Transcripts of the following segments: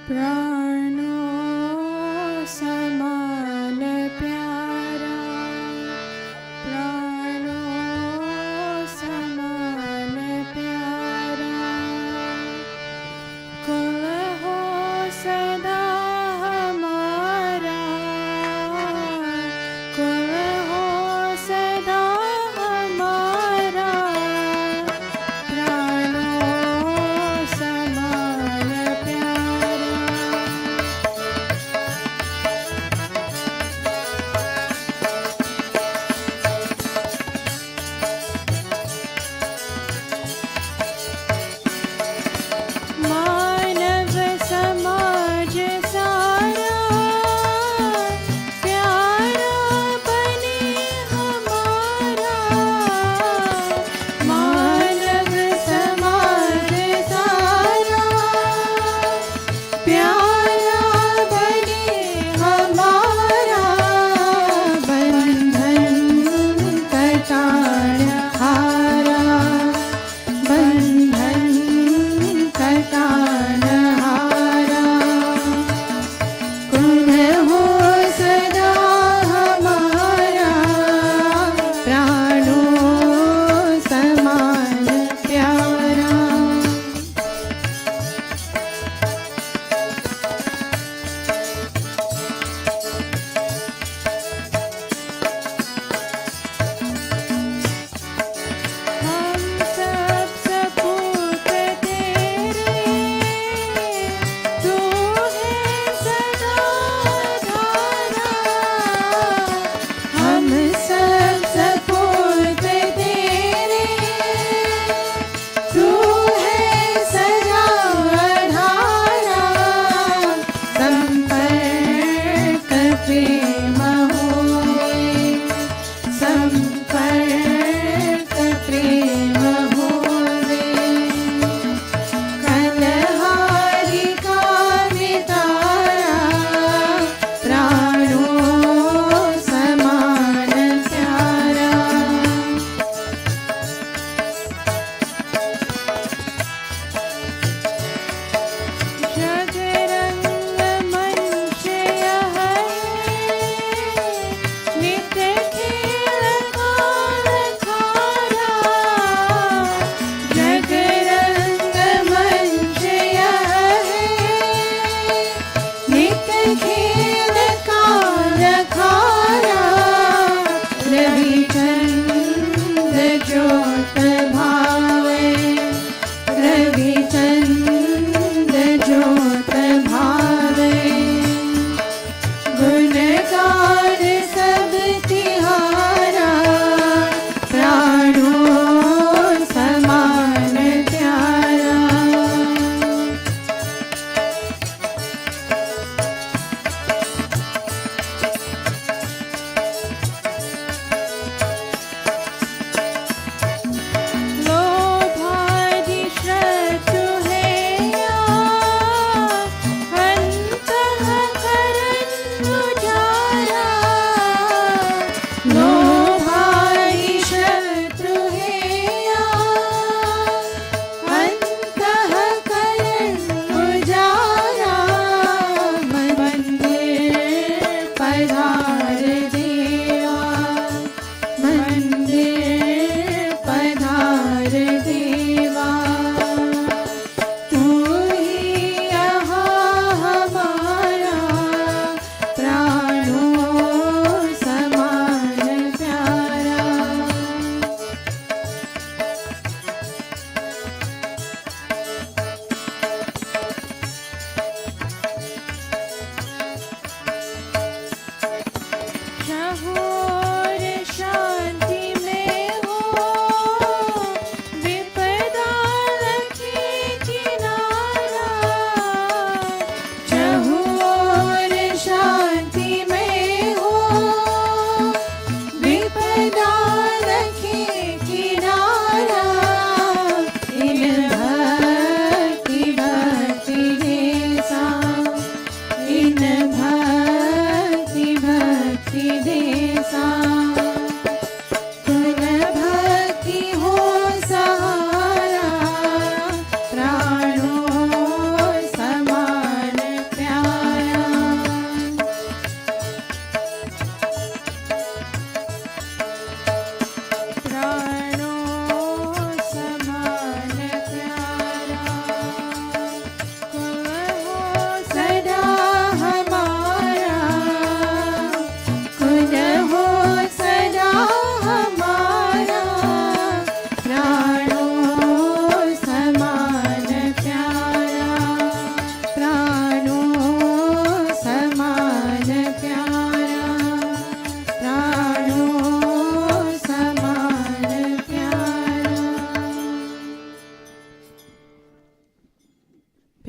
प्राणो समान प्यारा, प्राणो समान प्यारा, कुल हो सदा हमारा, कुल हो सदा हमारा, प्राणो समान प्यारा। मानव समाज सारा प्यारा बने हमारा, मानव समाज सारा प्यारा बने हमारा, बंधन कटान हारा, बंधन कटान हारा, कुल हो सदा हमारा, प्राणो समान प्यारा। हम सब सपूत तेरे, तू है सदा धारा, हम सब सपूत तेरे, तू है सदा धारा, संपर्क प्रेम होवे, संपर्क प्रेम होवे, कलहारी का वितारा, प्राणो समान प्यारा। जग रंग मंच यह नित्य खेल काल खारा, जग रंग मंच यह नित्य खेल काल खारा, रवि चंद ज्योत भावे, रवि चंद ज्योत भावे, गुणगान सब तिहारा, प्राणो समान प्यारा।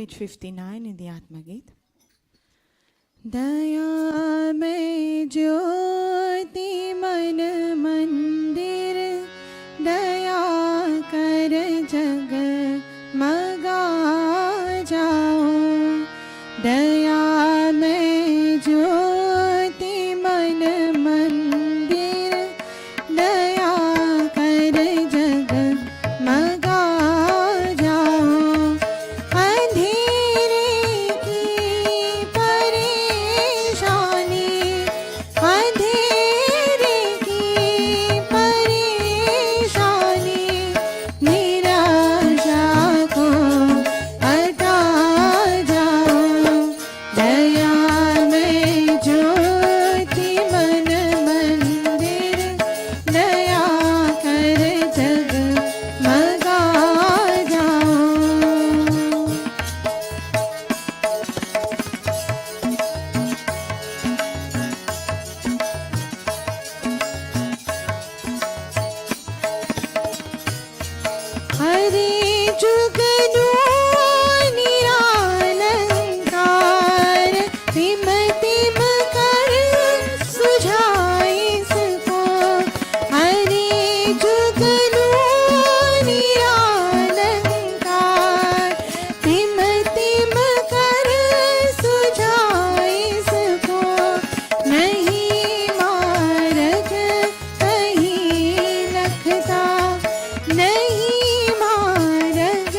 page 59 in the Atma Geet. दया में ज्योति मन मंदिर, दया कर जग मगा जाओ। दया में ज्योति मन मंदिर, दया कर जग मगा जाओ। अंधेरे की परेशानी, अंधेरे की परेशानी, निराशा को हटा जाओ। दया में ज्योति मन मंदिर, दया कर जग मगा जाओ। हरे जुगनू निरालंकार, तिम तिम कर सुझाए इसको। हरे जुगनू निरालंकार, तिम तिम कर सुझाए इसको। नहीं मार्ग कहीं लखता, नहीं मार्ग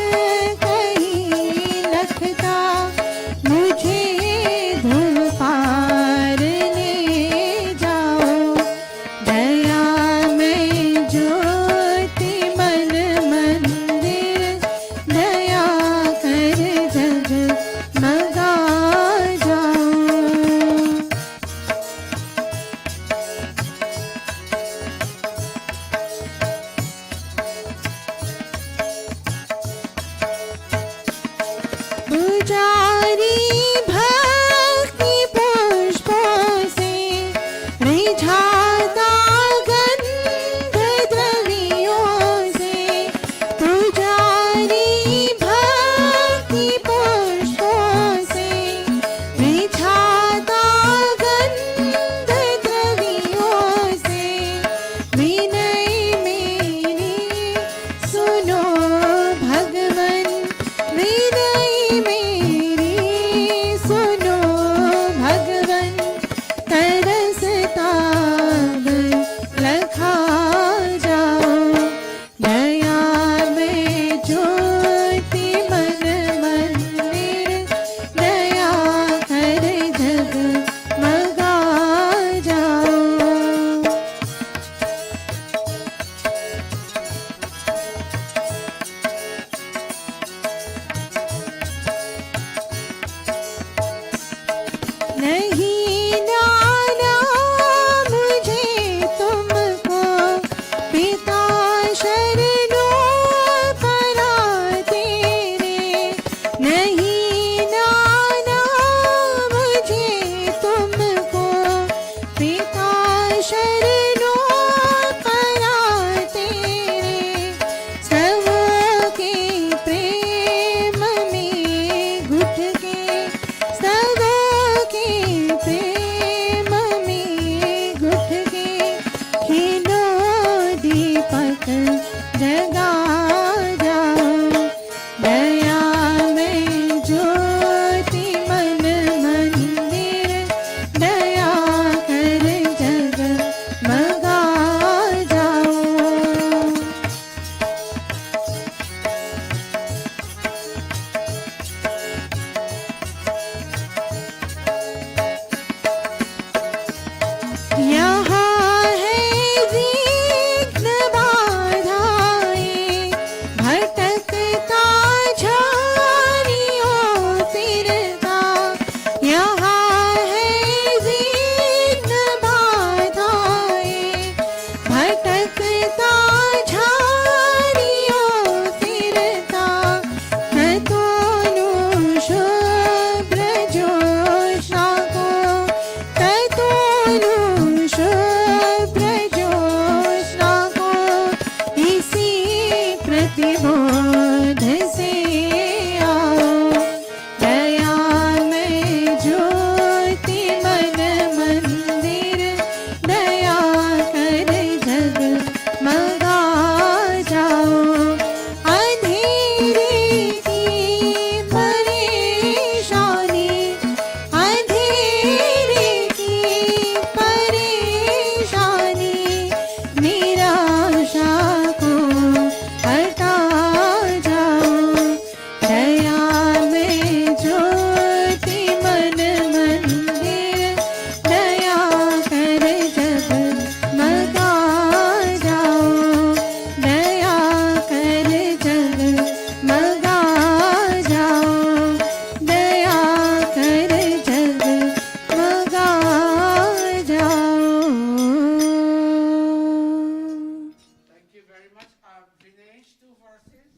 Finish 2 verses.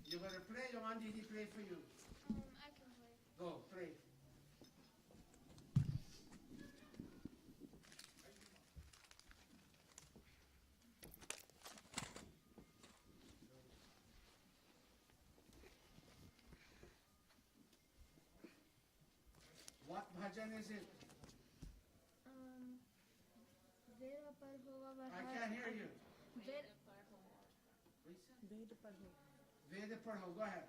You gonna play? You want Didi play for you? I can play. Go, play. What bhajan is it? Vera par hova I can't hear you. Vera Veda Parho, go ahead.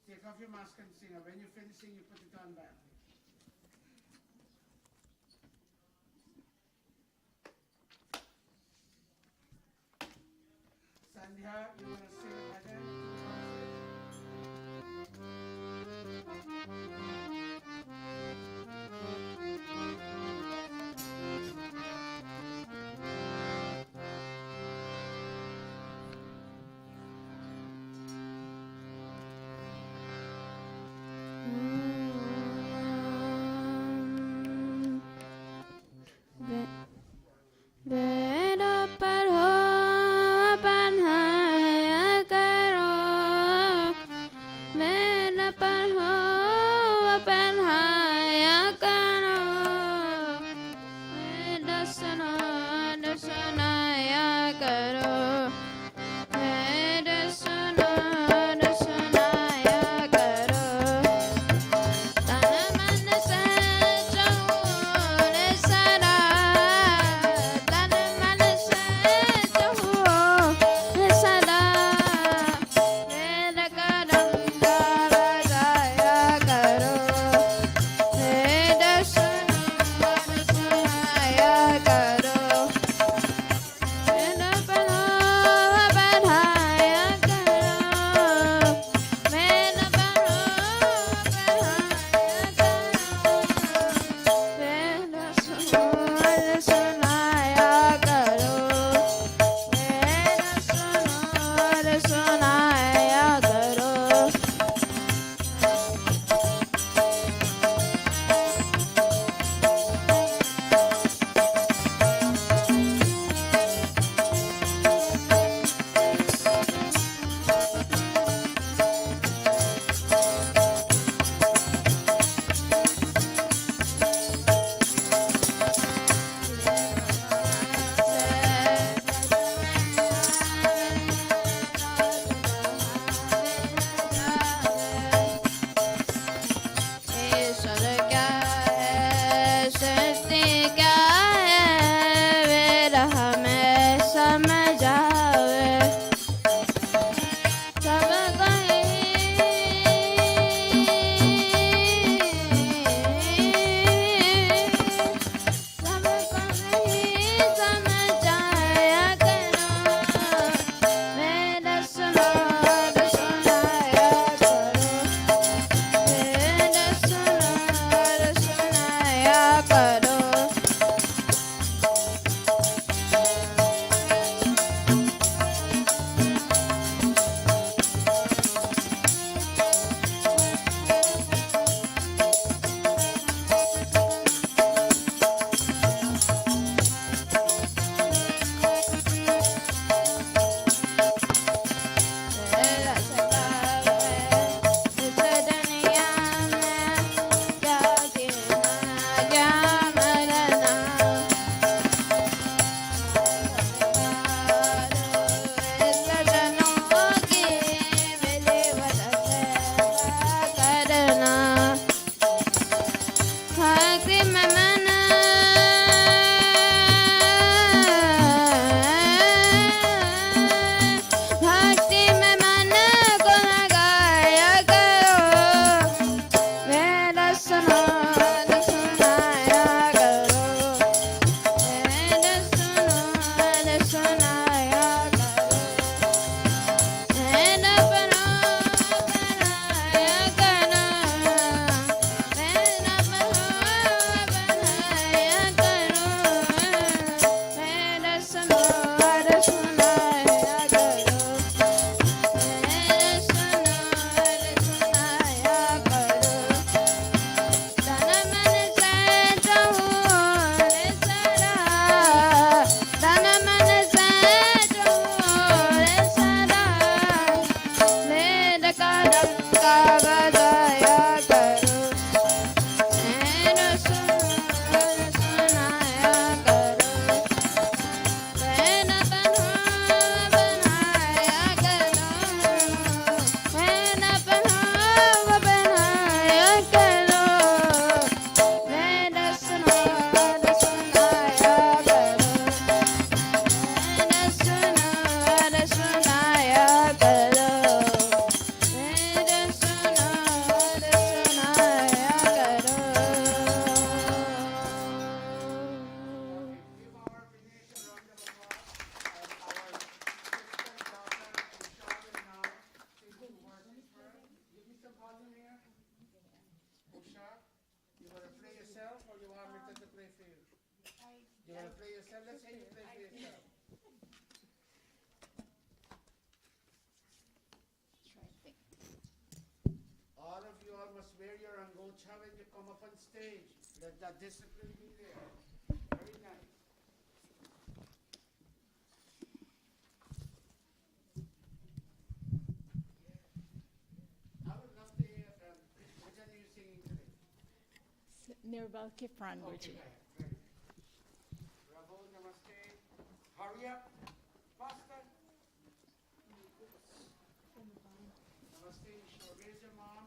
Take off your mask and sing. When you finish singing, you put it on back. Sandhya, you want to sing a bhajan? Veda par ho pan hai karo how when you come up on stage, let that discipline be there. Very nice. I would love to hear, which one are you singing today? Nirbal Kipran Okay, Gucci. very good. Bravo, namaste. Hurry up. Faster. Namaste, Ishwar. Where's your mom?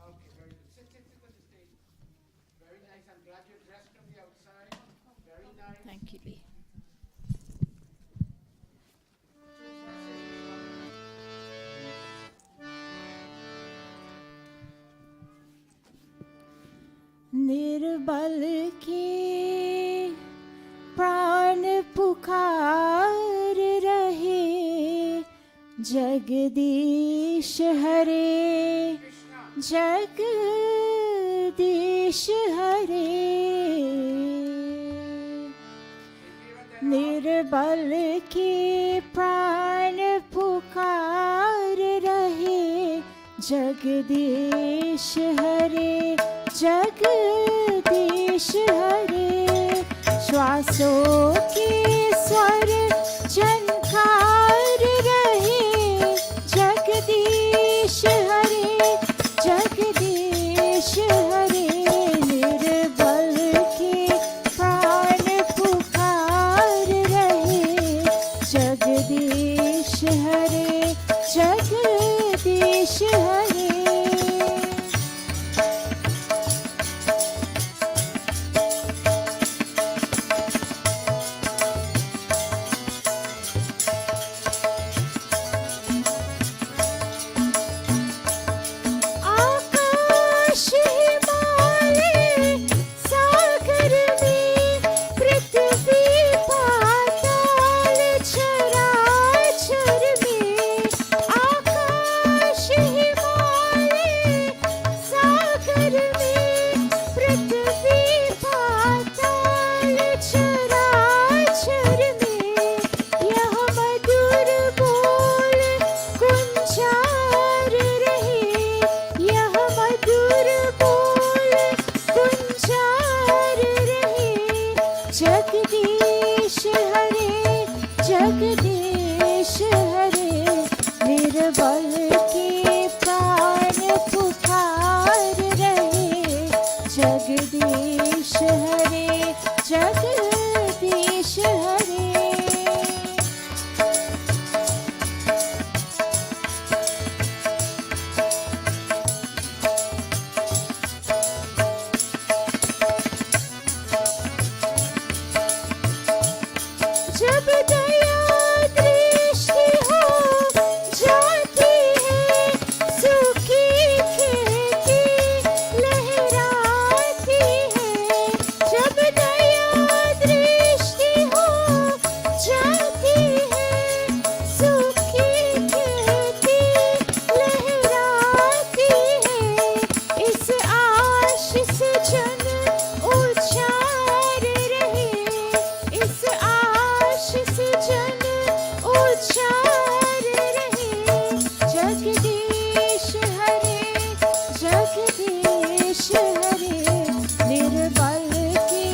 Okay, very good. Sit on the stage. Very nice. I'm glad you're dressed from the outside. Very nice. Thank you, Lee. निर्बल के प्राण पुकार रहे जगदीश हरे जगदीश हरे निर्बल के प्राण पुकार रहे जगदीश हरे जगदीश हरे श्वासों के स्वर झनकार रहे जगदीश हरे जगदीश हरे निर्बल के प्राण पुकार रहे जगदीश हरे जगदीश हरे जगदीश हरे जगदीश हरे निर्बल के प्राण पुकार रहे जगदीश हरे जगदीश हरे जब दया दृष्टि हो जाती है सूखी खेती लहराती है जब दया दृष्टि हो जाती है सूखी खेती लहराती है इस आशीष जन उछार रहे इस आशीष जन उछार रहे जगदीश हरे जगदीश हरे निर्बल के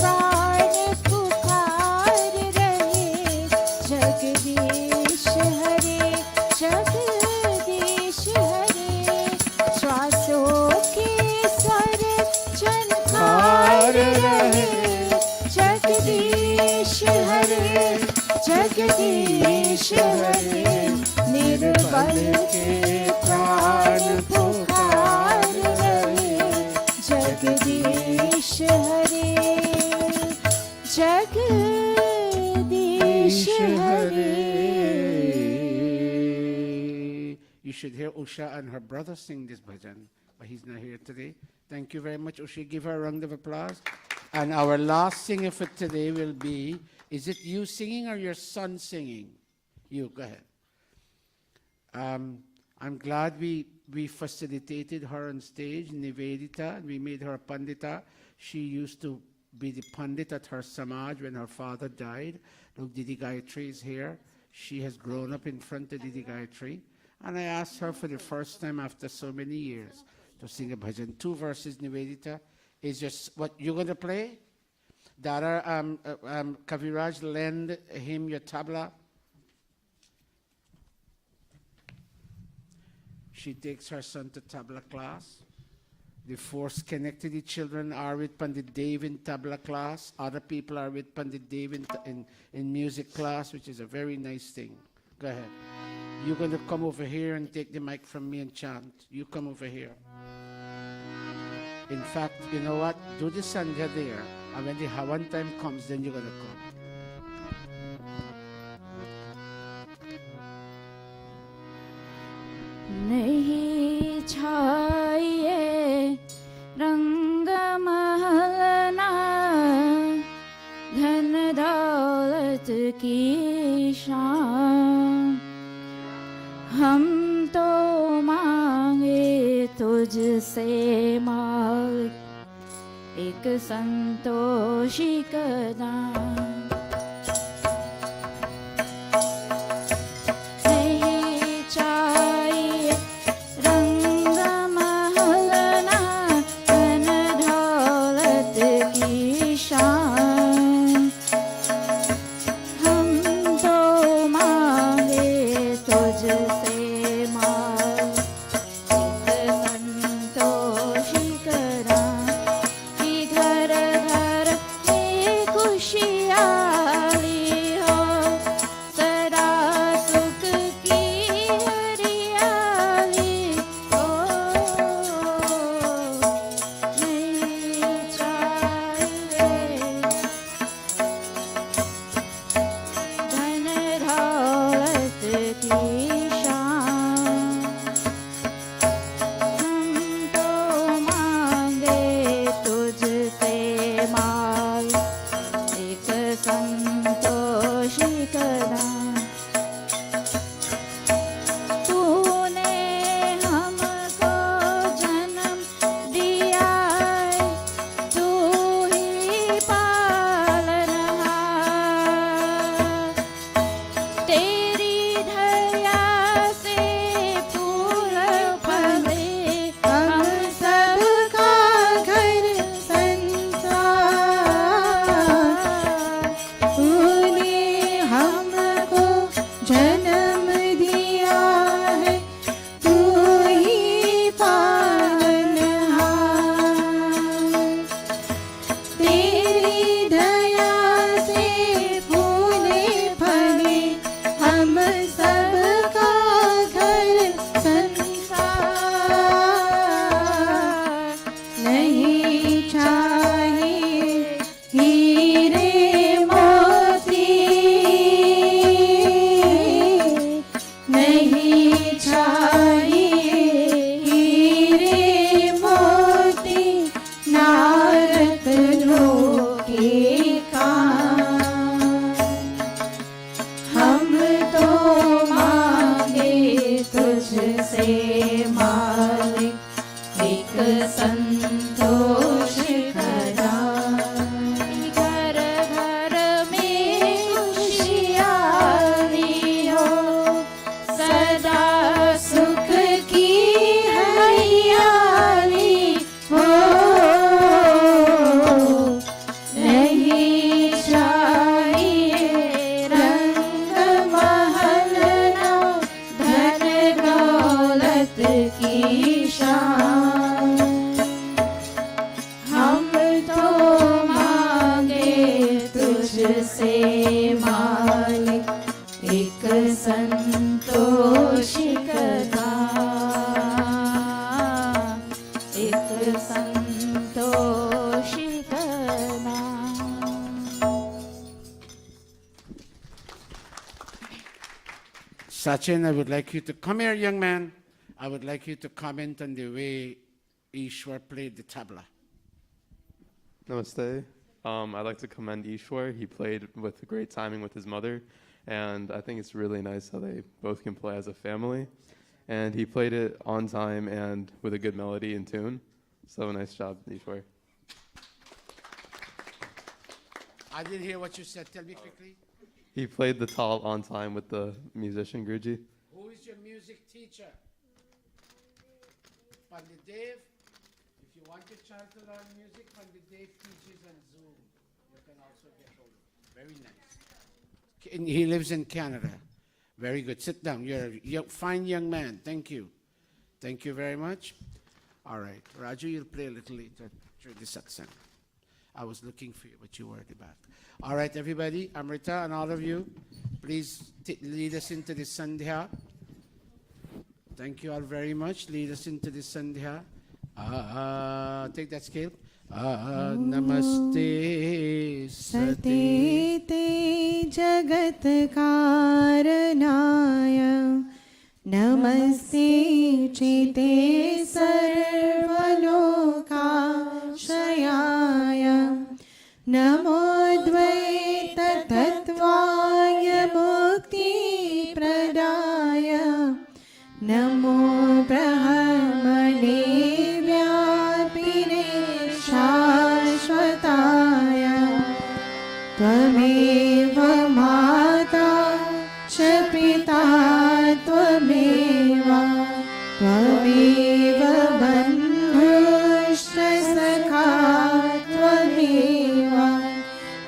प्राण पुकार रहे जगदीश हरे जगदीश हरे श्वासों के स्वर झनकार रहे जगदीश हरे जगदीश हरे निर्बल के प्राण पुकार रहे जगदीश हरे जगदीश हरे You should hear Usha and her brother sing this bhajan, but he's not here today. Thank you very much, Usha. Give her a round of applause. And our last singer for today will be, is it you singing or your son singing? You, go ahead. I'm glad we facilitated her on stage, Nivedita, and we made her a Pandita. She used to be the Pandit at her Samaj when her father died. Look, Didi Gayatri is here. She has grown up in front of Didi Gayatri. And I asked her for the first time after so many years to sing a bhajan. 2 verses, Nivedita. Is just what you're going to play. Dara, Kaviraj, lend him your tabla. She takes her son to tabla class. The 4 Schenectady children are with Pandit Dev in tabla class. Other people are with Pandit Dev in music class, which is a very nice thing. Go ahead. You're going to come over here and take the mic from me and chant. You come over here. In fact, you know what? Do the sangha there. And when the Havan time comes, then you're going to come. नहीं छाइए रंग महलना धन दौलत की शान हम तो मांगे तुझसे मालिक एक Santoshi कदान Sachin, I would like you to come here, young man. I would like you to comment on the way Ishwar played the tabla. Namaste. I'd like to commend Ishwar. He played with great timing with his mother, and I think it's really nice how they both can play as a family. And he played it on time and with a good melody and tune. So nice job, Ishwar. I didn't hear what you said. Tell me quickly. He played the tal on time with the musician Guruji. Who is your music teacher? Pandit Dev? want your child to learn music, Pandit teaches on Zoom. You can also get hold of it. Very nice. He lives in Canada. Very good. Sit down. You're a fine young man. Thank you. Thank you very much. All right. Raju, you'll play a little later through the satsang. I was looking for you, but you were at the back. All right, everybody. Amrita and all of you, please lead us into the Sandhya. Thank you all very much. Lead us into the Sandhya. Take that scale. Namaste सते ते जगत कारणाय नमस्ते चिते सर्वलोकाश्रयाय नमोऽद्वैत तत्त्वाय मुक्तिप्रदाय नमो ब्रह्मणे व्यापिने शाश्वताय त्वमेव माता च पिता त्वमेव त्वमेव बन्धुश्च सखा त्वमेव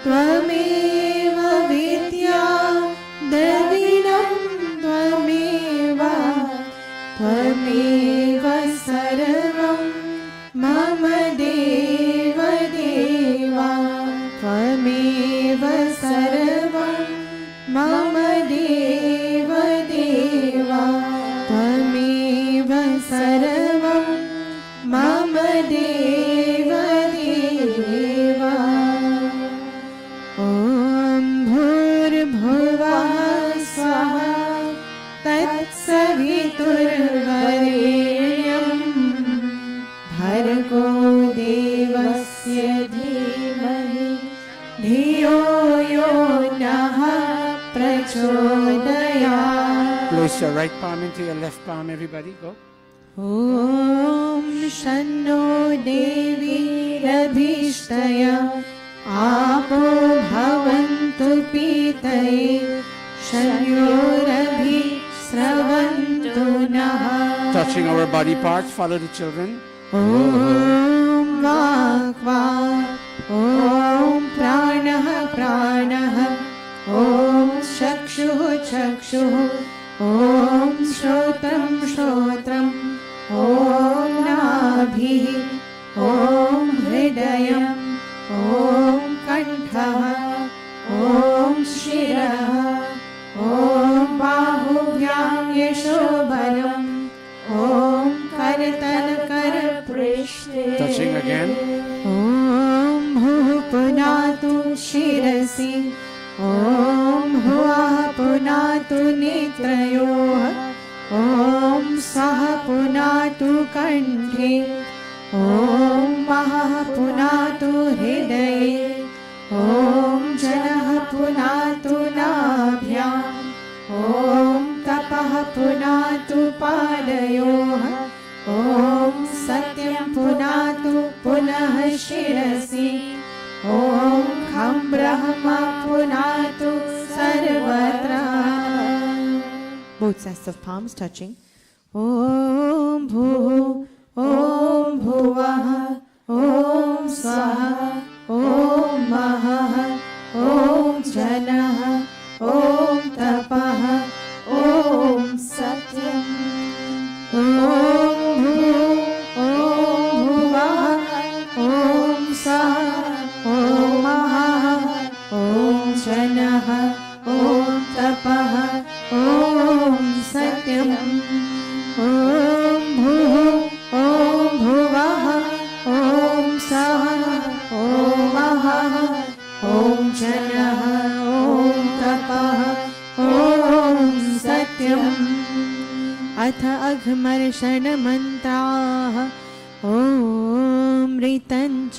त्वमेव विद्या द्रविणं त्वमेव त्वमेव सर्वं मम देव देवा त्वमेव सर्वं मम देव देवा त्वमेव सर्वं मम देव देवा ॐ भूर्भुवः स्वः तत्सवितुर्वरेण्यं भर्गो देवस्य धीमहि धियो यो नः प्रचोदयात्. Place your right palm into your left palm, everybody. Go. ॐ शन्नो देवीरभीष्टय आपो भवन्तु पीतये शन्योरभि स्रवन्तु नः. Touching our body parts, follow the children. ॐ वाक् वाक् ॐ प्राणः प्राणः ॐ चक्षुः चक्षुः ॐ श्रोत्रं श्रोत्रम् ॐ नाभिः ॐ हृदयम् ॐ कण्ठः ॐ शिरः ॐ बाहुभ्यां यशोबलम् ॐ करतलकरपृष्ठे. Touching again. ॐ भुः पुनातु शिरसि ॐ भुवः पुनातु नेत्रयोः ॐ सः पुनातु कण्ठे ॐ महः पुनातु हृदये ॐ जनः पुनातु नाभ्याम् ॐ तपः पुनातु पादयोः ॐ सत्यं पुनातु पुनः शिरसि ॐ खं ब्रह्म पुनातु सर्वत्र. Both sets of palms touching. ॐ भूः ॐ भुवः ॐ स्वः ॐ महः ॐ जनः ॐ तपः ॐ सत्यम्. ॐ भूः ॐ भुवः ॐ स्वः ॐ महः ॐ जनः ॐ तपः ॐ सत्यम्. ॐ भूः ॐ भुवः ॐ स्वः ॐ महः ॐ जनः ॐ तपः ॐ सत्यम्. अथ अघमर्षणमन्त्राः ॐ ऋतं च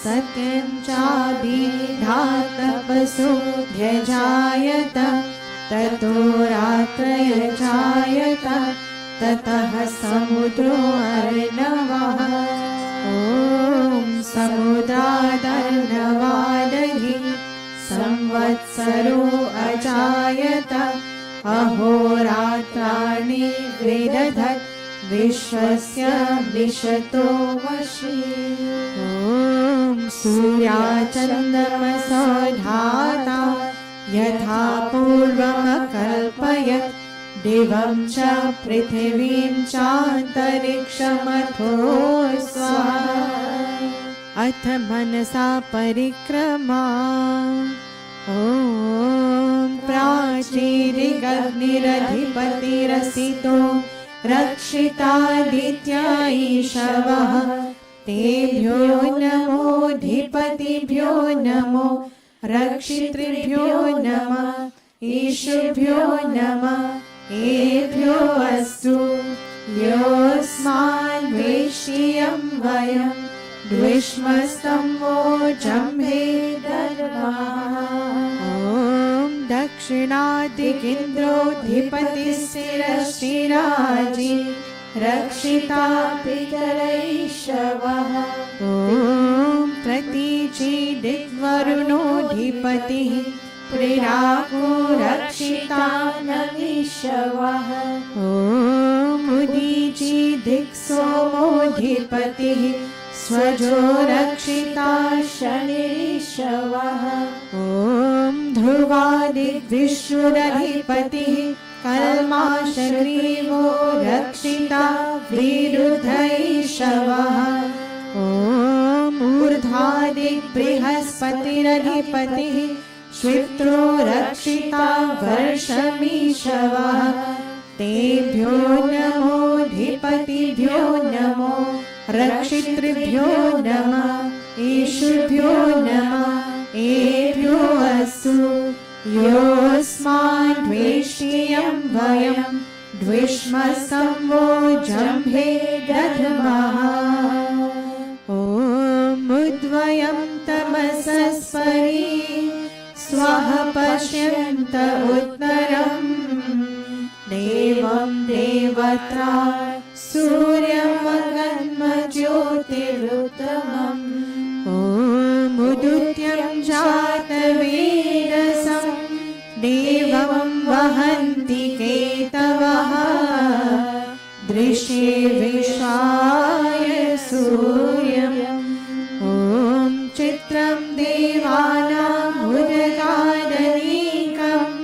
सत्यं चाभिधातपसो व्यजायत ततो रात्रयजायत ततः समुद्रो अर्णवः ॐ समुद्रादर्णवादहि संवत्सरो अजायत अहोरात्राणि विदधत् विश्वस्य विशतो वशी ॐ सूर्याचन्द्रमसो धाता यथा पूर्वमकल्पयत् दिवं च पृथिवीं चान्तरिक्षमथो स्वाहा अथ मनसा परिक्रमा ॐ प्राचीरिगग्निरधिपतिरसितो रक्षितादित्या ईशवः तेभ्यो नमोऽधिपतिभ्यो नमो रक्षितृभ्यो नमः ईशुभ्यो नमः एभ्यो अस्तु योऽस्मान् वेश्यं वयं द्विष्मस्तं वोजम्भे दद्मः ॐ दक्षिणादिगिन्द्रोऽधिपतिस्थिरश्चिराजी रक्षिता पितरैषवः ॐ प्रतीची दिग्वरुणोऽधिपतिः प्रिराको रक्षिता ननिषवः ॐ उदीची दिक्सोमोऽधिपतिः स्वजो रक्षिता शनिरिषवः ॐ ध्रुवादिग्विश्वरधिपतिः कल्माशग्रीवो रक्षिता विरुद्धैषवः ॐ ऊर्ध्वादिग्बृहस्पतिरधिपतिः श्वित्रो रक्षिता वर्षमीषवः तेभ्यो नमोऽधिपतिभ्यो नमो रक्षितृभ्यो नमः ईशुभ्यो नमः एभ्यो अस्तु योऽस्मान् द्वेष्टियं वयं द्विष्मस्तं वोजम्भे दद्मः ॐ उद्वयं तमसस्परि स्वः पश्यन्त उत्तरम् देवं देवता सूर्यमगन्मज्योतिरुत्तमम् ॐ उदुत्यं जातवेदसं देवं वहन्ति केतवः दृशे विश्वाय सूर्यम् ॐ चित्रं देवानाम् उदगादनीकम्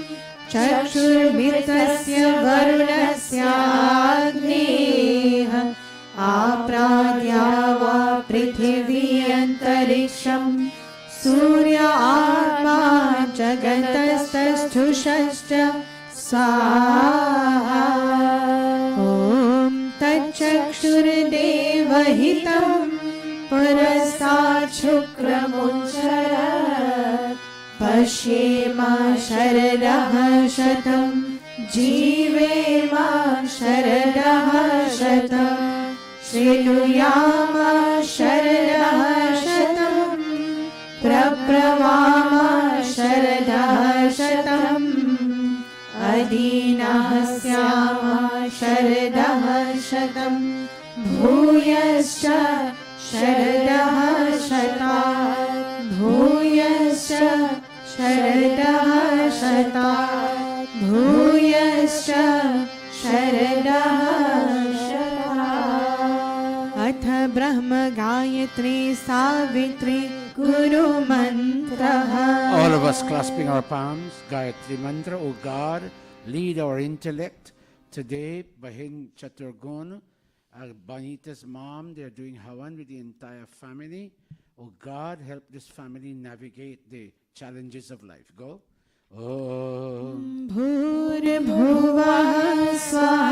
चक्षुर्मित्रस्य वरुणस्याग्नेः आप्राद्या वा पृथिवी अन्तरिक्षं सूर्य आत्मा जगतस्तस्थुषश्च स्वाहा ॐ तच्चक्षुर्देवहितं पुरस्तात् शुक्रमुच्चरत् पश्येम शरदः शतं जीवेम शरदः शतं शृणुयाम शरदः शतं प्रब्रवाम शरदः शतम् अदीनः स्याम शरदः शतं भूयश्च शरदः शतात् भूयश्च शरदः शतात् भूयश्च शरदः शतात् अथ ब्रह्म Gayatri Savitri गुरुमन्त्रः All of us clasping our palms, Gayatri Mantra. O God, lead our intellect. Today, Bahin Chaturgun, Banita's mom, they're doing Havan with the entire family. O God, help this family navigate the challenges of life. Go. Om भूर्भुवः स्वः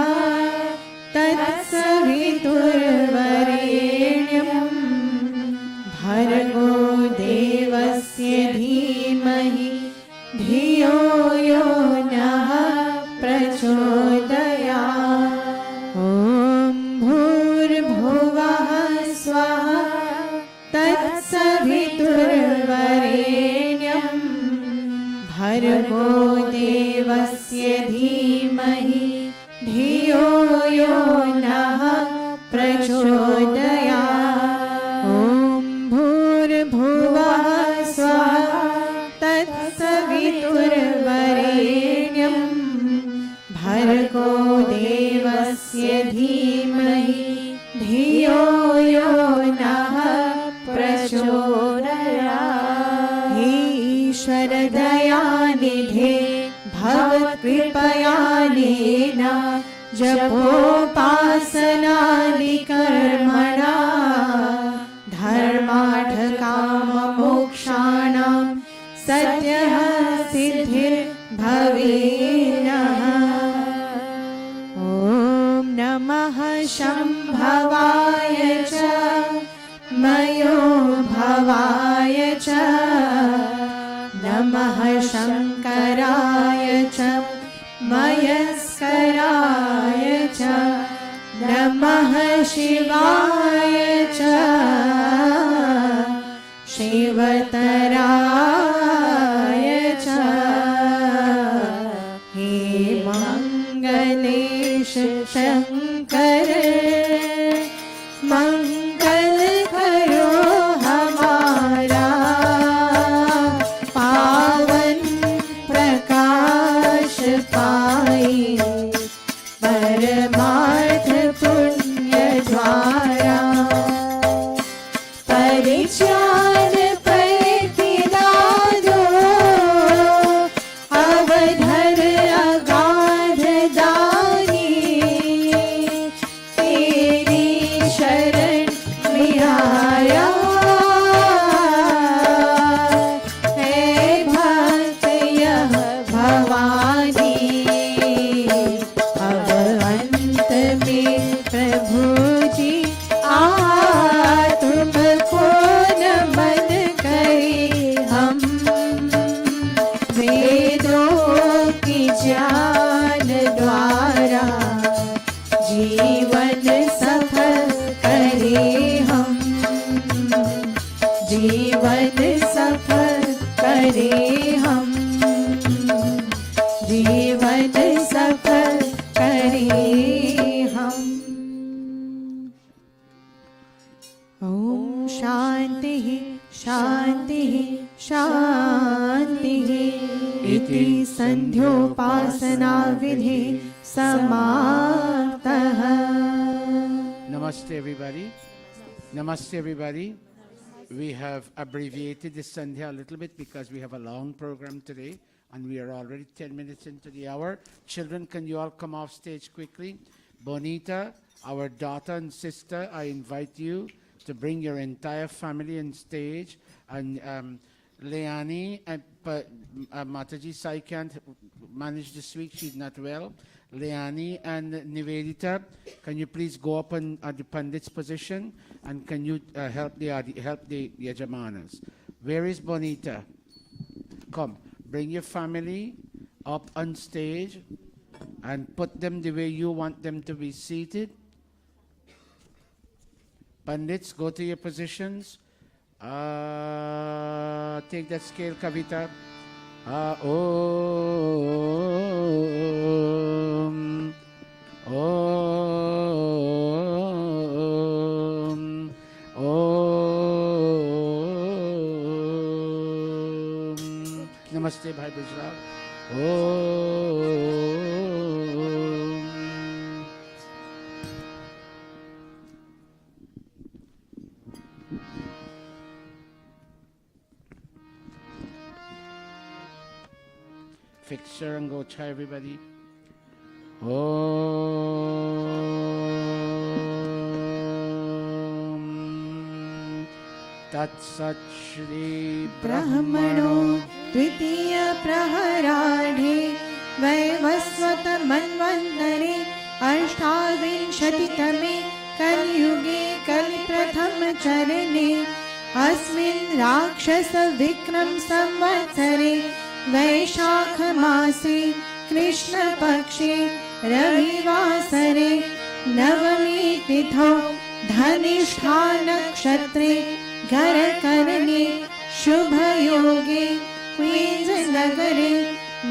तत्सवितुर्वरेण्यं भर्गो देवस्य धीमहि धियो यो नः प्रचोदयात् ॐ भूर्भुवः स्वः तत्सवितुर्वरेण्यं भर्गो देवस्य धीमहि धियो यो नः प्रचोदयात् ॐ भूर्भुवः स्वः तत्सवितुर्वरेण्यं भर्गो देवस्य धीमहि तावत् कृपयानेन जपोपासनादिकर्मणा धर्मार्थकाममोक्षाणां सद्यः सिद्धिर्भवेनः। ॐ नमः शम्भवाय च मयो भवाय च नमः शङ्कराय च मयस्कराय च नमः शिवाय च शिवतराय च। हे मङ्गलेश शङ्कर मंगल करो हमारा पावन प्रकाश पाए परमार्थ पुण्य द्वारा परिज्ञान प्रतिदादो अवधर अगाध दानी तेरी शरण में आया है भक्त यह भवानी। अब अंत में प्रभु जी तुमको नमन करे हम वेदों की ज्ञान द्वारा जीवन सफल करे हम जीवन सफल करे हम जीवन सफल करे हम। ॐ शान्तिः शान्तिः शान्तिः इति सन्ध्योपासना विधि समाप्तः। Namaste, everybody. Namaste, everybody. We have abbreviated this Sandhya a little bit because we have a long program today and we are already 10 minutes into the hour. Children, can you all come off stage quickly? Bonita, our daughter and sister, I invite you to bring your entire family on stage. And Leani, Mataji Sai can't manage this week, she's not well. Leani and Nivedita, can you please go up at the Pandit's position and can you help the Yajamanas? Where is Bonita? Come, bring your family up on stage and put them the way you want them to be seated. Pandits, go to your positions. Take that scale, Kavita. Om. Om. Om. Namaste, Bhai Bijrao. Om. Fix Sarangocha, everybody. Om Tat Sat Shri ब्रह्मणो द्वितीय प्रहराढे वैवस्वत मन्वन्तरे अष्टाविंशतितमे कलियुगे कलिप्रथम चरणे अस्मिन् राक्षस विक्रम संवत्सरे वैशाख मासे कृष्ण पक्षे रविवासरे नवमी तिथौ धनिष्ठा नक्षत्रे घरकरणे शुभ योगे क्वींस नगरे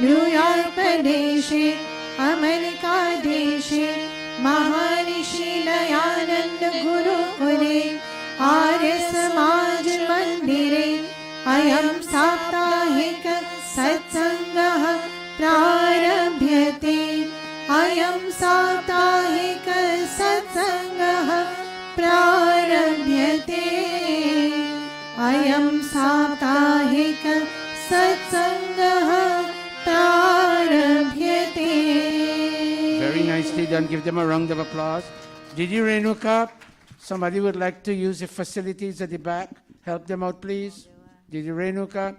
न्यूयॉर्क प्रदेशे अमेरिका देशे महर्षि दयानंद गुरुकुले आर्य समाज मंदिरे अयं साप्ताहिक सत्संगः प्रारभ्यते। अयं साप्ताहिक सत्संगः प्रारभ्यते। अयं साप्ताहिक सत्संगः प्रारभ्यते। nicely done. Give them a round of applause. Did you, Renuka? Somebody would like to use the facilities at the back. Help them out, please. Did you, Renuka?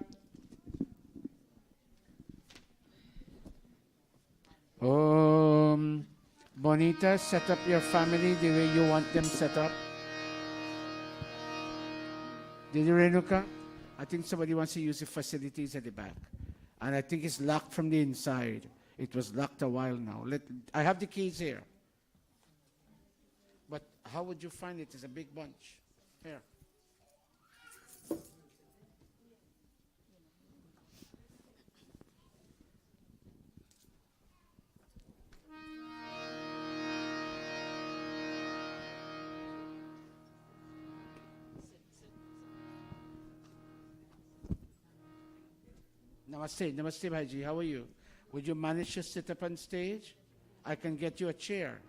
Bonita, set up your family the way you want them set up. Did you, Renuka? I think somebody wants to use the facilities at the back. And I think it's locked from the inside. It was locked a while now. I have the keys here. But how would you find it? It's a big bunch. Here. Namaste, Namaste Bhaiji, how are you? Would you manage to sit up on stage? I can get you a chair.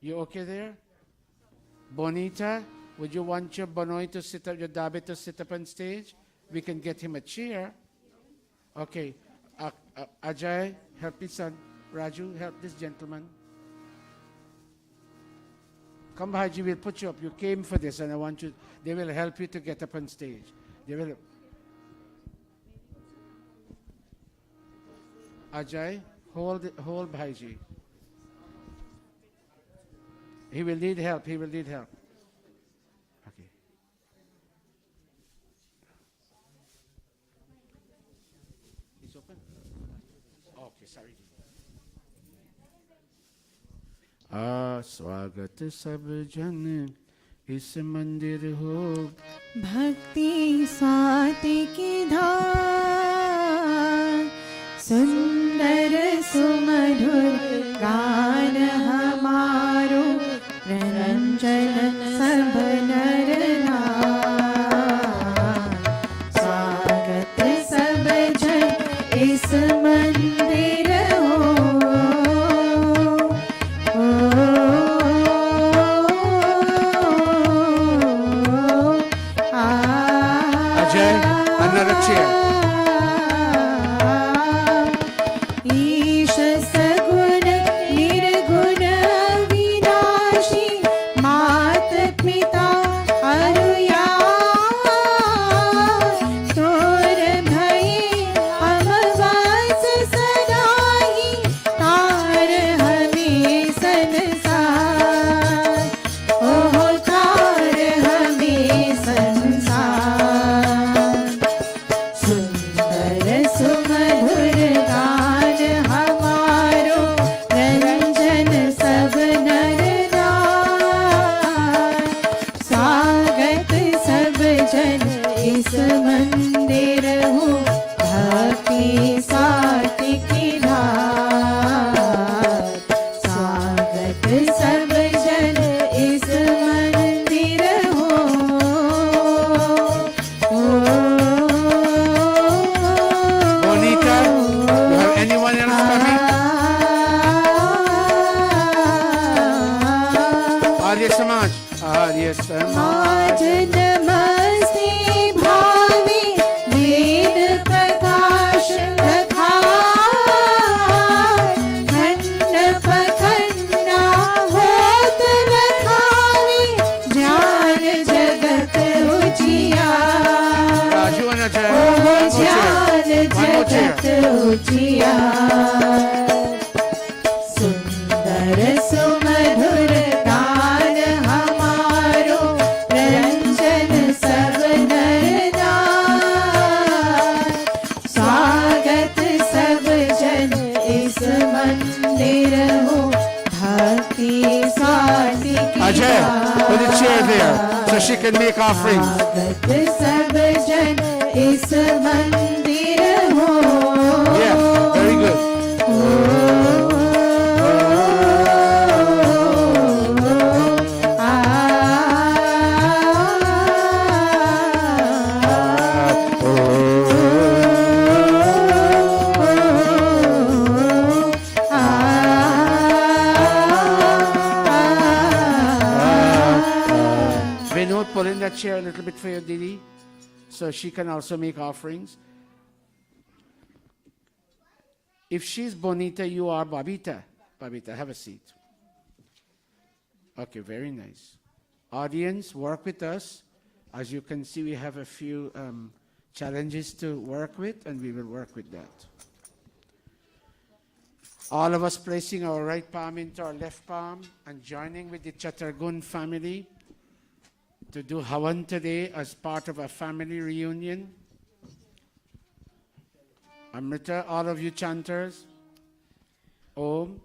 You okay there? Bonita, would you want your Bonoy to sit up, your Dabe to sit up on stage? We can get him a chair. Okay, Ajay, help me son. Raju, help this gentleman. Come Bhaiji, we'll put you up. You came for this and I want you, they will help you to get up on stage. They will. Ajay, hold Bhaiji. He will need help, he will need help. Okay. It's open? Okay, sorry. स्वागत सब जन इस मंदिर हो भक्ति स्वाति की धार सुंदर सुमधुर गान हमारो रंजन सब नर नार स्वागत सब जन इस मंदिर हो Ajay, another chair. ईश सगुण निर्गुण विनाशी मात पिता अरुया तोर भये अमवास सदाही तार हमें संसार ओह तार हमें संसार सुंदर सुमधुर गान हमारो रंजन सब नर नार स्वागत सब जन इस मंदिर हो भक्ति साथी की धार स्वागत सब जन इस मंदिर हो Bonita, you have anyone else coming? Arya Samaj. Arya Samaj. आज नमस्ते भावे वेद प्रकाश रखाए खंड पखंडा होत रखावे ज्ञान जगत उजियार Raju and Ajay. Oh One more ज्ञान chair. One more जगत chair. उजियार सुंदर सुमधुर गान हमारो रंजन सब नर नार स्वागत सब जन इस मंदिर हो भक्ति साथी की Ajay, put a chair there so she can make offerings. स्वागत सब जन इस मंदिर हो Yeah, very good. Vinod, pull in that chair a little bit for your Didi so she can also make offerings. If she's Bonita, you are Babita. Babita, have a seat. Okay, very nice. Audience, work with us. As you can see, we have a few challenges to work with, and we will work with that. All of us placing our right palm into our left palm and joining with the Chaturgun family to do Havan today as part of a family reunion. Amrita, all of you chanters. Om.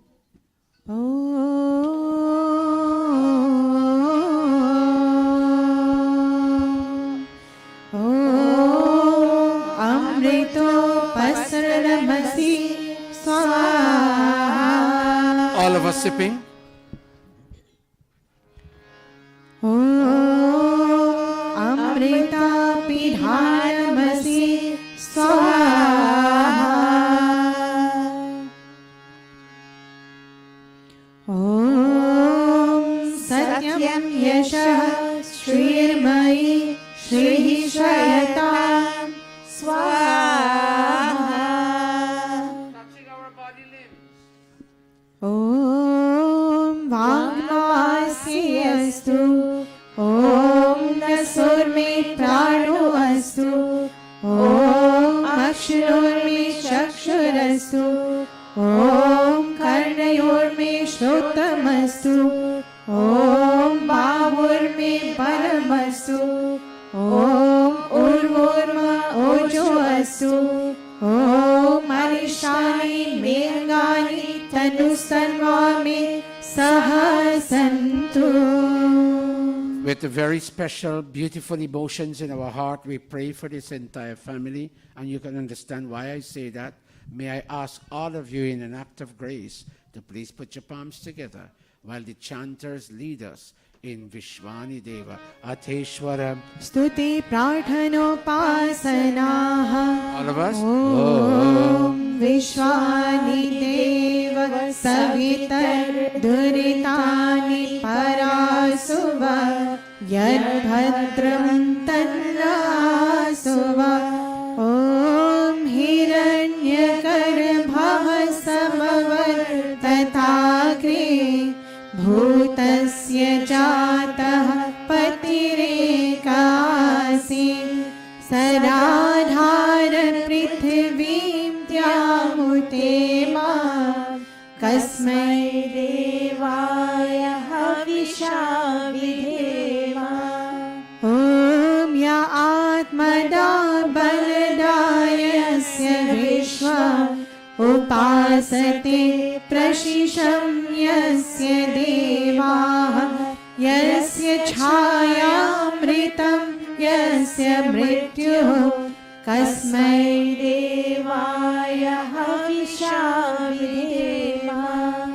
Amrito pasramasi swaha. All of us sipping. Amrita pidhanamasi swaha. Satyam yashah shrirmayi shrihi shrayatam swaha. Touching our body limbs. Om Vagmasya astu. Om Nasurme prano astu. Om Akshanorme chakshurastu. Om Karnayorme shrotamastu. Om Bahurme paramastu. Om Urvorma ojo astu. Om Marishani Mengani Tanusarvame Sahasantu. With the very special, beautiful emotions in our heart, we pray for this entire family, and you can understand why I say that. May I ask all of you in an act of grace to please put your palms together while the chanters lead us in Vishwani Deva Ateshwaram. Stuti Prarthanopasanaha. All of us? Om Vishwani Deva Savitar Duritani Parasuva Yad Bhadram Tannasuva. Om Hiranyagarbha Samavartatagre Bhutasya Jatah Patirekasi Saradhar Prithvim Tyamutema Kasmai Devaya Havisha Videva. Om Ya Atmada Baladayasya Vishwa Upasate Prashisham Yasya Devaha Yasya Chhayamritam Yasya Mrityuh Kasmai Devaya Havisha Videva.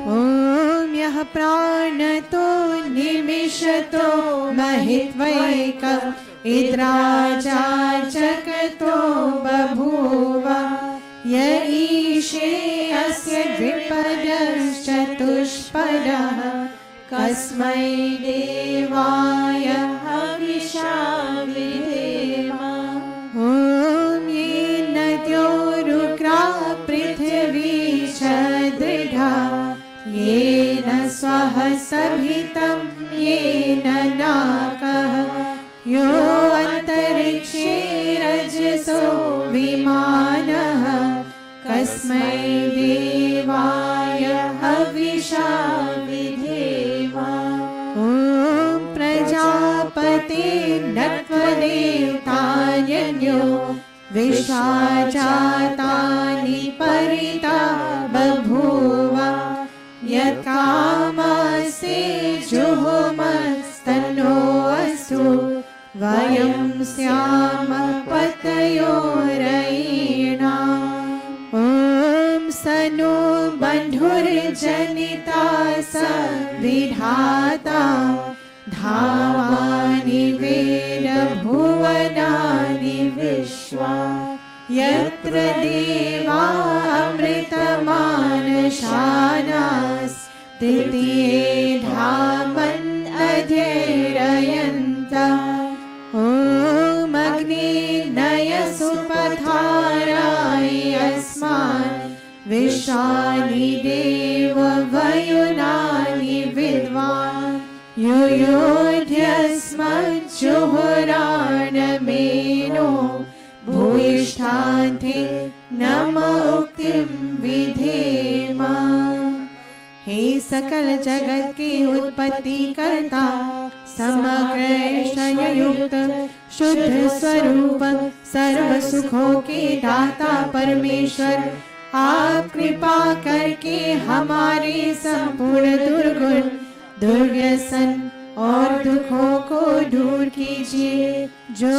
Om Yah Pranato Nimishato Mahitvaika Idraja Chakato Babhuva Ya Ishe Asya Dvipadashchatushpadah Kasmai Devaya Havisha Videva. Om Ye Nadyo Rukra Prithvi Chadridha Yena Swaha Sabhitam Yena Nakah Yo Antarikshe Rajso Vimanah Kasmai Devaya Havisha Videva. Om Prajapati Natvadevtanyanyo Vishwajatani Parita Babhuva Yakamase Juhumastano Astu Vayam Syama Patayorayina. Om Sanu Bandhur Janita Savidhata Dhavani Veda Bhuvanani Vishwa Yatra Deva Amritamanashanas Titiye Dhaman Adhyarayanta. Om Agni Naya Supatharai Asman Vishani Deva Vai हाथे नम उक्तिम विधेम। हे सकल जगत की उत्पत्ति करता, समग्र ऐश्वर्य युक्त शुद्ध स्वरूप, सर्व सुखों के दाता परमेश्वर, आप कृपा करके हमारे संपूर्ण दुर्गुण, दुर्व्यसन और दुखों को दूर कीजिए। जो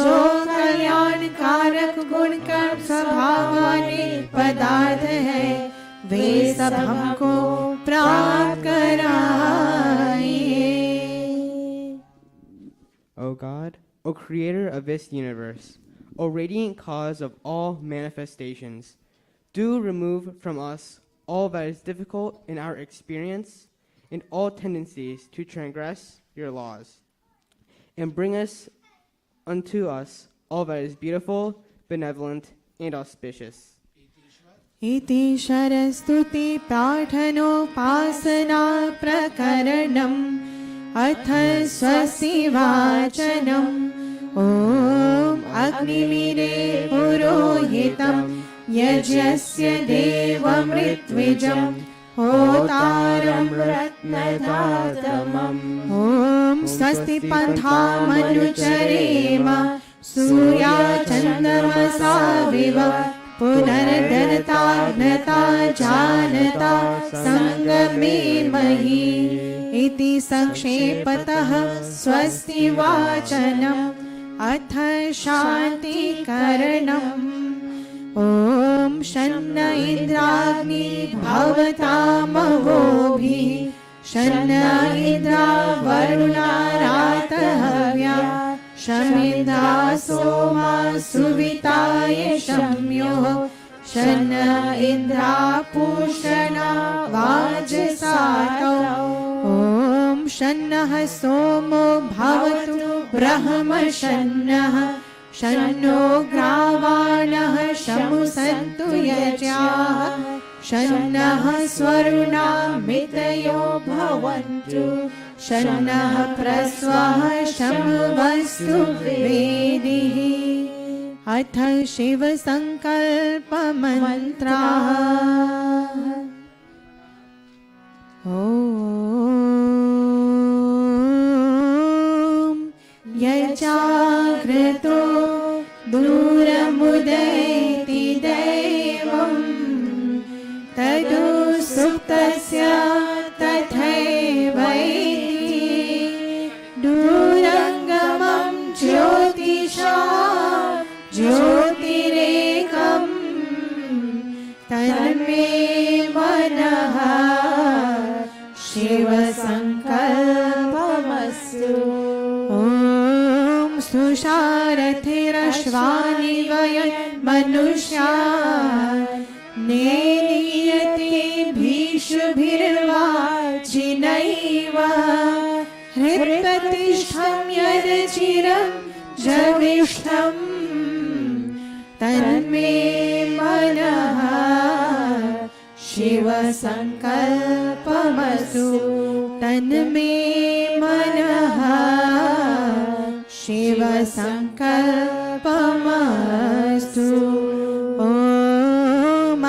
कल्याणकारक गुण कर्म स्वभाव वाले पदार्थ है, वे सब हमको प्राप्त कराइए। O God, O creator of this universe, O radiant cause of all manifestations, do remove from us all that is difficult in our experience and all tendencies to transgress your laws, and bring us unto us all that is beautiful, benevolent, and auspicious. इति शरस्तुति प्रार्थनोपासना प्रकरणम् अथ स्वस्ति वाचनम्। ॐ अग्निमीरे पुरोहितं यज्ञस्य देवमृत्विजम् होतारं रत्नधातमम्। ॐ स्वस्ति पन्थामनुचरेम सूर्याचन्द्रमसा विव पुनर्धनता ज्ञता जानता संगमे मही। इति संक्षेपतः स्वस्ति वाचनम् अथ शान्तिकरणम्। ॐ शन्न इन्द्राग्नि भवतामवोभिः शन्न इन्द्रा वरुणा रातहव्या शमिन्द्रा सोमा सुविताय शम्यो शन्न इन्द्रा पूषणा वाजसातौ। ॐ शन्नः सोमो भवतु ब्रह्मशन्नः शन्नो ग्रावाणः शमुसन्तु यज्ञाः शन्नः स्वरुणा मितयो भवन्तु शन्नः प्रस्वः शमवस्तु वेदिः। अथ शिवसङ्कल्पमन्त्राः। ॐ यजाग्रतो दूरमुदयति दैवम् तदु सुप्तस्य तथैवैति दूरङ्गमं ज्योतिषा ज्योतिरेकम् तन्मे मनः शिवसङ्कल्पमस्तु। ॐ सुषारथिरश्वानि वयन् मनुष्या नेनीयते भीषुभिर्वाचिनैव हृत्प्रतिष्ठं यदचिरं जविष्ठम् तन्मे मनः शिवसङ्कल्पमस्तु। तन्मे मनः शिवसङ्कल्पमस्तु। ॐ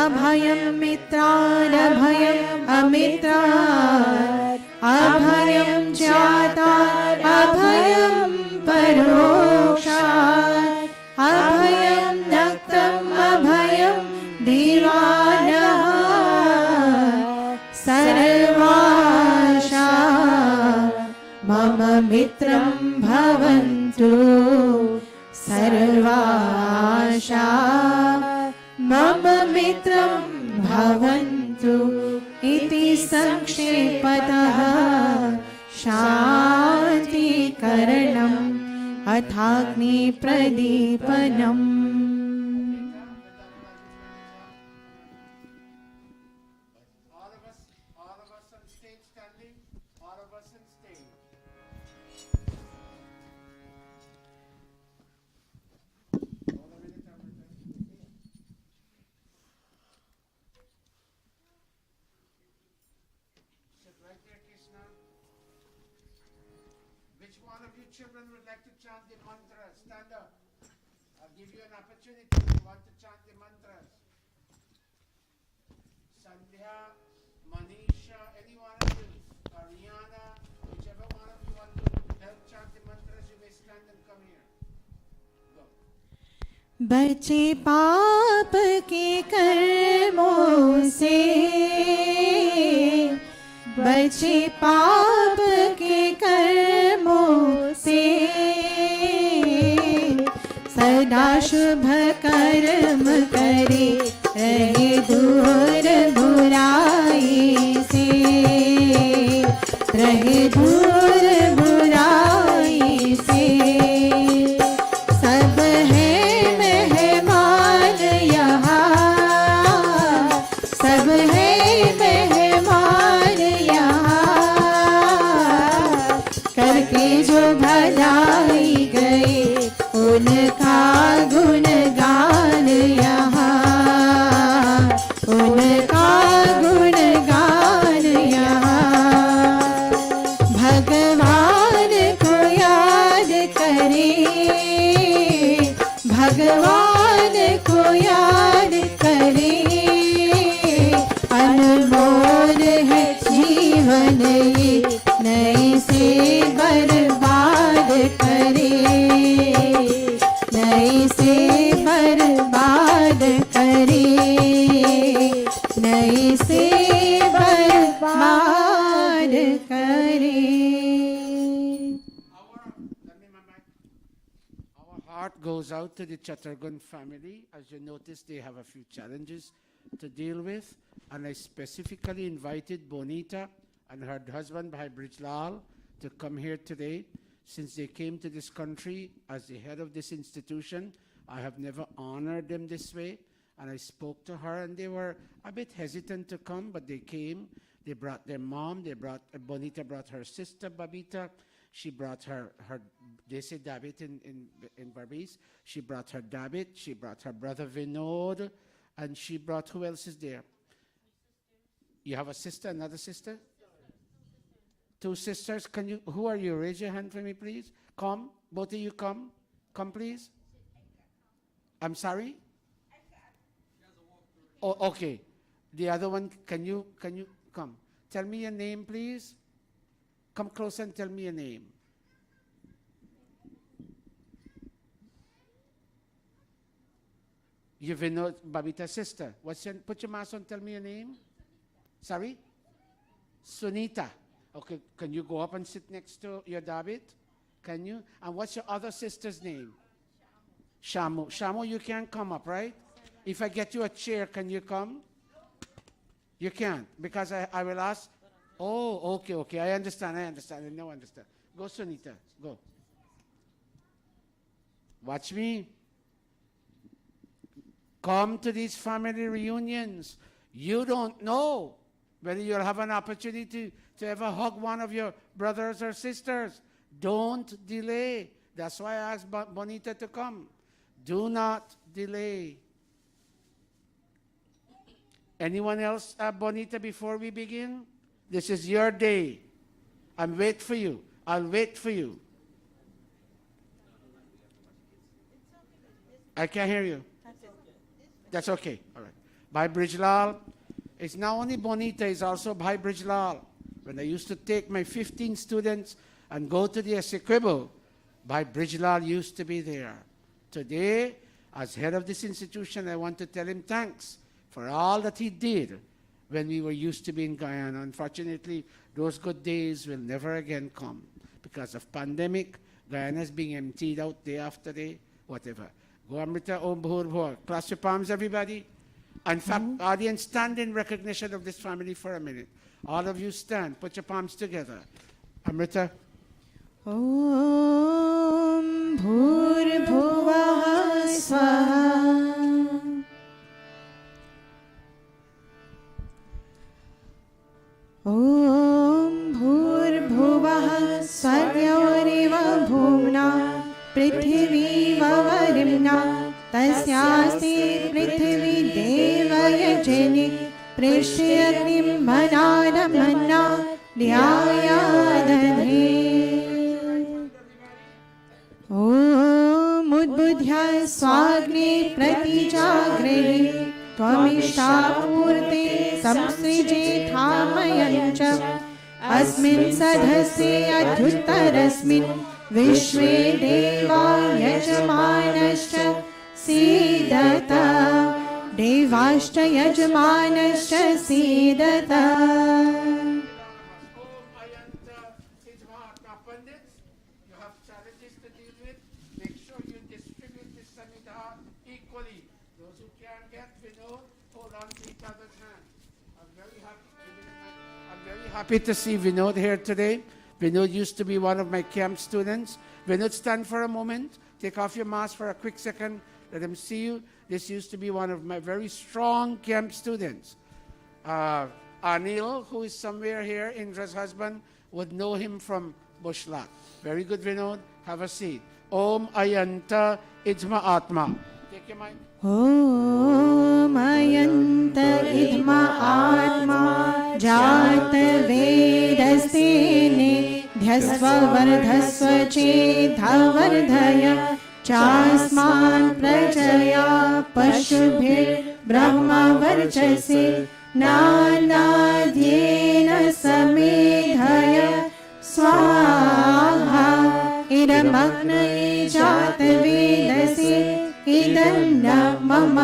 अभयं मित्रानभयम् अमित्रात् अभयं ज्ञातात् अभयं परोक्षात् अभयं नक्तम् अभयं दीवानः सर्वाशा मम मित्रं भवन्तु सर्वाशा मम मित्रं भवन्तु। इति संक्षेपतः शान्तिकरणम् अथाग्निप्रदीपनम्। All of us on stage standing, all of us on stage. Sit right there, Krishna. Which one of you children would like to chant the mantra? Stand up. give you an opportunity if you want to chant the mantras. Sandhya, Manisha, any one of you, Ariana, whichever one of you want to help chant the mantras, you may stand and come here. Go. बचे पाप के कर्मों से, बचे पाप के कर्मों से, सदा शुभ कर्म करे रहे दूर बुराई से, रहे दूर बुराई से। सब है मेहमान यहाँ, सब है मेहमान यहाँ, करके जो भलाई गए उनका गुणगान यहाँ, उनका गुणगान यहाँ। भगवान को याद करें, भगवान को याद करें, अनमोल है जीवन ये नए से बर्बाद करे, नए से बर्बाद करे, नए से बर्बाद करे। Our heart goes out to the Chattargun family. As you notice, they have a few challenges to deal with. And I specifically invited Bonita and her husband, Bhai Brijlal, to come here today. Since they came to this country as the head of this institution, I have never honored them this way. And I spoke to her, and they were a bit hesitant to come, but they came. They brought their mom. They brought Bonita brought her sister, Babita. She brought her they say David in Barbese. She brought her David. She brought her brother Vinod. And she brought, who else is there? You have a sister, another sister? Two sisters. Can you, who are you? Raise your hand for me, please. Come. Both of you come. Come, please. I'm sorry? Oh, okay. The other one, can you come? Tell me your name, please. Come close and tell me your name. You Vinod, Babita's sister. What's your, put your mask on, tell me your name. Sorry? Sunita. Okay, can you go up and sit next to your David? Can you? And what's your other sister's name? Shamu. Shamu, you can't come up, right? If I get you a chair, can you come? You can't, because I will ask. Oh, okay. I understand. I now understand. Go, Sunita. Go. Watch me. Come to these family reunions. You don't know whether you'll have an opportunity to ever hug one of your brothers or sisters. Don't delay. That's why I asked Bonita to come. Do not delay. Anyone else, Bonita, before we begin? This is your day. I'll wait for you. I'll wait for you. I can't hear you. That's okay. All right. Bhai Brijlal. It's not only Bonita, it's also Bhai Brijlal. When I used to take my 15 students and go to the Essequibo, Bhai Brijlal used to be there. Today, as head of this institution, I want to tell him thanks for all that he did when we were used to be in Guyana. Unfortunately, those good days will never again come because of pandemic. Guyana is being emptied out day after day, whatever. Go Amrita Om Bhur Bhur. Clap your palms, everybody. In fact, audience, stand in recognition of this family for a minute. All of you stand. Put your palms together. Amrita. Om Bhurbhuvah Swaha. Om Bhurbhuvah Swaryoriva Bhumna Prithvi Vavarimna Tasyasti Prithvi Devayajani Prishyagnim Manana Manna Dhyayadadhe Om Udbudhi आराध्य स्वाग्ने प्रतिजाग्रहे त्वमिष्टापूर्ते संसृजेथामयं च अस्मिन् सदस्ये अध्युत्तरस्मिन् विश्वे देवा यजमानश्च सीदत देवाश्च यजमानश्च सीदत You have challenges to deal with. Make sure you distribute this samhita equally. Those who can't get, hold on to each other's hand. I'm very happy to see Vinod here today. Vinod used to be one of my camp students. Vinod, stand for a moment. Take off your mask for a quick second. Let them see you. This used to be one of my very strong camp students. Anil, who is somewhere here, Indra's husband, would know him from Bushlak. Very good, Vinod. Have a seat. Om Ayanta Ijma Atma. Take your mic. ॐ अयन्त इद्मा आत्मा जात वेदस्तेने ध्यस्व वर्धस्व चेधवर्धय चास्मान् प्रजया पशुभिर्ब्रह्मवर्चसे नानाद्येन समेधय स्वाहा इदमग्नये जातवेदसे इदन्न मम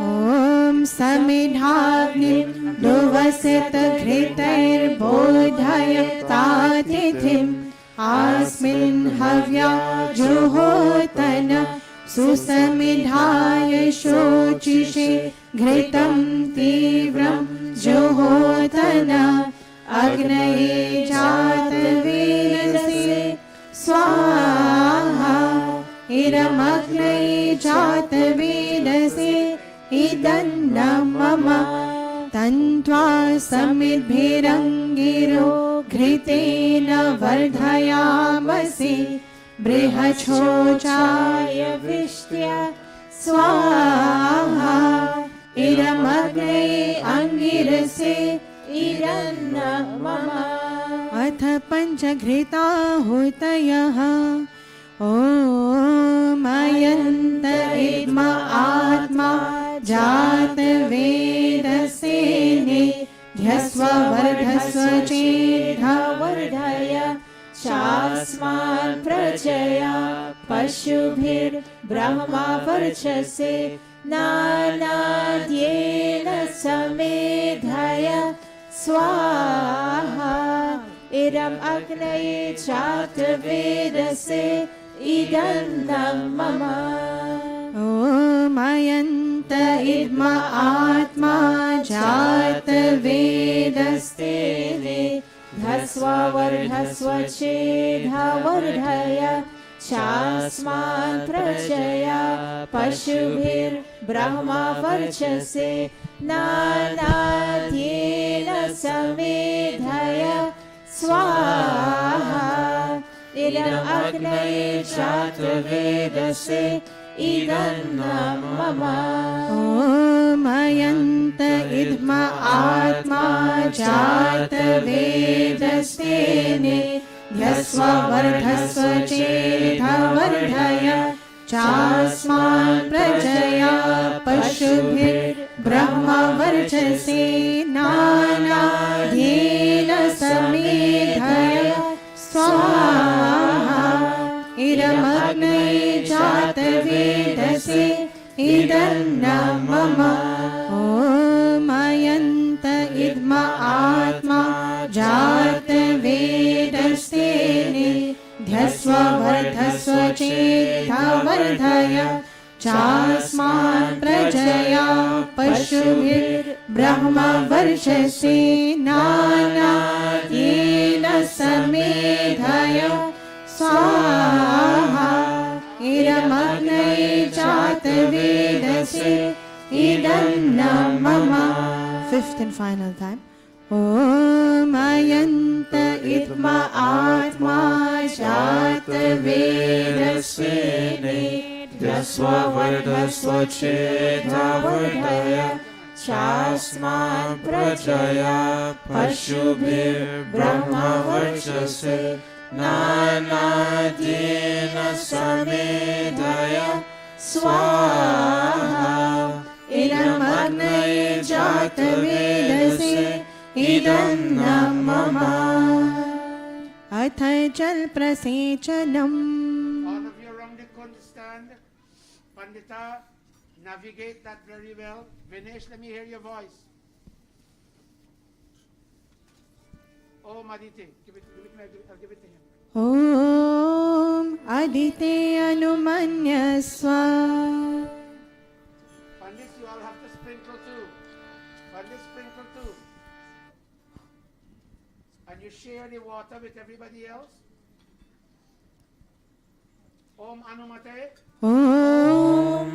ॐ समिधाग्निं दुवसत घृतैर्बोधय तातिथिम् अस्मिन् हव्या जुहोतन सुसमिधाय शोचिषे घृतं तीव्रं जुहोतन अग्नये जातवेदसे स्वाहा इदमग्नये जातवेदसे इदन्न मम तन्त्वा समिद्भिरङ्गिरो घृतेन वर्धयामसि बृहच्छोचाय विष्ट्या स्वाहा इदमग्नये अङ्गिरसे इदन्न मम अथ पञ्चघृताहुतयः ॐ अयन्त इद्म आत्मा जातवेदसेने ध्यस्व वर्धस्व चेधवर्धय चास्मान् प्रजया पशुभिर्ब्रह्मवर्चसे नानाद्येन समेधय स्वाहा इदम् अग्नये जातवेदसे इदन्न मम ॐ अयन्त इद्म आत्मा जातवेदस्तेने ध्यस्व वर्धस्व चेधवर्धय चास्मान् प्रजया पशुभिर्ब्रह्मवर्चसे नानाद्येन समेधय स्वाहा इदम् अग्नये जातवेदसे इदन्न मम ॐ अयन्त इद्म आत्मा जातवेदस्तेने ध्यस्व वर्धस्व चेधवर्धय चास्मान् प्रजया पशुभिर्ब्रह्मवर्चसे नानाद्येन समेधय स्वाहा इदमग्नये जातवेदसे इदन्न मम ॐ अयन्त इद्म आत्मा जातवेदस्तेने ध्यस्व वर्धस्व चेधवर्धय चास्मान् प्रजया पशुभिर्ब्रह्मवर्चसे नानाद्येन समेधय स्वाहा इदमग्नये जातवेदसे इदन्न मम Fifth and final time. ॐ अयन्त इद्म आत्मा जातवेदस्तेने ध्यस्व वर्धस्व चेधवर्धय चास्मान् प्रजया पशुभिर्ब्रह्मवर्चसे नानाद्येन समेधय स्वाहा इदमग्नये जातवेदसे इदं न मम अथ जल प्रसेचनम् All of you around the cone stand. Pandita, navigate that very well. Vinesh, let me hear your voice. Oh, Madite, give it to me. I'll give it to him. Om अदिते अनुमन्यस्व Pandit, you all have to sprinkle too. Pandit, sprinkle too. And you share the water with everybody else. Om Anumate. Om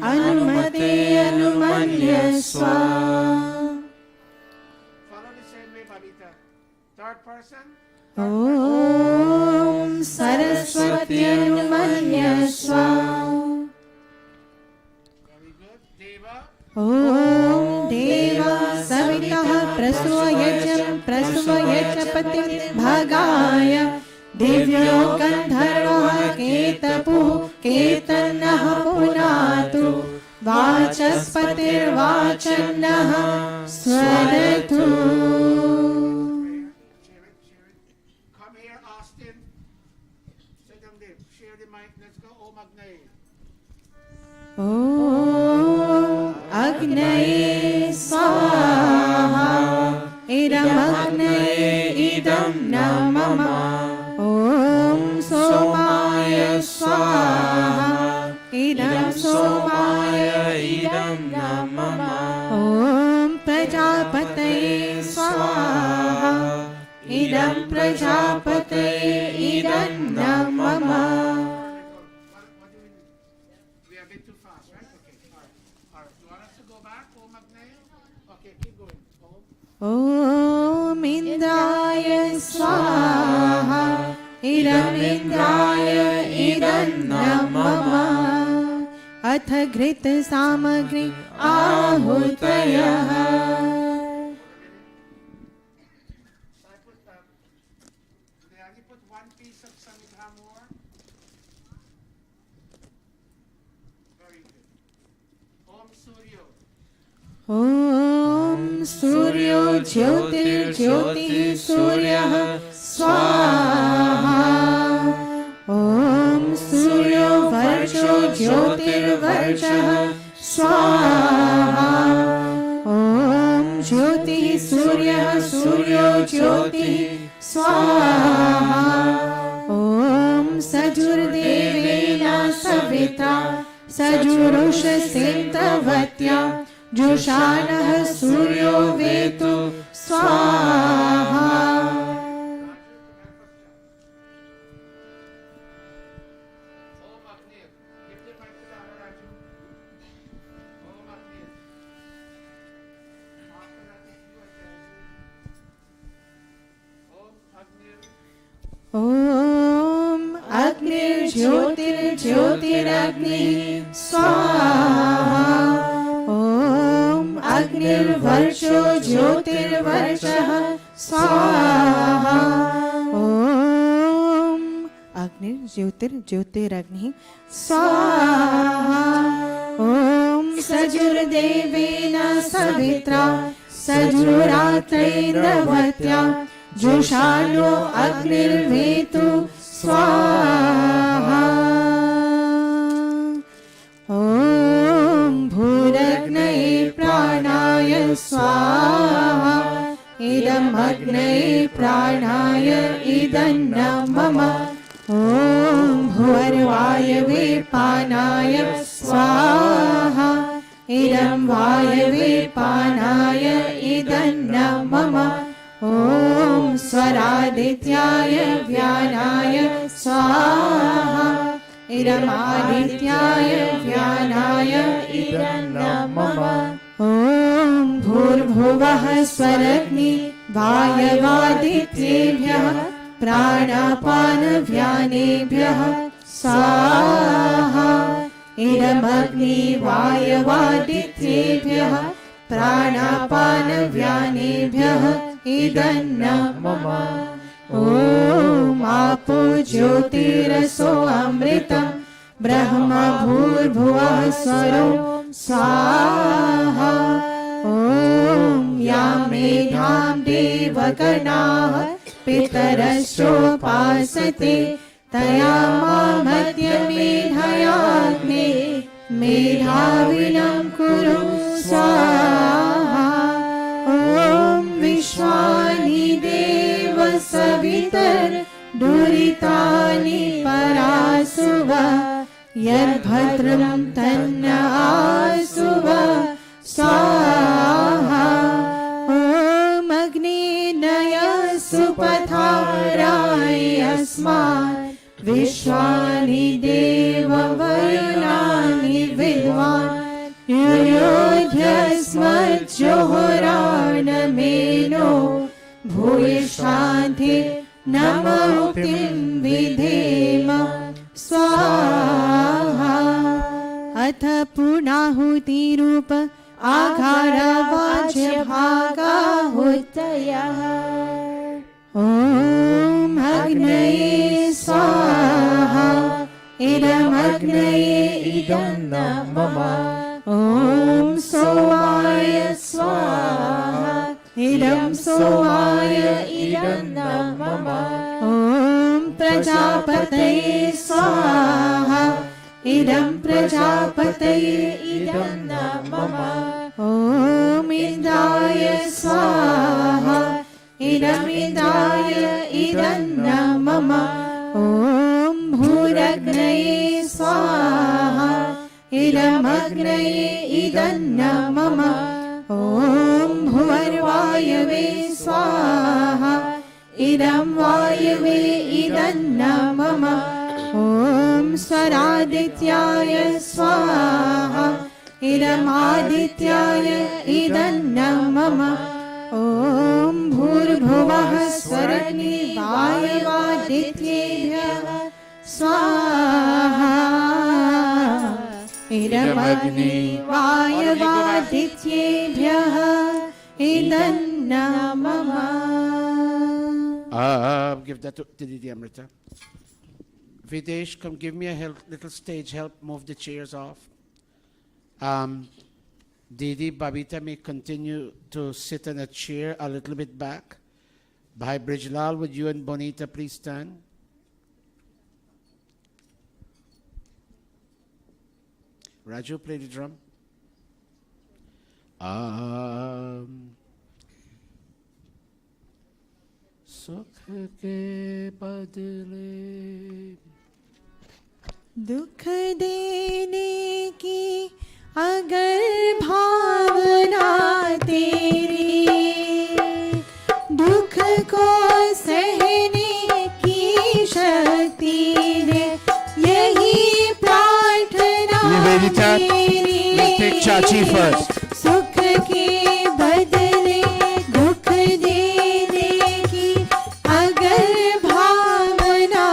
अनुमते अनुमन्यस्व Follow the same way, Babita. Third person. Om सरस्वत्यनुमन्यस्व Very good. Deva. ॐ देव सवितः प्रसूयच पतिं भगाय दिव्यो गन्धर्वः केतपुः केतन्नः पुनातु वाचस्पतिर्वाचन्नः स्वरतु Share it. Come here, Austin. Sit down there. Share the mic. Let's go. Om Agnaye. ॐ अग्नये स्वाहा इदमग्नये इदं न मम ॐ सोमाय स्वाहा इदं सोमाय इदं न मम ॐ प्रजापतये स्वाहा इदं प्रजापतये इदं न मम What do we need? We are a bit too fast, right? Okay. All right. You want us to go back? Om Agnaye? Okay, keep going. Om. ॐ इन्द्राय स्वाहा इदमिन्द्राय इदं न मम अथ घृत सामग्री आहुतयः So I put, they only put one piece of samidha more. Very good. Om Suryo. ॐ सूर्यो ज्योतिर्ज्योतिः सूर्यः स्वाहा ॐ सूर्यो वर्चो ज्योतिर्वर्चः स्वाहा ॐ ज्योतिः सूर्यः सूर्यो ज्योतिः स्वाहा ॐ सजुर्देवेन सविता सजुरुषसेतवत्या जुषाणः सूर्यो वेतु स्वाहा Om Agni. Give the mic to the Raju. Om Agni. After that, if you are there. Om Agni. ॐ अग्निर्ज्योतिर्ज्योतिरग्निः स्वाहा ॐ अग्निर्वर्चो ज्योतिर्वर्चः स्वाहा ॐ अग्निर्ज्योतिर्ज्योतिरग्निः स्वाहा ॐ सजुर्देवेन सवित्रा सजुरात्रैर्नवत्या जुषाणो अग्निर्वेतु स्वाहा ॐ भूरग्नये प्राणाय स्वाहा इदमग्नये प्राणाय इदं न मम ॐ भुवर्वायवे पानाय स्वाहा इदं वायवे पानाय इदं न मम ॐ स्वरादित्याय व्यानाय स्वाहा इदमादित्याय व्यानाय इदं न मम ॐ भूर्भुवः स्वरग्नि वायवादित्येभ्यः प्राणापानव्यानेभ्यः स्वाहा इदमग्नि वायवादित्येभ्यः प्राणापानव्यानेभ्यः इदं न मम ॐ आपो ज्योतिरसो अमृतं ब्रह्म भूर्भुवः स्वरो स्वाहा ॐ या मेधां देवगणाः पितरश्चोपासते तया मामद्यमेधयाग्ने मेधाविनं कुरु स्वाहा ॐ विश्वानि देव सवितर्दुरितानि परासुव यद्भद्रं तन्न आसुव स्वाहा ॐ अग्नेनय सुपथाराय अस्मान् विश्वानि देववरुणानि विद्वान् युयोध्यस्मज्जोहोराणमेनो भूयिष्ठान्ते नमोक्तिं विधेम स्वाहा अथ पूर्णाहुतिरूप आघारवाच्यभागाहुतयः ॐ अग्नये स्वाहा इदमग्नये इदं न मम ॐ सोमाय स्वाहा इदं सोमाय इदं न मम ॐ प्रजापतये स्वाहा इदं प्रजापतये इदं न मम ॐ इन्द्राय स्वाहा इदम् इन्द्राय इदं न मम ॐ भूरग्नये स्वाहा इदमग्नये इदं न मम ॐ भुवर्वायवे स्वाहा इदं वायवे इदं न मम ॐ स्वरादित्याय स्वाहा इदमादित्याय इदं न मम ॐ भूर्भुवः स्वरग्नि वायवादित्येभ्यः स्वाहा इदमग्नि वायवादित्येभ्यः इदं न मम Give that to Didi Amrita. Videsh, come give me a little stage help. Move the chairs off. Didi, Babita may continue to sit in a chair a little bit back. Bhai Brijlal, would you and Bonita please stand? Raju, play the drum. सुख के बदले दुख देने की अगर भावना तेरी दुख को सहने की शक्ति दे यही प्रार्थना Nivedita, मेरी let's take Chachi first. सुख के बदले दुख देने की अगर भावना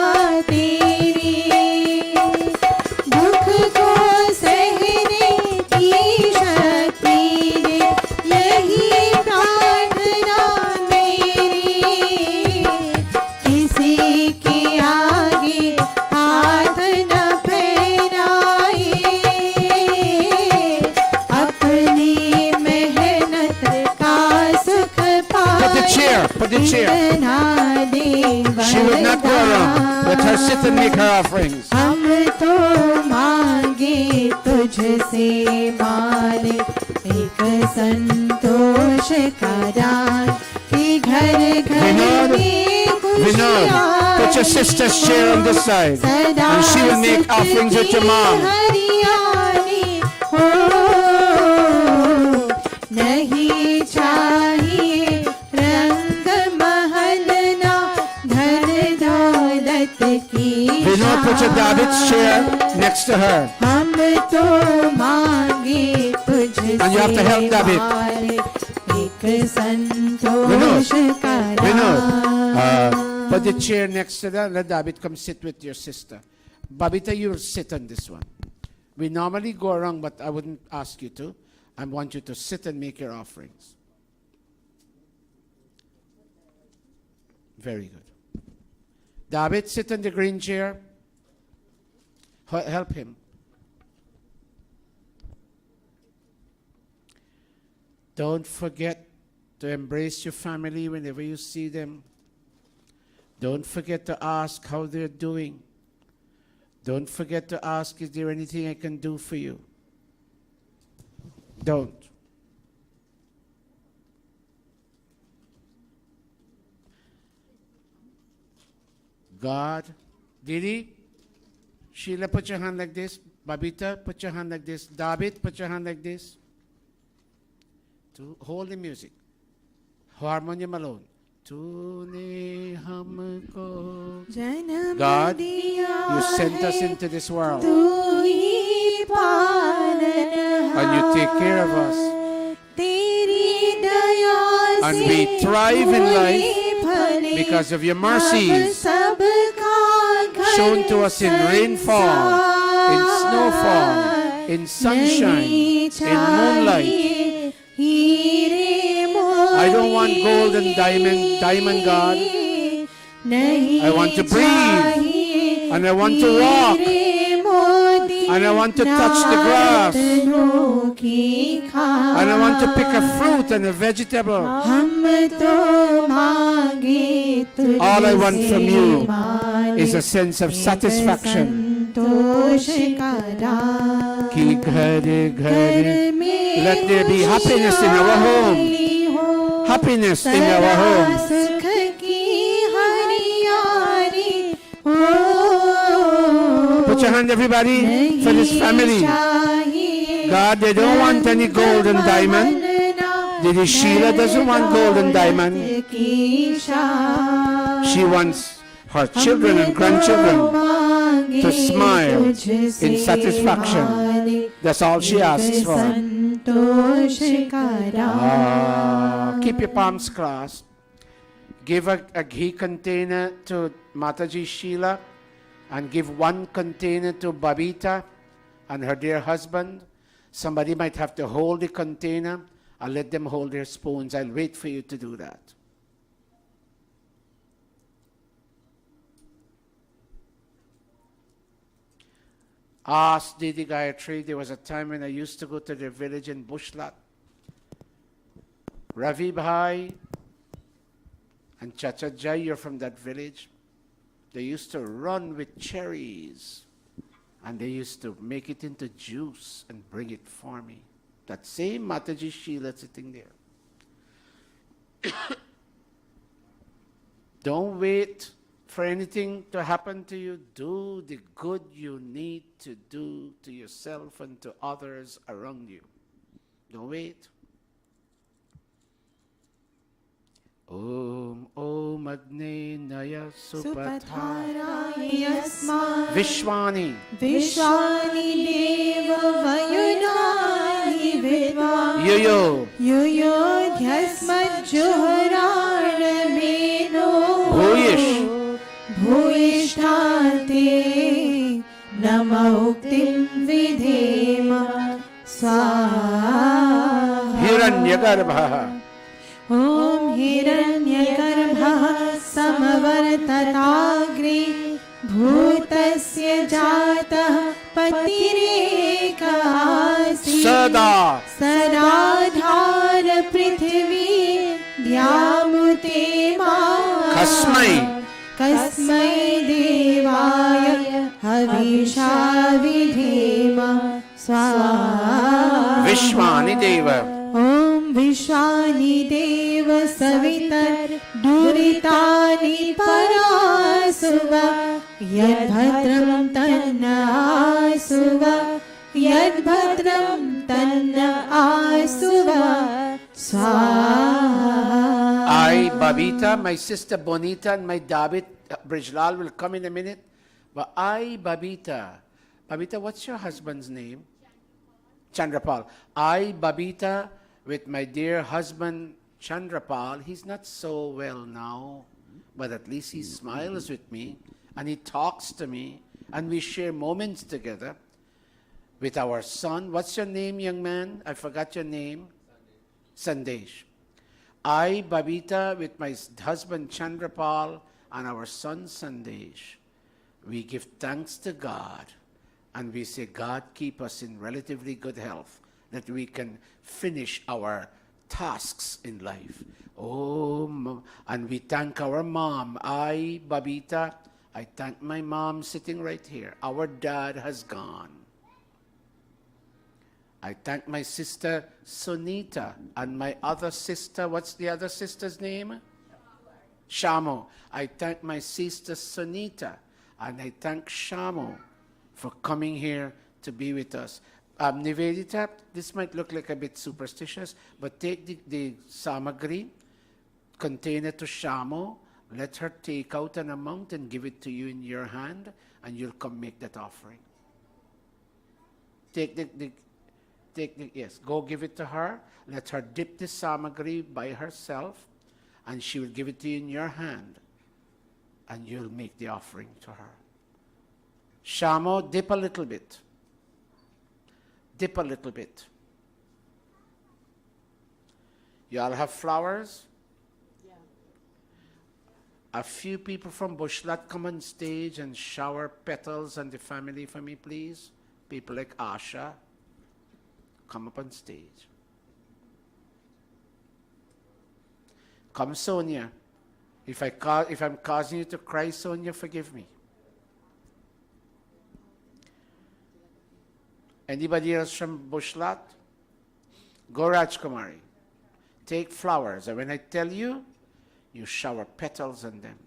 तेरी दुख को सहने की शक्ति दे यही प्रार्थना मेरी किसी के आगे हाथ न फैलाए अपनी मेहनत का सुख Put the chair, put the chair. She would not go around. Let her sit and make her offerings. हम तो मांगे तुझसे मालिक एक संतोष का दान कि घर घर Vinod, में Vinod, put your sister's chair on this side. And she will make offerings with your mom. हरियाली हो नहीं चाहिए रंग महल ना धन दौलत की Vinod, put your David's chair next to her. हम तो मांगे तुझसे And you have to help David. मालिक एक संतोष का Vinod, दान। put the chair next to that. Let David come sit with your sister. Babita, you will sit on this one. We normally go around, but I wouldn't ask you to. I want you to sit and make your offerings. Very good. David, sit on the green chair. Help him. Don't forget to embrace your family whenever you see them. Don't forget to ask how they're doing. Don't forget to ask, is there anything I can do for you? Don't. God, Didi, Sheila, put your hand like this. Babita, put your hand like this. David, put your hand like this. To hold the music. Harmonium alone. Tune humko. God, you sent us into this world. And you take care of us. And we thrive in life because of your mercies shown to us in rainfall, in snowfall, in sunshine, in moonlight. I don't want gold and diamond God. I want to breathe, and I want to walk, and I want to touch the grass, and I want to pick a fruit and a vegetable. All I want from you is a sense of satisfaction. Let there be happiness in our home. Happiness in our home. Put your hand, everybody, for this family. God, they don't want any gold and diamond. Lady Sheila doesn't want gold and diamond. She wants her children and grandchildren to smile in satisfaction. That's all she asks for. Keep your palms crossed. Give a ghee container to Mataji Sheila, and give one container to Babita and her dear husband. Somebody might have to hold the container. I'll let them hold their spoons. I'll wait for you to do that. Ask Didi Gayatri. There was a time when I used to go to their village in Bushlat. Ravi Bhai and Chacha Jai are from that village. They used to run with cherries, and they used to make it into juice and bring it for me. That same Mataji Sheila sitting there. Don't wait for anything to happen to you. Do the good you need to do to yourself and to others around you. Don't wait. Om Om Agne Naya Supathaya Vishwani Deva Vayunani Vidva Yo Yo Dhyasmat Juhran Meno Bhuyishthate Namauktim Vidhema Swaha Hiranyagarbha Om Hiranyagarbha Samavartatagri Bhutasya Jatah Patireka Sada Sadadhara Prithvi Dhyamute Ma Kasmai Devaya Havisha Vidhema Swaha Vishwani Deva Om Vishwani Deva Savitar Duritani Parasuva Yadbhadram Tanna Asuva Yadbhadram Tanna Asuva Swaha. I, Babita, my sister Bonita, and my David Brijlal will come in a minute. But I, Babita, what's your husband's name? Chandrapal. I, Babita, with my dear husband Chandrapal, he's not so well now, but at least he smiles with me and he talks to me and we share moments together with our son. What's your name, young man? I forgot your name. Sandesh. I, Babita, with my husband Chandrapal and our son Sandesh, we give thanks to God And we say, God, keep us in relatively good health, that we can finish our tasks in life. And we thank our mom. Babita, I thank my mom sitting right here. Our dad has gone. I thank my sister Sunita and my other sister. What's the other sister's name? Shamo. I thank my sister Sunita and I thank Shamo for coming here to be with us. Nivedita, this might look like a bit superstitious, but take the samagri, contain it to Shamo, let her take out an amount and give it to you in your hand, and you'll come make that offering. Yes, go give it to her. Let her dip the samagri by herself, and she will give it to you in your hand, and you'll make the offering to her. Shamo, dip a little bit. Dip a little bit. You all have flowers? Yeah. A few people from Bushlat come on stage and shower petals on the family for me, please. People like Asha, come up on stage. Come, Sonia. If I'm causing you to cry, Sonia, forgive me. Anybody else from Bushlat? Go, Rajkumari. Take flowers, and when I tell you, you shower petals on them.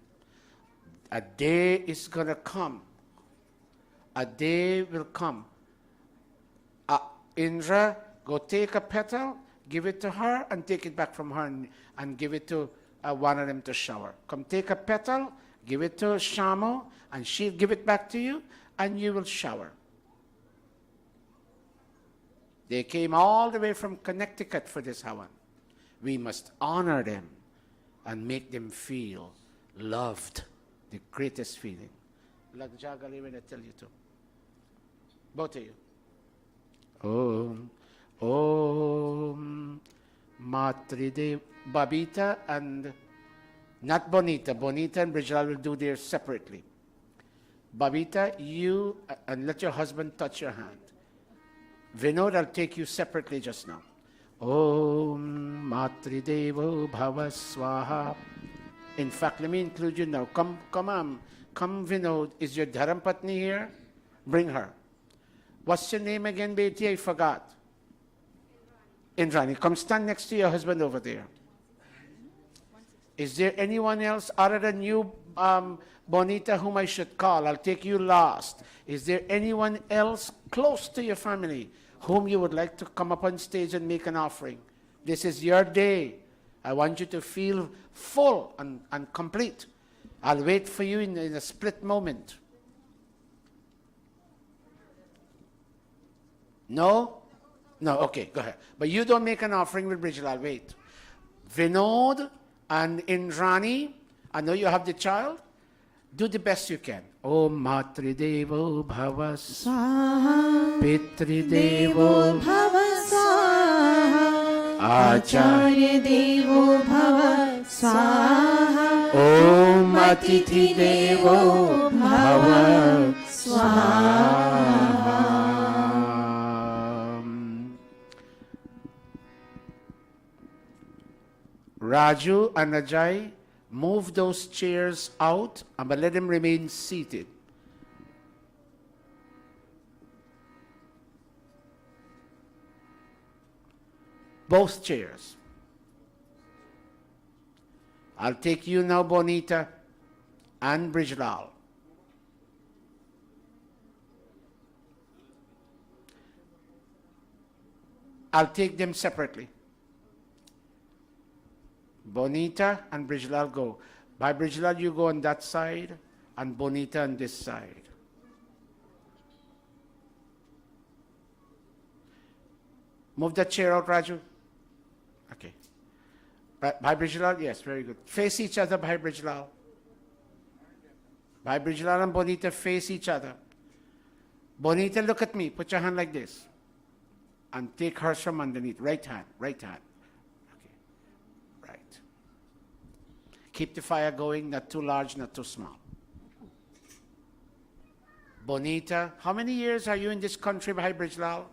A day is going to come. A day will come. Indra, go take a petal, give it to her, and take it back from her and give it to one of them to shower. Come take a petal, give it to Shamo, and she'll give it back to you, and you will shower. They came all the way from Connecticut for this Hawan. We must honor them and make them feel loved, the greatest feeling. Lagjagali when I tell you to. Both of you. Om Matridev Babita and not Bonita. Bonita and Brijal will do theirs separately. Babita, you and let your husband touch your hand. Vinod, I'll take you separately just now. Om Matridevo Bhava Swaha. In fact, let me include you now. Come, Vinod. Is your Dharampatni here? Bring her. What's your name again, Beti? I forgot. Indrani. Come stand next to your husband over there. Is there anyone else other than you, Bonita, whom I should call? I'll take you last. Is there anyone else close to your family whom you would like to come up on stage and make an offering? This is your day. I want you to feel full and complete. I'll wait for you in a split moment. No? No, okay, go ahead. But you don't make an offering with Bridget, I'll wait. Vinod and Indrani, I know you have the child. Do the best you can. Om Matridevo Bhava Swaha Pitridevo Bhava Swaha Acharya Devo Bhava Swaha Om Atithi Devo Bhava Swaha. Raju and Ajay, move those chairs out, but let them remain seated. Both chairs. I'll take you now, Bonita and Brijlal. I'll take them separately. Bonita and Brijlal go. By Brijlal, you go on that side, and Bonita on this side. Move that chair out, Raju. Okay. By Brijlal, yes, very good. Face each other, by Brijlal. By Brijlal and Bonita face each other. Bonita, look at me. Put your hand like this. And take hers from underneath. Right hand, right hand. Keep the fire going, not too large, not too small. Bonita, how many years are you in this country, Bhai Brijlal?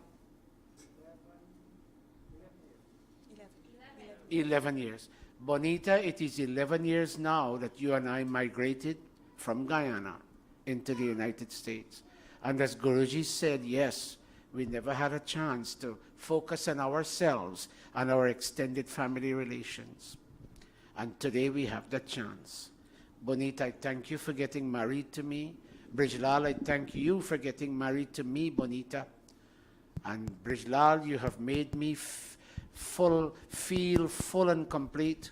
11 years. Bonita, it is 11 years now that you and I migrated from Guyana into the United States. And as Guruji said, yes, we never had a chance to focus on ourselves and our extended family relations. And today we have that chance. Bonita, I thank you for getting married to me. Brijlal, I thank you for getting married to me, Bonita. And Brijlal, you have made me feel full and complete.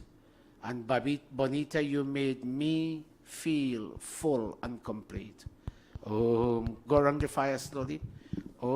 And Bonita, you made me feel full and complete. Go around the fire slowly. Om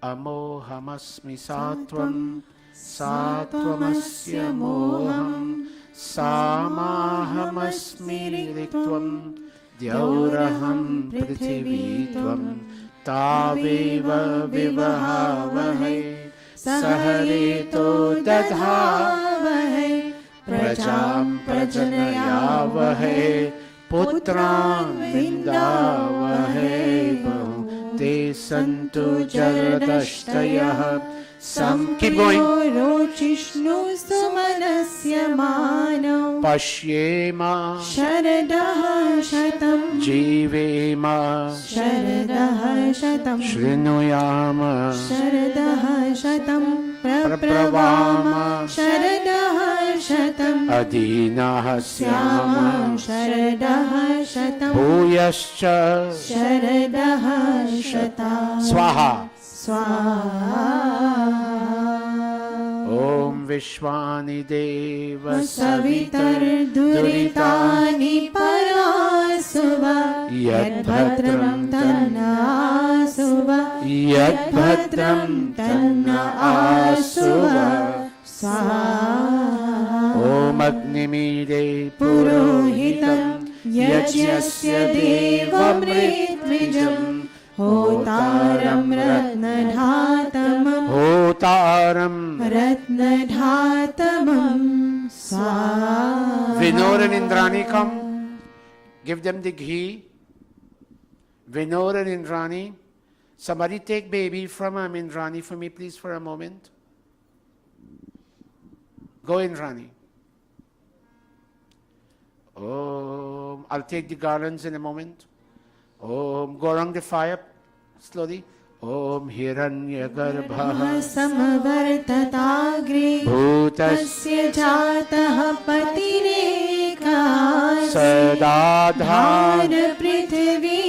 Amohamasmi Satvam Satvamasya Moham Samahamasmi Riktvam Dyauraham Prithivitvam Taveva Vivahavahai Sahareto Dadhavahai Prajam Prajanayavahai Putram Vindavahai Te Santu Jaradashtayah Keep going. Rochishnu Sumanasya Manav Pashyema Sharadaha Shatam Jivema Sharadaha Shatam Shrinuyama Sharadaha Shatam Prabhavama Sharadaha Shatam Adinaha Syama Sharadaha Shatam Bhuyascha Sharadaha Shatam Swaha Swaha Om Vishwani Deva Savitar Duritani Parasuva Yad Bhadram Tanna Asuva Yad Bhadram Tanna Asuva Swaha Om Agnimide Purohitam Yajyasya Devamritvijam Hotaram Ratnadhatamam Hotaram Ratnadhatamam Swaha Vinod and Indrani come. Give them the ghee. Vinod and Indrani. Somebody take baby from Indrani for me, please, for a moment. Go, Indrani. I'll take the garlands in a moment. Go around the fire slowly. Om Hiranyagarbha Samavartatagre Bhutas Tasya Jataha Patireka Sadadha Dhana Prithvi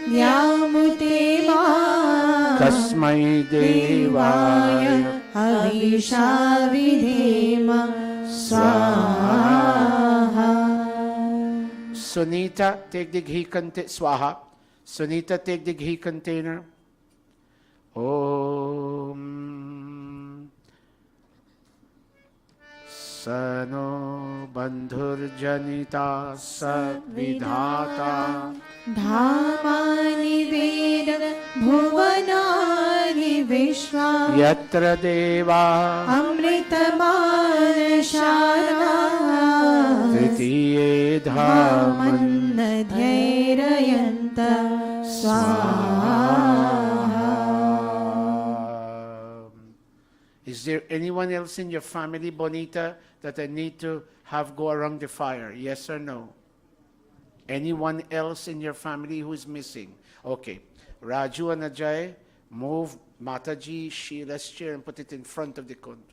Yamuteva Tasmai Devaya Avisha Vidhema Swaha Sunita, take the ghee container. Swaha. Sunita, take the ghee container. Om Sano Bandhur Janita Savidhata Dhamani Veda Bhuvanani Vishwa Yatra Deva Amritamana Tritiye Dhaman Dhamannadhyairayanta Swaha. Is there anyone else in your family, Bonita, that I need to have go around the fire? Yes or no? Anyone else in your family who is missing? Okay. Raju and Ajay, move Mataji, Sheila's chair and put it in front of the kund.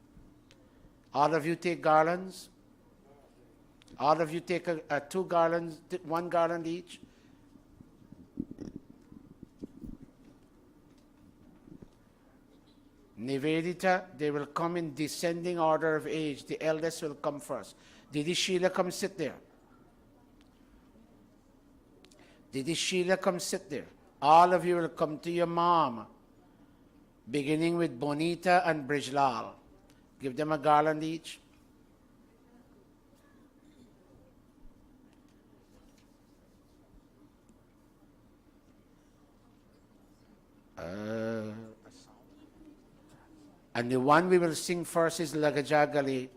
All of you take garlands. All of you take two garlands, one garland each. Nivedita, they will come in descending order of age. The eldest will come first. Didi Sheila, come sit there. Didi Sheila, come sit there. All of you will come to your mom, beginning with Bonita and Brijlal. Give them a garland each. And the one we will sing first is Lagajagali.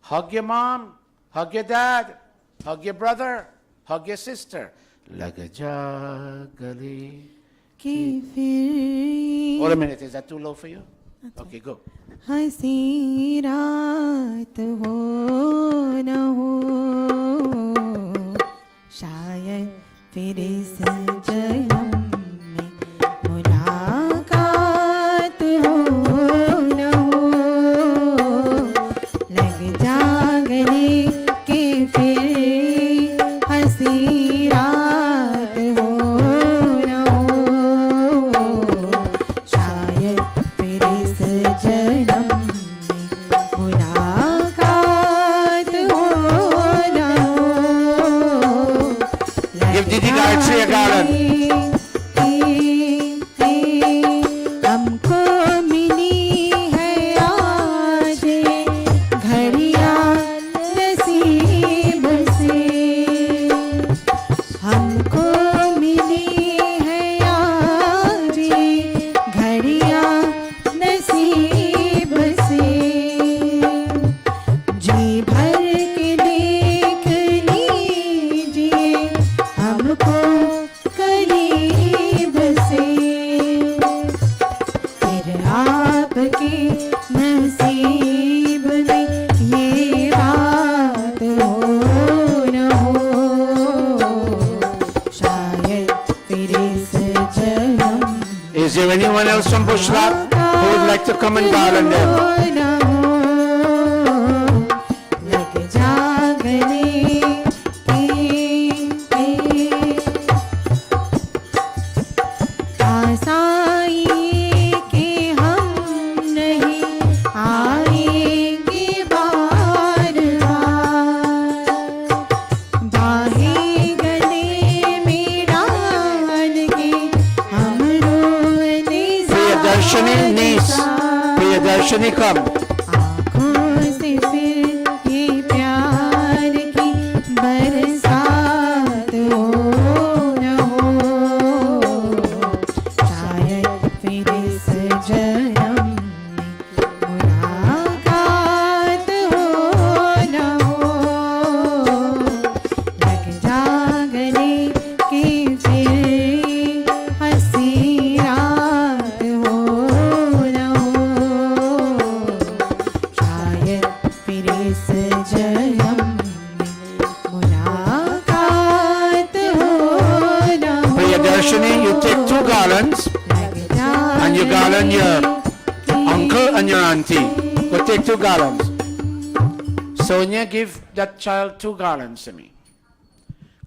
Hug your mom, hug your dad, hug your brother, hug your sister. lag ja gale. कि फिर Hold a minute, is that too low for you? Okay, go. हंसी रात हो न हो शायद फिर इस जन्म में मुलाकात हो न हो लग जा गले के फिर हंसी रात हो न हो शायद फिर इस जन्म में मुलाकात हो न हो Give Didi Gayatri a garland. हमको मिली है आज घड़ियां नसीब से हमको मिली है आज घड़ियां नसीब से जी भर के देख लीजिए हमको करीब से फिर आपके नसीब में ये बात हो न हो शायद फिर इस जन्म Is there anyone else from Bushlap who would like to come and garland them? लग जा गले के आसाई के हम नहीं आएंगे बार बार बाहें गले में डाल के हम रोने Priyadarshini, niece. Priyadarshini, come. आँखों से फिर ये प्यार की बरसात हो न हो शायद फिर इस जन्म में मुलाकात हो न हो लग जा गले के फिर हंसी रात हो न हो शायद फिर इस जन्म में मुलाकात हो न हो Priyadarshini, you take 2 garlands लग जा and you garland your uncle and your auntie. Go take 2 garlands. Sonia, give that child 2 garlands to me.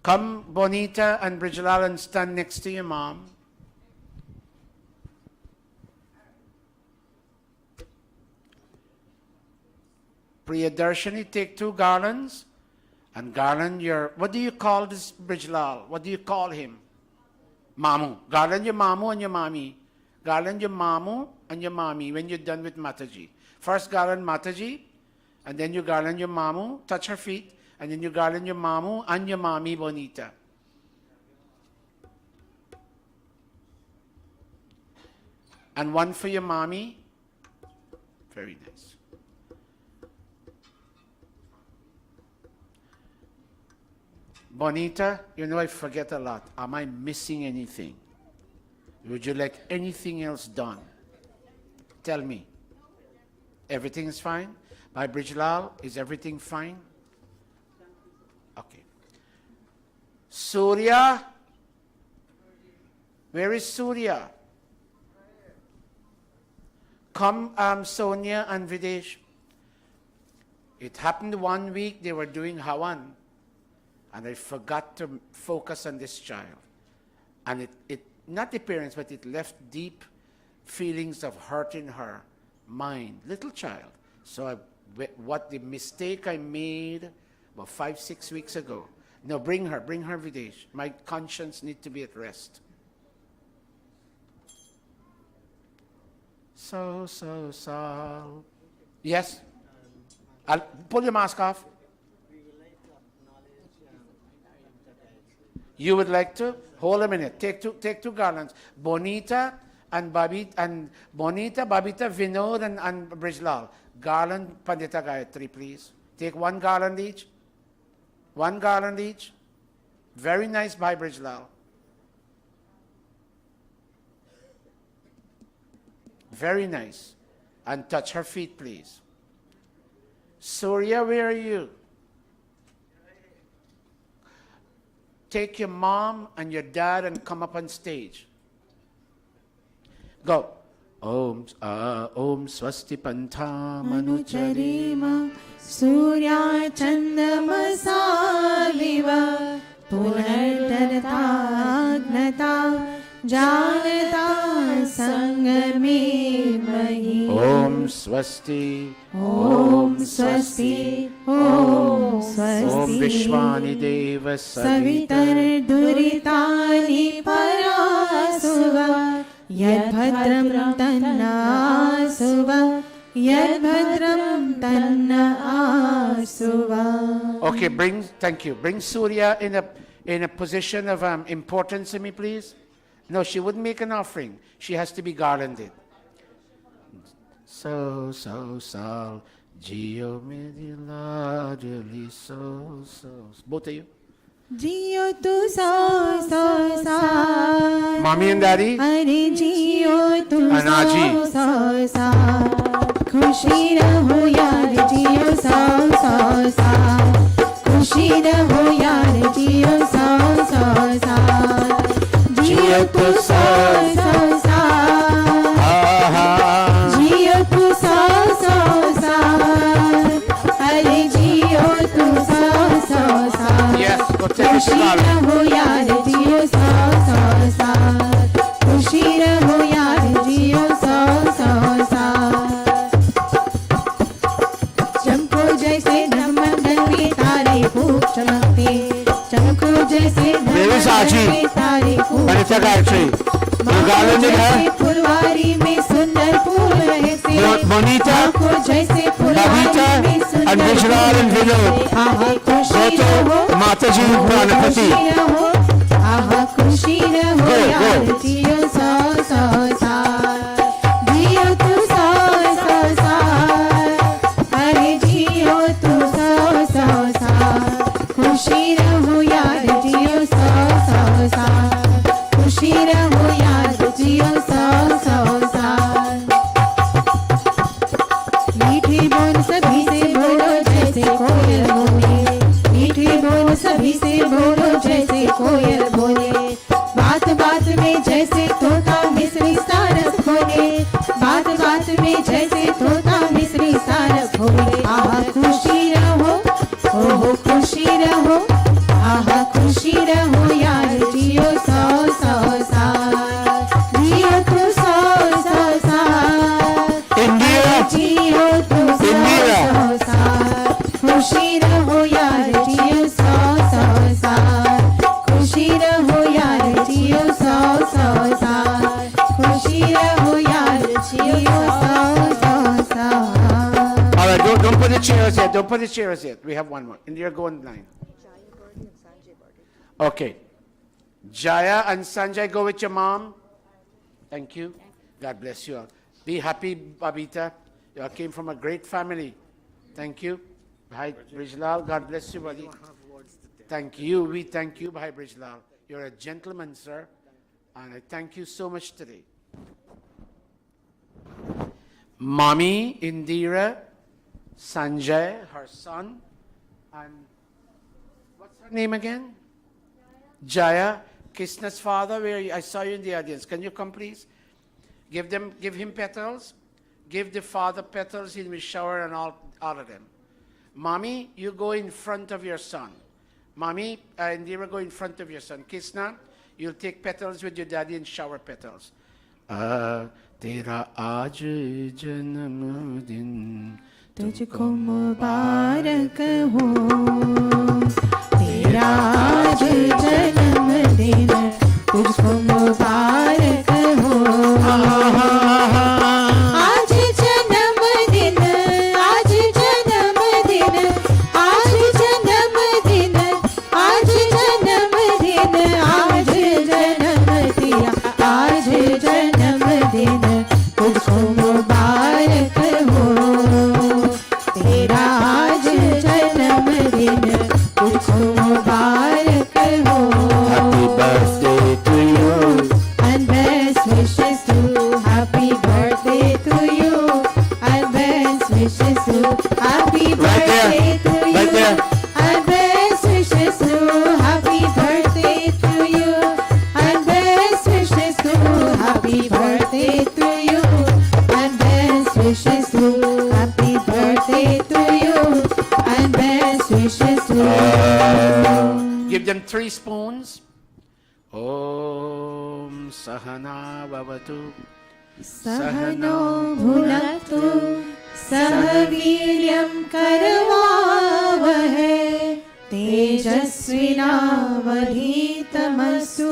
Come, Bonita and Brijlal, and stand next to your mom. Priyadarshini, take 2 garlands and garland your, what do you call this Brijlal? What do you call him? Mamu. Garland your mamu and your mami. Garland your mamu and your mami when you're done with Mataji. First garland Mataji, and then you garland your mamu, touch her feet, and then you garland your mamu and your mami Bonita. And one for your mami. Very nice. Bonita, you know I forget a lot. Am I missing anything? Would you like anything else done? Tell me. Everything is fine? By Brijlal, is everything fine? Okay. Surya? Where is Surya? Come, Sonia and Videsh. It happened one week, they were doing Hawan, and I forgot to focus on this child. And it not the parents, but it left deep feelings of hurt in her mind. Little child. So what the mistake I made about 5-6 weeks ago. No, bring her, Videsh. My conscience needs to be at rest. So. Yes? I'll pull your mask off. You would like to? Hold a minute. Take two garlands. Bonita and Babita, Vinod and Brijlal. Garland Pandita Gayatri, please. Take one garland each. One garland each. Very nice, Bhai Brijlal. Very nice. And touch her feet, please. Surya, where are you? Take your mom and your dad and come up on stage. Go. Om Swasti Pantha Manucharima Surya Chandamasaviva Punardarthagnata Janata Sangame Mahi Om Swasti Om Swasti Om Swasti Om Vishwani Deva Savitar Duritani Parasuva Yadbhadram Tanna Suva Yadbhadram Tanna Asuva. Okay, thank you. Bring Surya in a position of importance to me, please. No, she wouldn't make an offering. She has to be garlanded. So, Gio Medila, so. Both of you. Jiyo tu so sa. Mommy and Daddy. Are jiyo tu Anaji. so sa. Khushi raho yaar jiyo so sa. Khushi raho yaar jiyo so sa. Jiyo tu so sa. Jiyo tu so sa. Are jiyo tu so sa. Yes, go take it to Khushi God. raho yaar jiyo so sa. Khushi raho yaar jiyo so sa. चमको जैसे नमन में तारे खूब चमकते चमको जैसे Where is Aji? में तारे खूब Vanita Gayatri. You garlanded जैसे her? फुलवारी में सुंदर फूल रहते Bonita, आँखों जैसे Babita, फुलवारी में सुंदर and Vishal and Vinod. आहा खुशी Go रहो to Mataji Pranapati. खुशी रहो आहा खुशी रहो Go, यार go. जियो सो सो सा जियो तू सो सो सा अरे जियो तू सो सो सा खुशी रहो यार जियो सो सो सा खुशी रहो यार जियो सो सो सा मीठी बोल सभी से बोलो जैसे कोयल बोले मीठी बोल सभी से बोलो जैसे कोयल बोले बात बात में जैसे तोता मिश्री सारस बोले बात बात में जैसे तोता मिश्री सारस बोले आहा खुशी रहो ओहो खुशी रहो आहा खुशी रहो यार जियो सो सो सा जियो तू सो सो सा India. जियो तू सो India. सो सा खुशी रहो यार जियो सो सो सा खुशी रहो यार जियो सो सो सा खुशी रहो यार जियो सो सो सा All right, don't put the chairs yet. Don't put the chairs yet. We have one more. India, go on line. Okay. Jaya and Sanjay, go with your mom. Thank you. God bless you all. Be happy, Babita. You all came from a great family. Thank you. Bhai Brijlal, God bless you, buddy. Thank you. We thank you, Bhai Brijlal. You're a gentleman, sir. And I thank you so much today. Mommy, Indira, Sanjay, her son, and what's her name again? Jaya, Krishna's father. Where are you? I saw you in the audience. Can you come, please? Give him petals. Give the father petals. He will shower and all of them. Mommy, you go in front of your son. Mommy, Indira, go in front of your son. Krishna, you'll take petals with your daddy and shower petals. तेरा आज जन्मदिन तुझको मुबारक हो तेरा आज जन्मदिन तुझको मुबारक हो आज जन्मदिन आज जन्मदिन आज जन्मदिन आज जन्मदिन आज जन्म तेरा आज जन्मदिन तुझको मुबारक हो तेरा आज जन्मदिन तुझको मुबारक हो Give them 3 spoons. Om Sahana Bhavatu. सहनो भुनक्तु सह वीर्यं करवावहै तेजस्विनावधीतमस्तु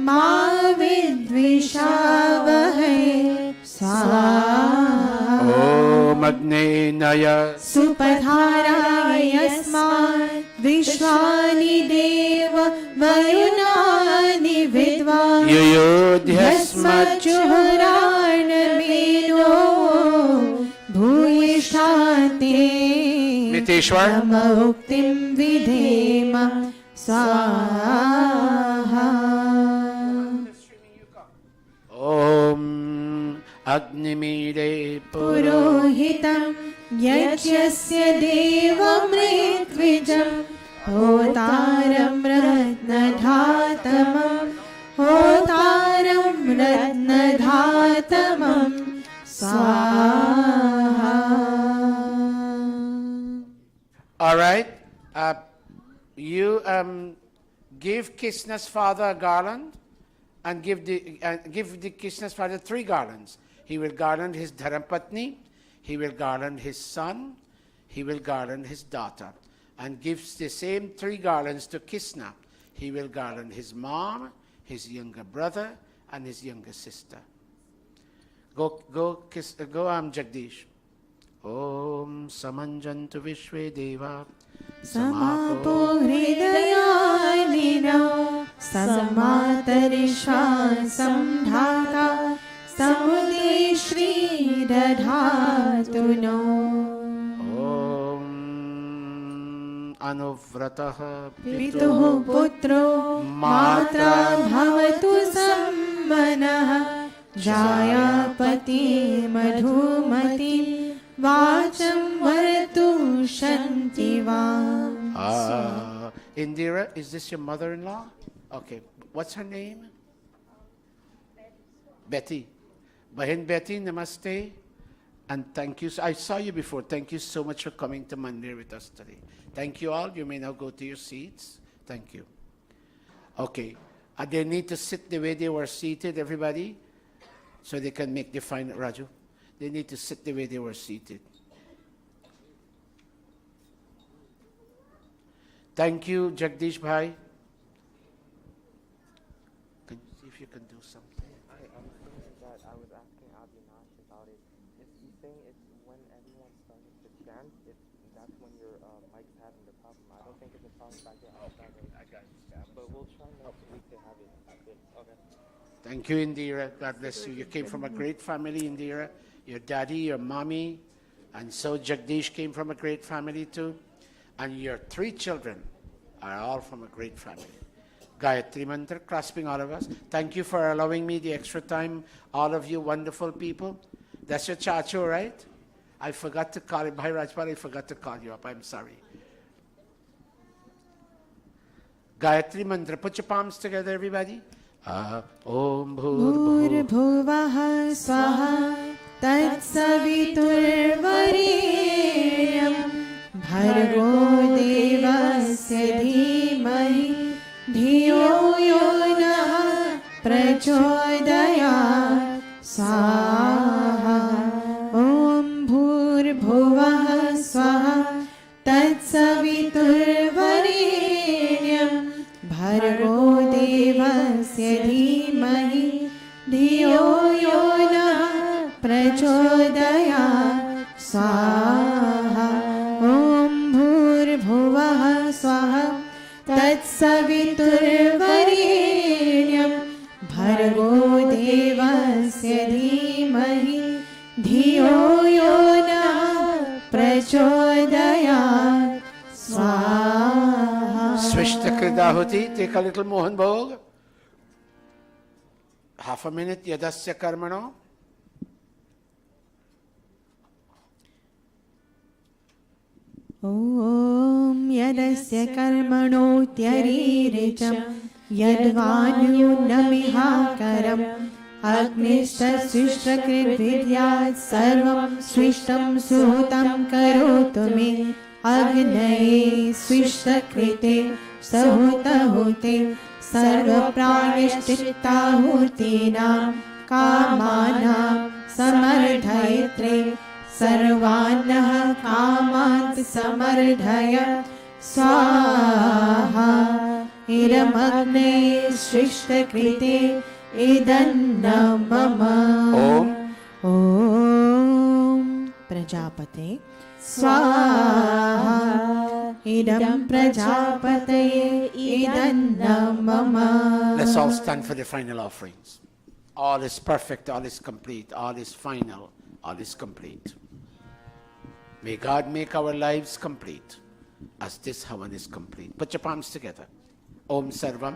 मा विद्विषावहै स्वाहा Om Agne Naya सुपधाराय यस्मात् विश्वानि देव वयुनानि विद्वा यस्मच्चुहुरार्णवेनो भूयिष्ठान्ते Niteshwar. मुक्तिं विधेम स्वाहा Om Agnimire पुरोहितं यज्ञस्य देवमृत्विजं होतारं रत्नधातमं स्वाहा. All right. You give Krishna's father a garland and give the Krishna's father 3 garlands. He will garland his Dharapatni, he will garland his son, he will garland his daughter, and gives the same 3 garlands to Krishna. He will garland his mom, his younger brother, and his younger sister. Go, Jagdish. Om Samanjantu Vishwe Deva समापो हृदयानिना समातरिषा संधाता समुदे श्रीदधातु नो. Om Anuvratah पितुः पुत्रो मात्रा भवतु सम्मनः जायापति मधुमति वाचं वरतु शान्तिवान्. Indira, is this your mother-in-law? Okay. What's her name? Betty. Bahin Betty, namaste. And thank you. I saw you before. Thank you so much for coming to Mandir with us today. Thank you all. You may now go to your seats. Thank you. Okay. They need to sit the way they were seated, everybody, so they can make the final, Raju. They need to sit the way they were seated. Thank you, Jagdish Bhai. Can you see if you can do something? I'm saying that I was asking Abhinash about it. He's saying it's when everyone's starting to chant, that's when your mic's having the problem. I don't think it's a problem back there outside. I got it. Yeah, but we'll try next week to have it. Okay. Thank you, Indira. God bless you. You came from a great family, Indira. Your daddy, your mommy, and so Jagdish came from a great family too. And your 3 children are all from a great family. Gayatri Mantra, clasping all of us. Thank you for allowing me the extra time, all of you wonderful people. That's your chacho, right? I forgot to call it. Bhai Rajpal, I forgot to call you up. I'm sorry. Gayatri Mantra. Put your palms together, everybody. Om भूर्भुवः स्वः तत्सवितुर्वरेण्यं भर्गो देवस्य धीमहि धियो यो नः प्रचोदयात् स्वाहा. ॐ भूर्भुवः स्वः तत्सवितुर्वरेण्यं भर्गो देवस्य धीमहि धियो यो नः प्रचोदयात् स्वाहा. ॐ भूर्भुवः स्वः तत्सवितुर्वरेण्यं भर्गो देवस्य धीमहि धियो यो नः प्रचोदयात् स्वाहा. Swishta Kridahuti, take a little Mohan Bhog. Half a minute, Yadasya Karmano. ॐ यदस्य कर्मणोत्यरीरिचं यद्वान्यूनमिहाकरम् अग्निष्टशिष्टकृद्विद्यात् सर्वं सृष्टं सुहृतं करोतु मे अग्नये स्विष्टकृते सहुतहुते सर्वप्रायश्चित्ताहुतीनां कामानां समर्धयत्रे सर्वान्नः कामान् समर्धय स्वाहा इदमग्नये स्विष्टकृते इदन्नं मम ॐ प्रजापते स्वाहा इदं प्रजापतये इदन्नं मम. Let's all stand for the final offerings. All is perfect, all is complete, all is final, all is complete. May God make our lives complete as this Havan is complete. Put your palms together. Om Sarvam.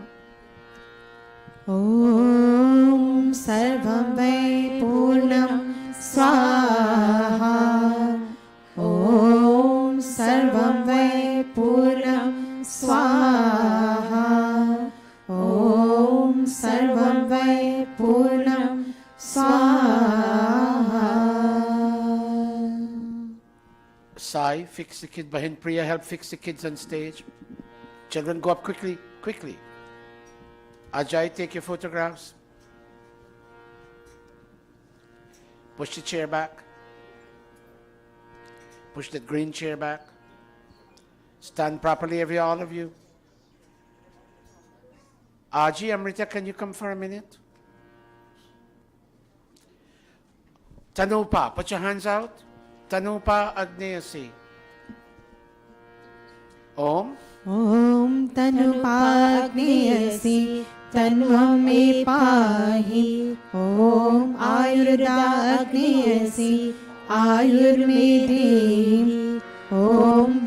ॐ सर्वं वै पूर्णं स्वाहा ॐ सर्वं वै पूर्णं स्वाहा ॐ सर्वं वै पूर्णं स्वाहा. Sai, fix the kid. Bahin Priya, help fix the kids on stage. Children, go up quickly, quickly. Ajay, take your photographs. Push the chair back. Push that green chair back. Stand properly, all of you. Aji, Amrita, can you come for a minute? Tanupa, put your hands out. Tanupa Agneyasi. Om. ॐ तनुपाग्नेयसि तन्वं मे पाहि ॐ आयुर्दाग्नेयसि आयुर्मे देहि ॐ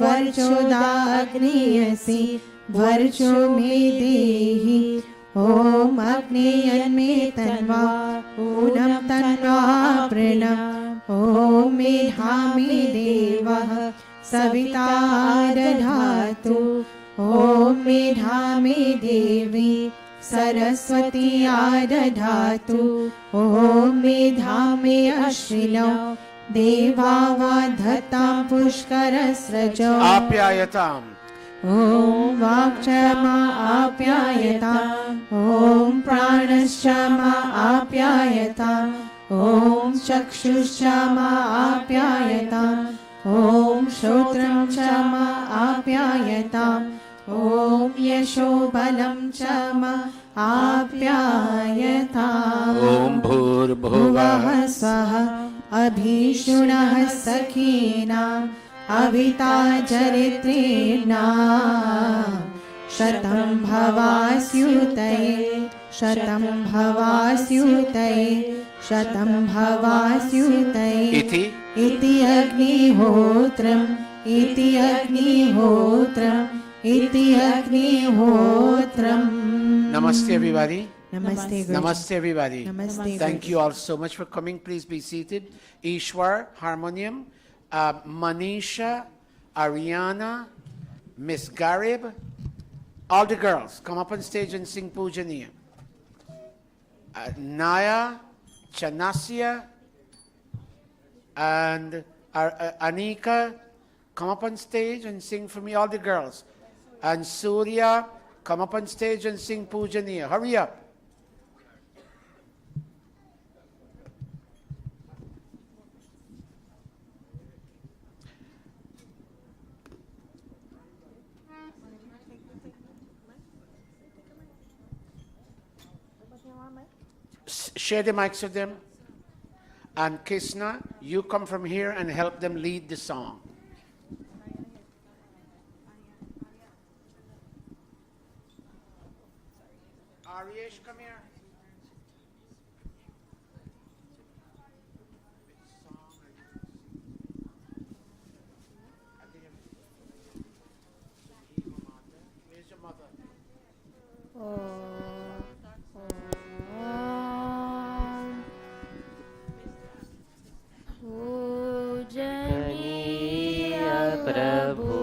वर्चोदाग्नेयसि वर्चो मे देहि ॐ अग्नेयन्मे तन्वा ऊनं तन्वा प्रणम् ॐ मेधामि देवः सविता दधातु ॐ मेधामि देवी सरस्वती दधातु ॐ मेधामि अश्विनौ देवा वाधतां पुष्करस्रजौ आप्यायताम् ॐ वाक्क्षमा आप्यायताम् ॐ प्राणश्चमा आप्यायताम् ॐ चक्षुश्चमा आप्यायताम् ॐ श्रोत्रं च म आप्यायताम् ॐ यशोबलं च म आप्यायताम् ॐ भूर्भुवः स्वः अभीषुणः सखीनाम् अविता चरित्रेणाम् शतं भवास्युतये शतं भवास्युतये शतं भवास्युतये इति अग्निहोत्रम् इति अग्निहोत्रम् इति अग्निहोत्रम्. Namaste everybody. Namaste. Namaste everybody. Namaste. Thank you all so much for coming. Please be seated. Ishwar, harmonium, Manisha, Ariana, Miss Garib, all the girls come up on stage and sing Pujaniya. Naya, Chanasya, and Anika, come up on stage and sing for me, all the girls. And Surya, come up on stage and sing Pujaniya. Hurry up. Share the mics with them. And Krishna, you come from here and help them lead the song. Aryesh, come here. Where's your mother? पूजनीय प्रभु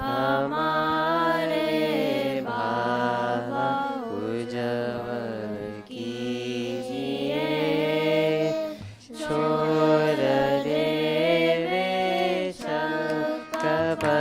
हमारे बाबा उज्जवल कीजिए छोड़ देवे कपट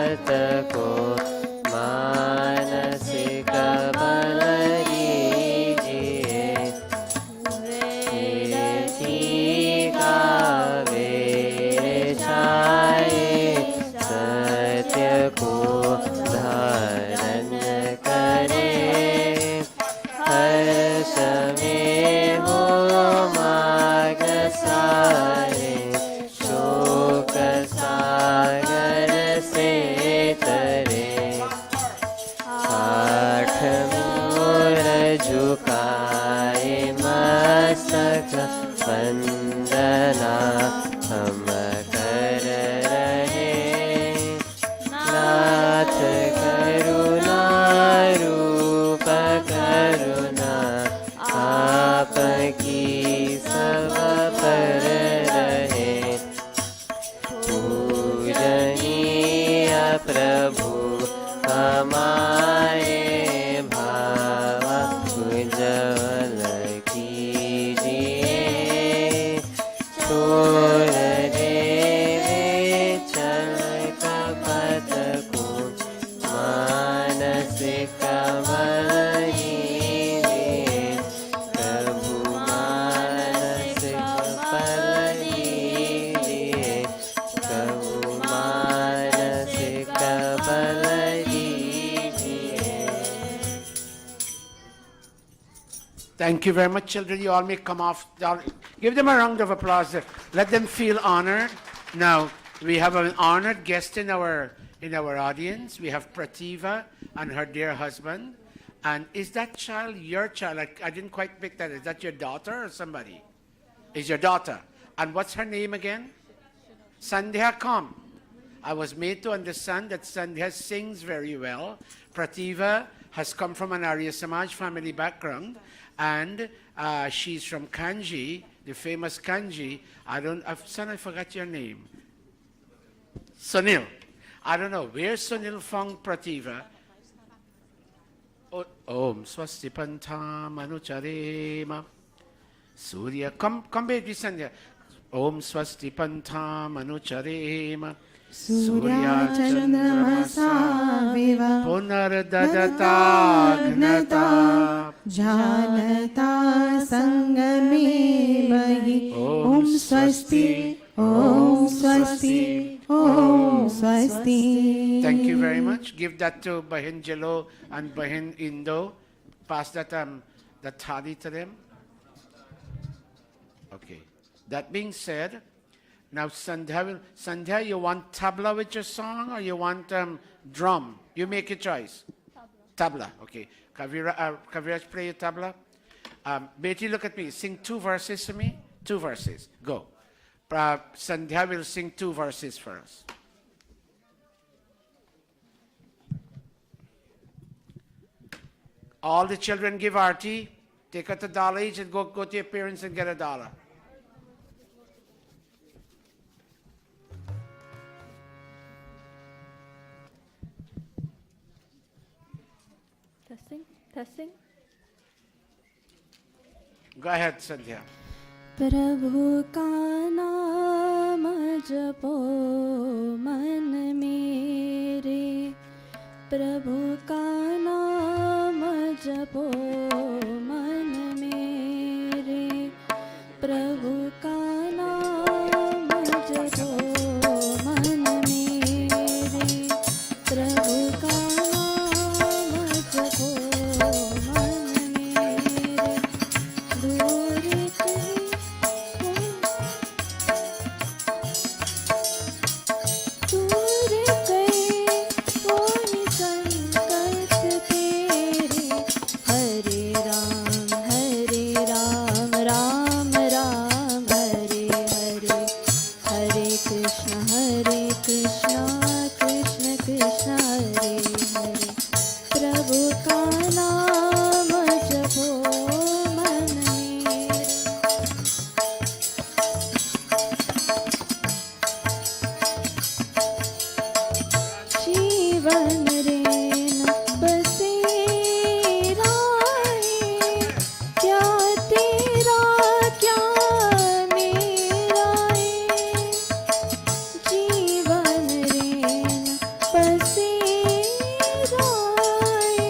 हमारे भावा उज्जवल कीजिए छोड़ देवे चल कपट को मानसिक बल दीजिए प्रभु मानसिक बल दीजिए प्रभु मानसिक बल दीजिए. Thank you very much, children. You all may come off down. Give them a round of applause. Let them feel honored. Now, we have an honored guest in our audience. We have Prativa and her dear husband. And is that child your child? I didn't quite pick that. Is that your daughter or somebody? Is your daughter. And what's her name again? Sandhya, come. I was made to understand that Sandhya sings very well. Prativa has come from an Arya Samaj family background, and she's from Kanji, the famous Kanji. Son, I forgot your name. Sunil. I don't know. Where's Sunil found Prativa? Om Swasti Pantam Anucharema. Surya. Come baby Sandhya. Om Swasti Pantam Anucharema. Surya Chandramasa Viva Punardadagnata Janata Sangame Mahi Om Swasti Om Swasti Om Swasti. Thank you very much. Give that to Bahin Jelo and Bahin Indo. Pass that thali to them. Okay. That being said, now Sandhya, you want tabla with your song or you want drum? You make a choice. Tabla. Okay. Kaviraj, play your tabla. Beti, look at me. Sing 2 verses to me. 2 verses. Go. Sandhya will sing 2 verses for us. All the children give Aarti. Take out $1 each and go to your parents and get $1. Testing. Go ahead, Sandhya. प्रभु का नाम जपो मन मेरे प्रभु का नाम जपो मन मेरे प्रभु का नाम जपो मन मेरे प्रभु का नाम जपो मन मेरे दूर कहीं दूर कहीं कोई संकट तेरे हरे राम राम राम हरे हरे हरे कृष्ण कृष्ण कृष्ण हरे हरे प्रभु का नाम जपो मन मेरे जीवन रेन बसेरा है क्या तेरा क्या मेरा है जीवन रेन बसेरा है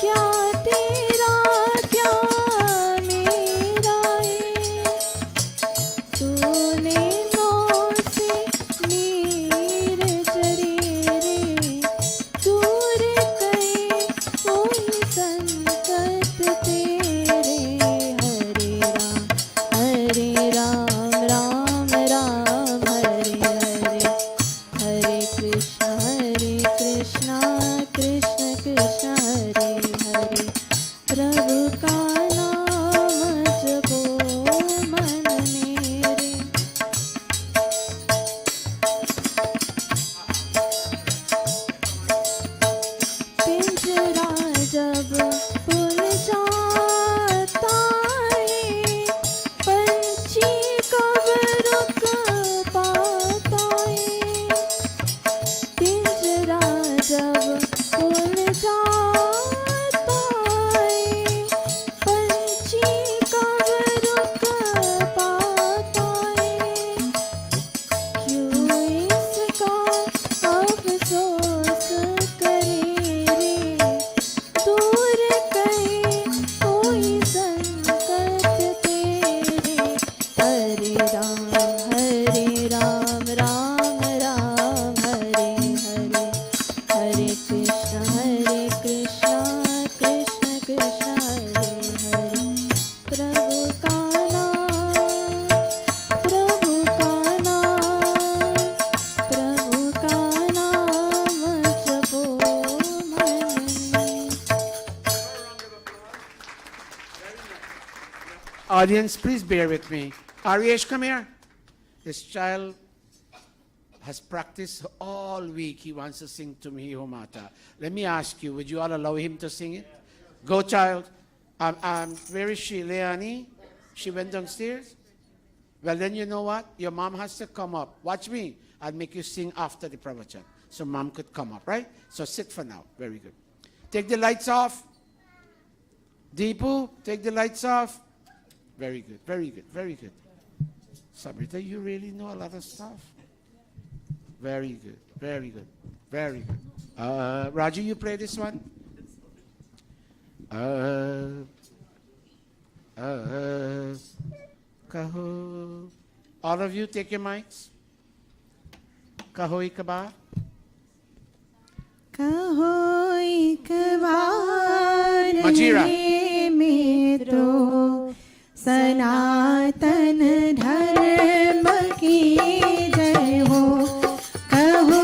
क्या तेरा क्या मेरा है तूने नौ से नीर चढ़े रे दूर कहीं कोई संकट तेरे हरे राम राम हरे हरे हरे कृष्ण कृष्ण कृष्ण हरे हरे प्रभु का नाम जपो मन मेरे पिंजरा जब भूल जाता है पंछी कब रुक पाता है पिंजरा जब भूल Audience, please bear with me. Ariyesh, come here. This child has practiced all week. He wants to sing to me, Homata. Let me ask you, would you all allow him to sing it? Go, child. Where is she, Leonie? She went downstairs? Well, then you know what? Your mom has to come up. Watch me. I'll make you sing after the pravachan. So mom could come up, right? So sit for now. Very good. Take the lights off. Deepu, take the lights off. Very good, very good, very good. Sabrita, you really know a lot of stuff. Very good, very good, very good. Raju, you play this one? Kaho. All of you take your mics. Kaho ikaba. कहो एक बार Majira. हे मित्रों सनातन धर्म की जय हो कहो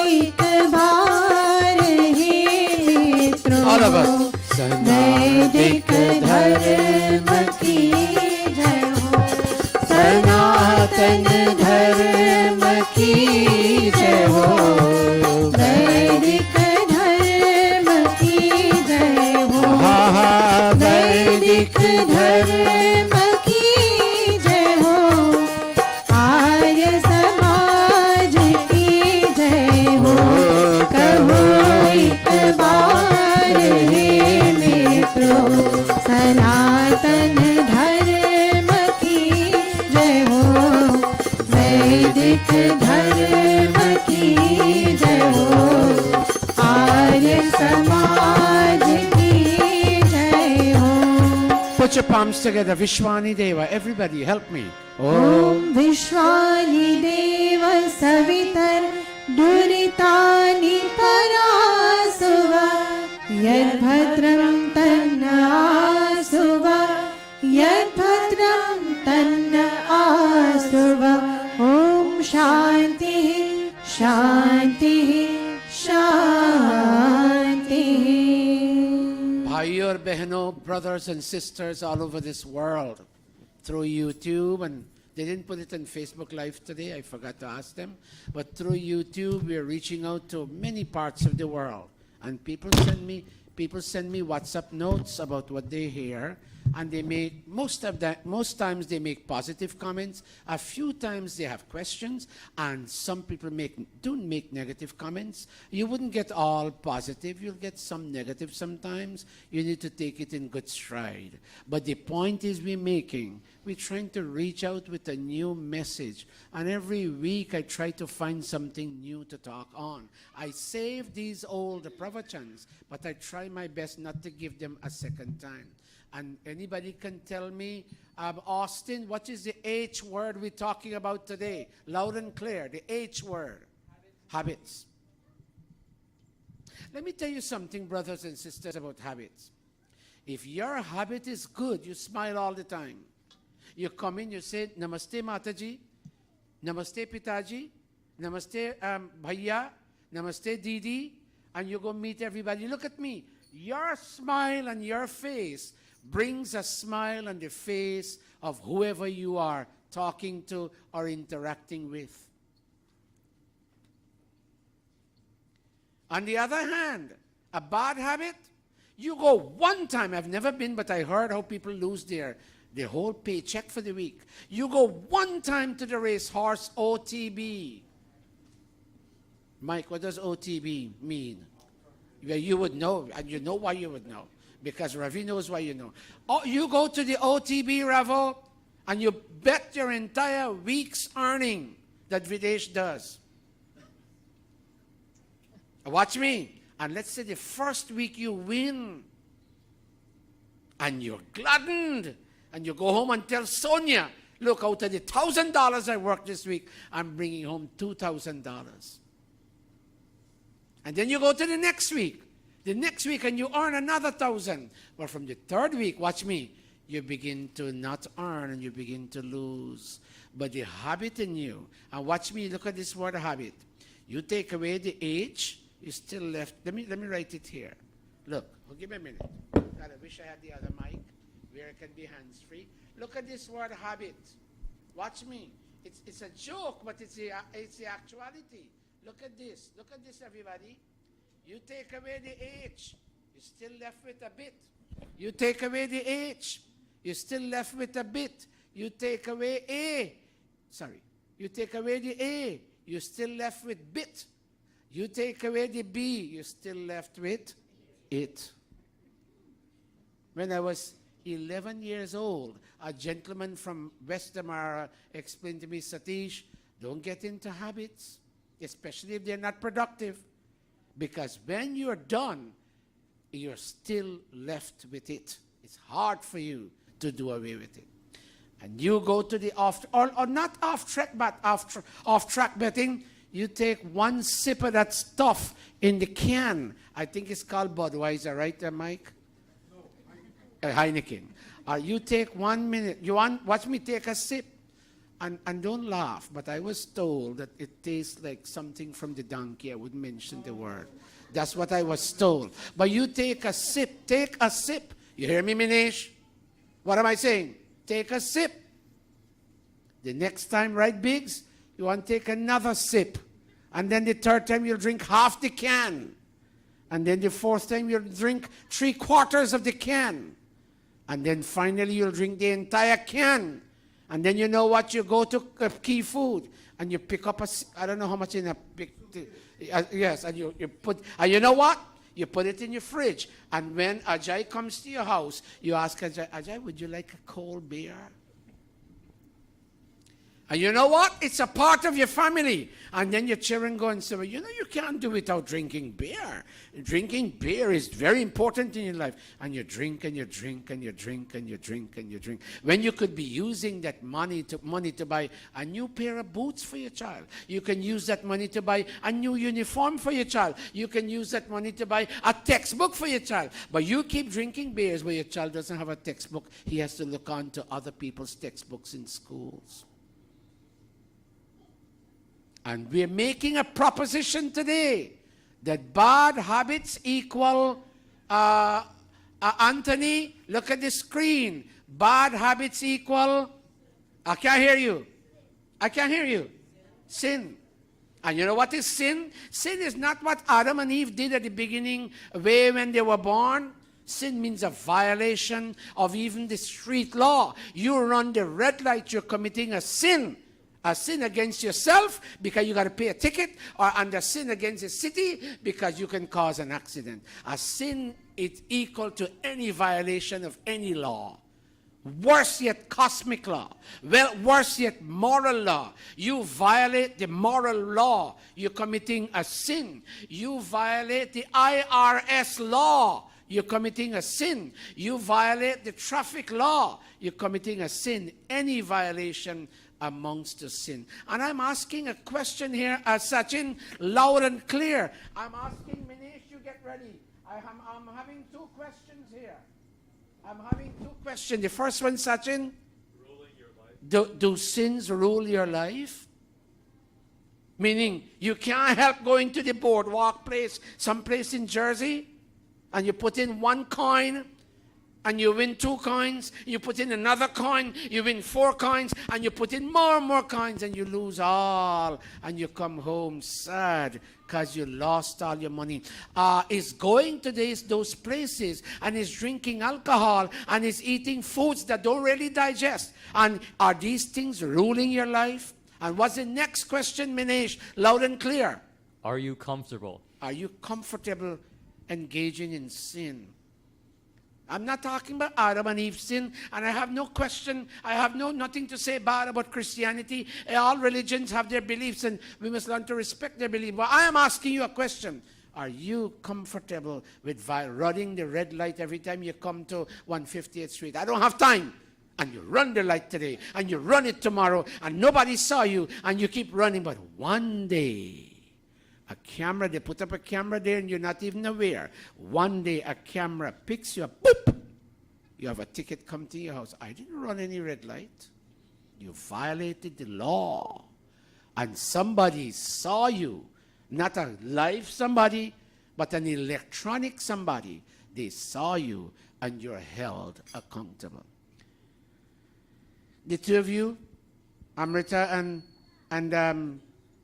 एक बार हे मित्रों All of us. वैदिक धर्म की जय हो सनातन धर्म की जय हो वैदिक धर्म की जय हो वैदिक धर्म की जय हो आर्य समाज की जय हो कहो एक बार हे मित्रों सनातन धर्म की जय हो वैदिक धर्म की जय हो आर्य समाज की जय हो Put your palms together. Vishwani Deva. Everybody, help me. ॐ विश्वानि देव सवितर दुरितानि परासुव यद्भद्रं तन्न आसुव यद्भद्रं तन्न आसुव ॐ शान्तिः शान्तिः शान्तिः Bhaiyo और बहनों, brothers and sisters all over this world, through YouTube, and they didn't put it on Facebook Live today, I forgot to ask them, but through YouTube we are reaching out to many parts of the world, and people send me WhatsApp notes about what they hear, and they make most times they make positive comments, a few times they have questions, and some people don't make negative comments. You wouldn't get all positive, you'll get some negative sometimes. You need to take it in good stride. But the point is we're trying to reach out with a new message, and every week I try to find something new to talk on. I save these old pravachans, but I try my best not to give them a second time. And anybody can tell me, Austin, what is the H word we're talking about today? Loud and clear, the H word. Habits. Let me tell you something, brothers and sisters, about habits. If your habit is good, you smile all the time. You come in, you say, Namaste Mataji, Namaste Pitaji, Namaste Bhaiya, Namaste Didi, and you go meet everybody. Look at me. Your smile on your face brings a smile on the face of whoever you are talking to or interacting with. On the other hand, a bad habit, you go one time, I've never been, but I heard how people lose their whole paycheck for the week. You go one time to the racehorse, OTB. Mike, what does OTB mean? You would know, and you know why you would know, because Ravi knows why you know. Oh, you go to the OTB, Ravo, and you bet your entire week's earning that Videsh does. Watch me. And let's say the first week you win, and you're gladdened, and you go home and tell Sonia, look, out of the $1,000 I worked this week, I'm bringing home $2,000. And then you go to the next week, and you earn another 1,000. But from the third week, watch me, you begin to not earn and you begin to lose. But the habit in you, and watch me, look at this word habit. You take away the H, you still left. Let me write it here. Look, give me a minute. God, I wish I had the other mic. where it can be hands-free. Look at this word habit. Watch me. It's a joke, but it's the actuality. Look at this. Look at this, everybody. You take away the H, you're still left with a bit. You take away the H, you're still left with a bit. You take away A. Sorry. You take away the A, you're still left with bit. You take away the B, you're still left with it. When I was 11 years old, a gentleman from Westamara explained to me, Satish, don't get into habits, especially if they're not productive. Because when you're done, you're still left with it. It's hard for you to do away with it. And you go to the or not off-track, but off-track betting. You take one sip of that stuff in the can. I think it's called Budweiser, right there, Mike? No, Heineken. You take 1 minute. Watch me take a sip. And don't laugh, but I was told that it tastes like something from the donkey. I wouldn't mention the word. That's what I was told. But you take a sip. Take a sip. You hear me, Minesh? What am I saying? Take a sip. The next time, right, Biggs? You want to take another sip. And then the third time, you'll drink half the can. And then the fourth time, you'll drink 3/4 of the can. And then finally, you'll drink the entire can. And then you know what? You go to Key Food and you pick up I don't know how much in a big, yes, and you put, and you know what? You put it in your fridge. And when Ajay comes to your house, you ask Ajay, would you like a cold beer? And you know what? It's a part of your family. And then your children go and say, well, you know, you can't do without drinking beer. Drinking beer is very important in your life. And you drink and you drink and you drink and you drink and you drink. When you could be using that money to buy a new pair of boots for your child. You can use that money to buy a new uniform for your child. You can use that money to buy a textbook for your child. But you keep drinking beers where your child doesn't have a textbook. He has to look on to other people's textbooks in schools. And we're making a proposition today that bad habits equal, Anthony, look at the screen. Bad habits equal, I can't hear you. I can't hear you. Sin. And you know what is sin? Sin is not what Adam and Eve did at the beginning, way when they were born. Sin means a violation of even the street law. You run the red light, you're committing a sin. A sin against yourself because you got to pay a ticket, or under sin against the city because you can cause an accident. A sin is equal to any violation of any law. Worse yet, cosmic law. Well, worse yet, moral law. You violate the moral law, you're committing a sin. You violate the IRS law, you're committing a sin. You violate the traffic law, you're committing a sin. Any violation amongst the sin. And I'm asking a question here, Sachin, loud and clear. I'm asking Minesh, you get ready. I'm having two questions here. I'm having two questions. The first one, Sachin. Ruling your life. Do sins rule your life? Meaning, you can't help going to the boardwalk place, someplace in Jersey, and you put in 1 coin, and you win 2 coins, you put in another coin, you win 4 coins, and you put in more and more coins, and you lose all, and you come home sad because you lost all your money. Is going to those places, and is drinking alcohol, and is eating foods that don't really digest. And are these things ruling your life? And what's the next question, Minesh? Loud and clear. Are you comfortable? Are you comfortable engaging in sin? I'm not talking about Adam and Eve's sin, and I have no question, I have nothing to say bad about Christianity. All religions have their beliefs, and we must learn to respect their beliefs. But I am asking you a question. Are you comfortable with running the red light every time you come to 158th Street? I don't have time. And you run the light today, and you run it tomorrow, and nobody saw you, and you keep running. But one day, a camera, they put up a camera there and you're not even aware. One day a camera picks you up, boop! You have a ticket come to your house. I didn't run any red light. You violated the law. And somebody saw you, not a live somebody, but an electronic somebody, They saw you and you're held accountable. The two of you, Amrita and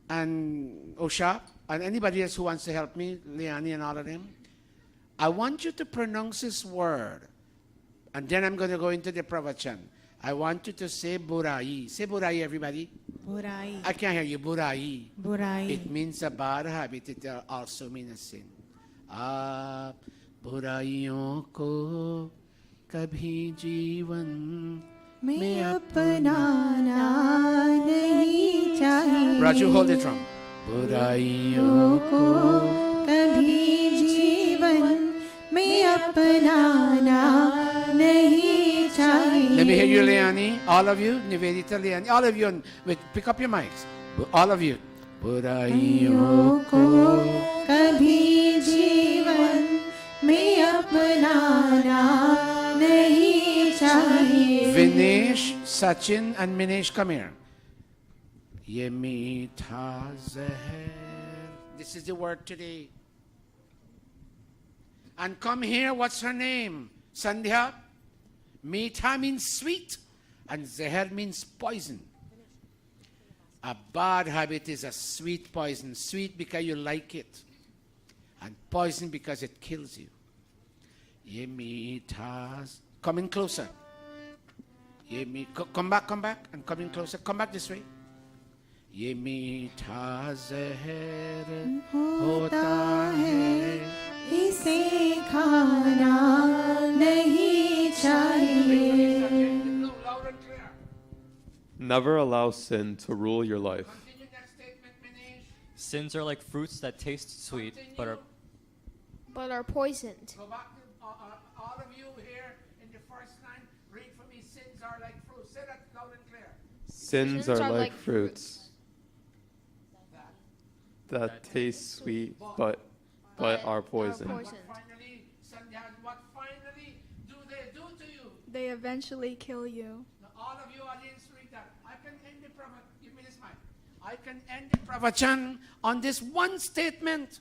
Osha, and anybody else who wants to help me, Leani and all of them, I want you to pronounce this word. And then I'm going to go into the pravachan. I want you to say burai. Say burai, everybody. Burai. I can't hear you. Burai. Burai. It means a bad habit. It also means a sin. बुराइयों को कभी जीवन में अपनाना नहीं चाहिए. Raju, hold it from. बुराइयों को कभी जीवन में अपनाना नहीं चाहिए. Let me hear you, Leani. All of you, Nivedita, Leani. All of you, pick up your mics. All of you. बुराइयों को कभी जीवन में अपनाना नहीं चाहिए. Vinesh, Sachin, and Minesh, come here. ये मीठा जहर. This is the word today. And come here, what's her name? Sandhya. Meetha means sweet, and zehar means poison. A bad habit is a sweet poison. Sweet because you like it, and poison because it kills you. Ye meetha. Come in closer. Come back, and come in closer. Come back this way. ये मीठा जहर होता है इसे खाना नहीं चाहिए. Never allow sin to rule your life. Sins are like fruits that taste sweet, but are poisoned. Go back to all of you here in the first line. Read for me. Sins are like fruits. Say that loud and clear. Sins are like fruits that taste sweet, but are poison. Finally, Sandhya, what finally do they do to you? They eventually kill you. Now, all of you audience read that. I can end the pravachan. Give me this mic. I can end the pravachan on this one statement.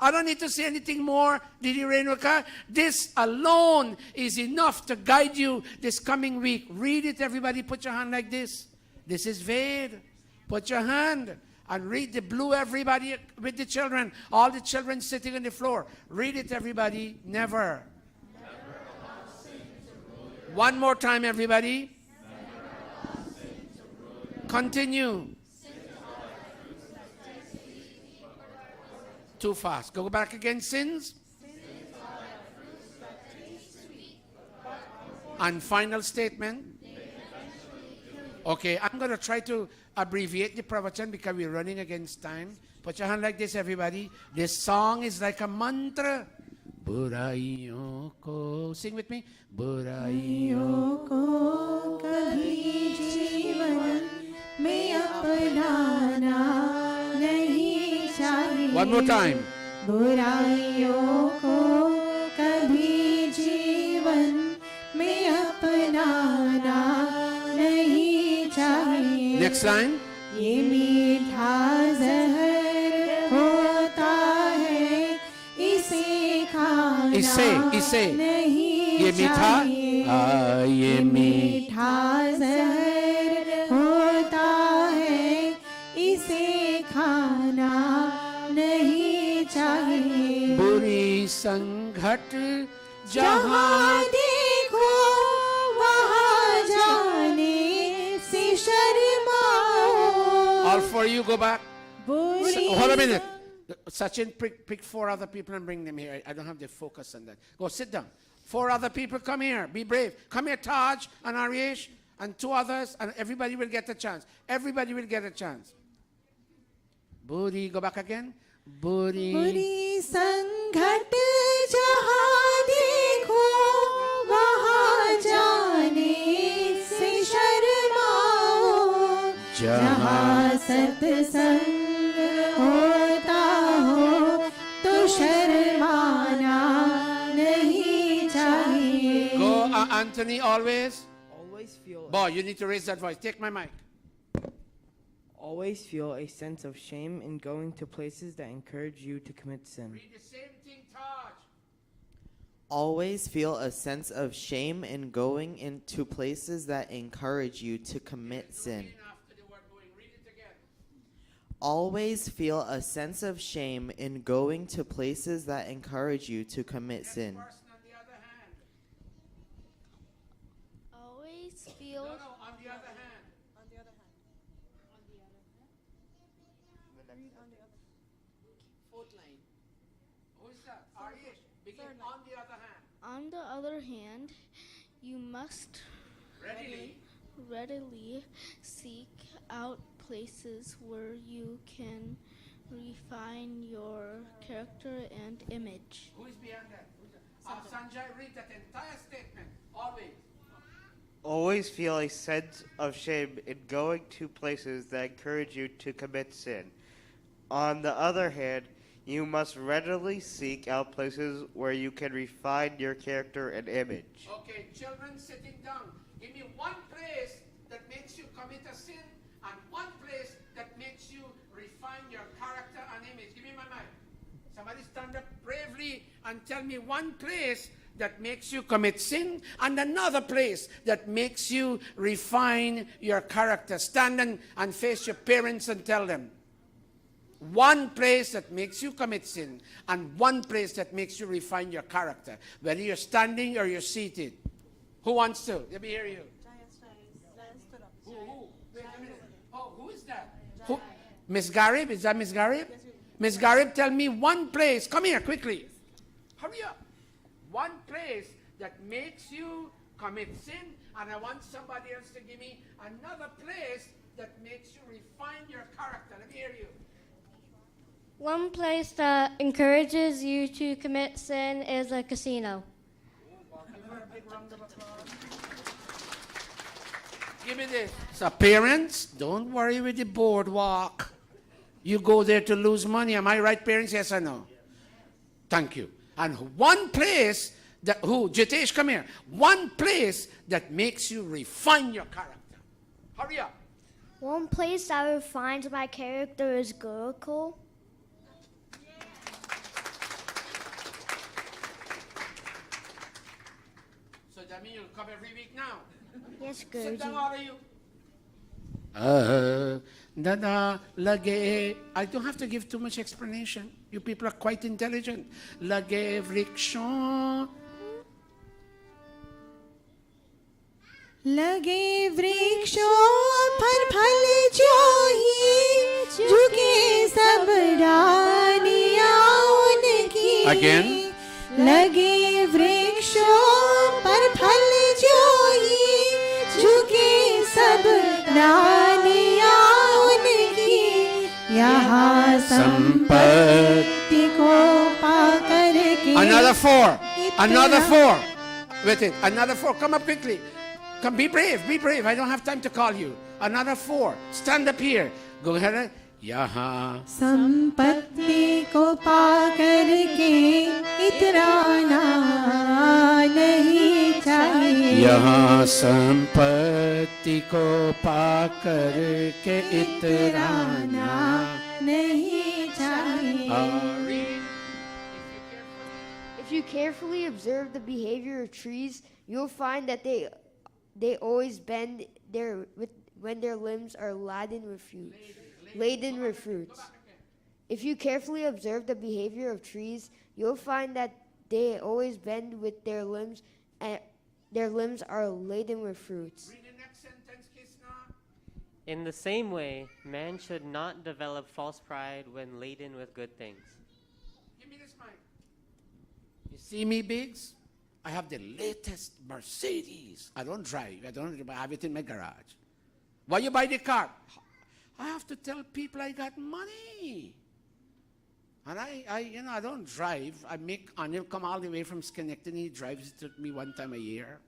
I don't need to say anything more, Didi Renuka. This alone is enough to guide you this coming week. Read it, everybody. Put your hand like this. This is Ved. Put your hand and read the blue, everybody, with the children. All the children sitting on the floor. Read it, everybody. Never. One more time, everybody. Continue. Too fast. Go back again. Sins. And final statement. Okay, I'm going to try to abbreviate the pravachan because we're running against time. Put your hand like this, everybody. This song is like a mantra. Buraiyon ko. Sing with me. Buraiyon को कभी जीवन में अपनाना नहीं चाहिए. One more time. बुराइयों को कभी जीवन में अपनाना नहीं चाहिए. Next line. ये मीठा जहर होता है इसे खाना इसे नहीं ये मीठा चाहिए. ये मीठा जहर होता है इसे खाना नहीं चाहिए. बुरी संघट जहाँ जहाँ देखो वहाँ जाने से शर्माओ. all for you go back. बुरी Hold a minute. Sachin, pick 4 other people and bring them here. I don't have the focus on that. Go sit down. 4 other people, come here. Be brave. Come here, Taj and Arish and 2 others, and everybody will get a chance. Everybody will get a chance. Buri, go back again. Buri. बुरी संघट जहाँ देखो वहाँ जाने से शर्माओ. जहाँ सत्संग होता हो तो शर्माना नहीं चाहिए. Go, Anthony, always. Always feel Boy, you need to raise that voice. Take my mic. always feel a sense of shame in going to places that encourage you to commit sin. Read the same thing, Taj. Always feel a sense of shame in going into places that encourage you to commit sin. Always feel a sense of shame in going to places that encourage you to commit sin. Always feel. On the other hand. Fourth line. Who is that? Arish. Begin on the other hand. On the other hand, you must readily seek out places where you can refine your character and image. Who is behind that? Sanjay, read that entire statement. Always. Always feel a sense of shame in going to places that encourage you to commit sin. On the other hand, you must readily seek out places where you can refine your character and image. Okay, children sitting down. Give me one place that makes you commit a sin and one place that makes you refine your character and image. Give me my mic. Somebody stand up bravely and tell me one place that makes you commit sin and another place that makes you refine your character. Stand and face your parents and tell them. One place that makes you commit sin and one place that makes you refine your character. Whether you're standing or you're seated. Who wants to? Let me hear you. Who? Wait a minute. Oh, who is that? Who? Miss Garib? Is that Miss Garib? Miss Garib, tell me one place. Come here, quickly. Hurry up. One place that makes you commit sin, and I want somebody else to give me another place that makes you refine your character. Let me hear you. One place that encourages you to commit sin is a casino. Give me this. So parents, don't worry with the boardwalk. You go there to lose money. Am I right, parents? Yes or no? Thank you. And one place that, Jitesh, come here. One place that makes you refine your character. Hurry up. One place that refines my character is Gurukula. So that means you'll come every week now. Yes, Sit down, Guruji. all of you. Dada lage. I don't have to give too much explanation. You people are quite intelligent. Lage vrikshan. लगे वृक्षों पर फल जोही झुके सब डालियां उनकी Again. लगे वृक्षों पर फल जोही झुके सब डालियां उनकी यहाँ संपत्ति को पाकर के Another four. Another four. Wait it. Another four. Come up quickly. Come, be brave. Be brave. I don't have time to call you. Another four. Stand up here. Go ahead. यहाँ संपत्ति को पाकर के इतराना नहीं चाहिए यहाँ संपत्ति को पाकर के इतराना नहीं चाहिए If you carefully observe the behavior of trees, you'll find that they always bend when their limbs are laden with fruits. If you carefully observe the behavior of trees, you'll find that they always bend with their limbs and their limbs are laden with fruits. Read the next sentence, Krishna. In the same way, man should not develop false pride when laden with good things. Give me this mic. You see me, Biggs? I have the latest Mercedes. I don't drive. I have it in my garage. Why you buy the car? I have to tell people I got money. And I don't drive. I make Anil come all the way from Schenectady. He drives it to me one time a year.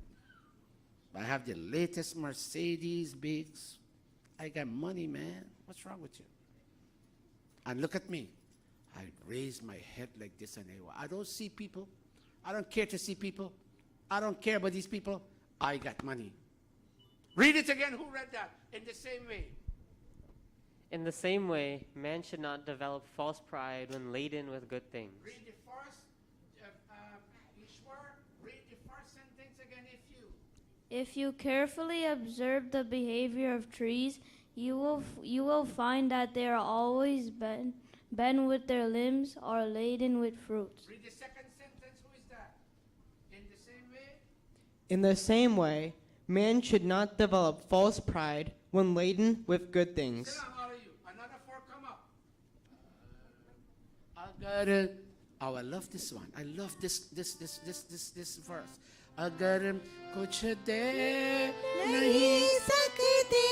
I have the latest Mercedes, Biggs. I got money, man. What's wrong with you? And look at me. I raise my head like this and I don't see people. I don't care to see people. I don't care about these people. I got money. Read it again. Who read that? In the same way. In the same way, man should not develop false pride when laden with good things. Read the first, Ishwar. If you carefully observe the behavior of trees, you will find that they are always bent with their limbs or laden with fruits. Read the second sentence. Who is that? In the same way. In the same way, man should not develop false pride when laden with good things. Sit down, all of you. Another four, come up. I got it. Oh, I love this one. I love this verse. अगर कुछ दे नहीं सकते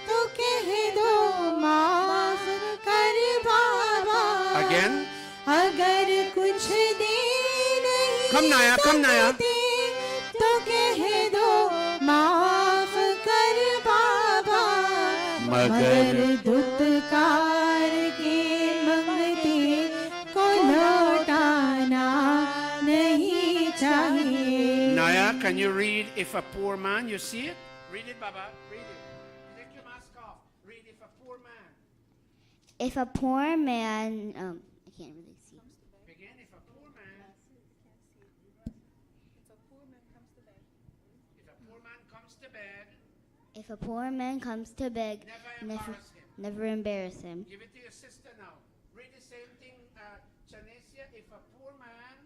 तो कह दो माफ कर बाबा. Again. अगर कुछ दे नहीं Come Naya, come Naya. सकते तो कह दो माफ कर बाबा. मगर दुत्कार के मंगते को लौटाना नहीं चाहिए. Naya, can you read if a poor man? You see it? Read it, Baba. Read it. Take your mask off. Read if a poor man. If a poor man, I can't really see. Begin if a poor man. If a poor man comes to beg. If a poor man comes to beg, never embarrass him. Give it to your sister now. Read the same thing, Chanesia. If a poor man,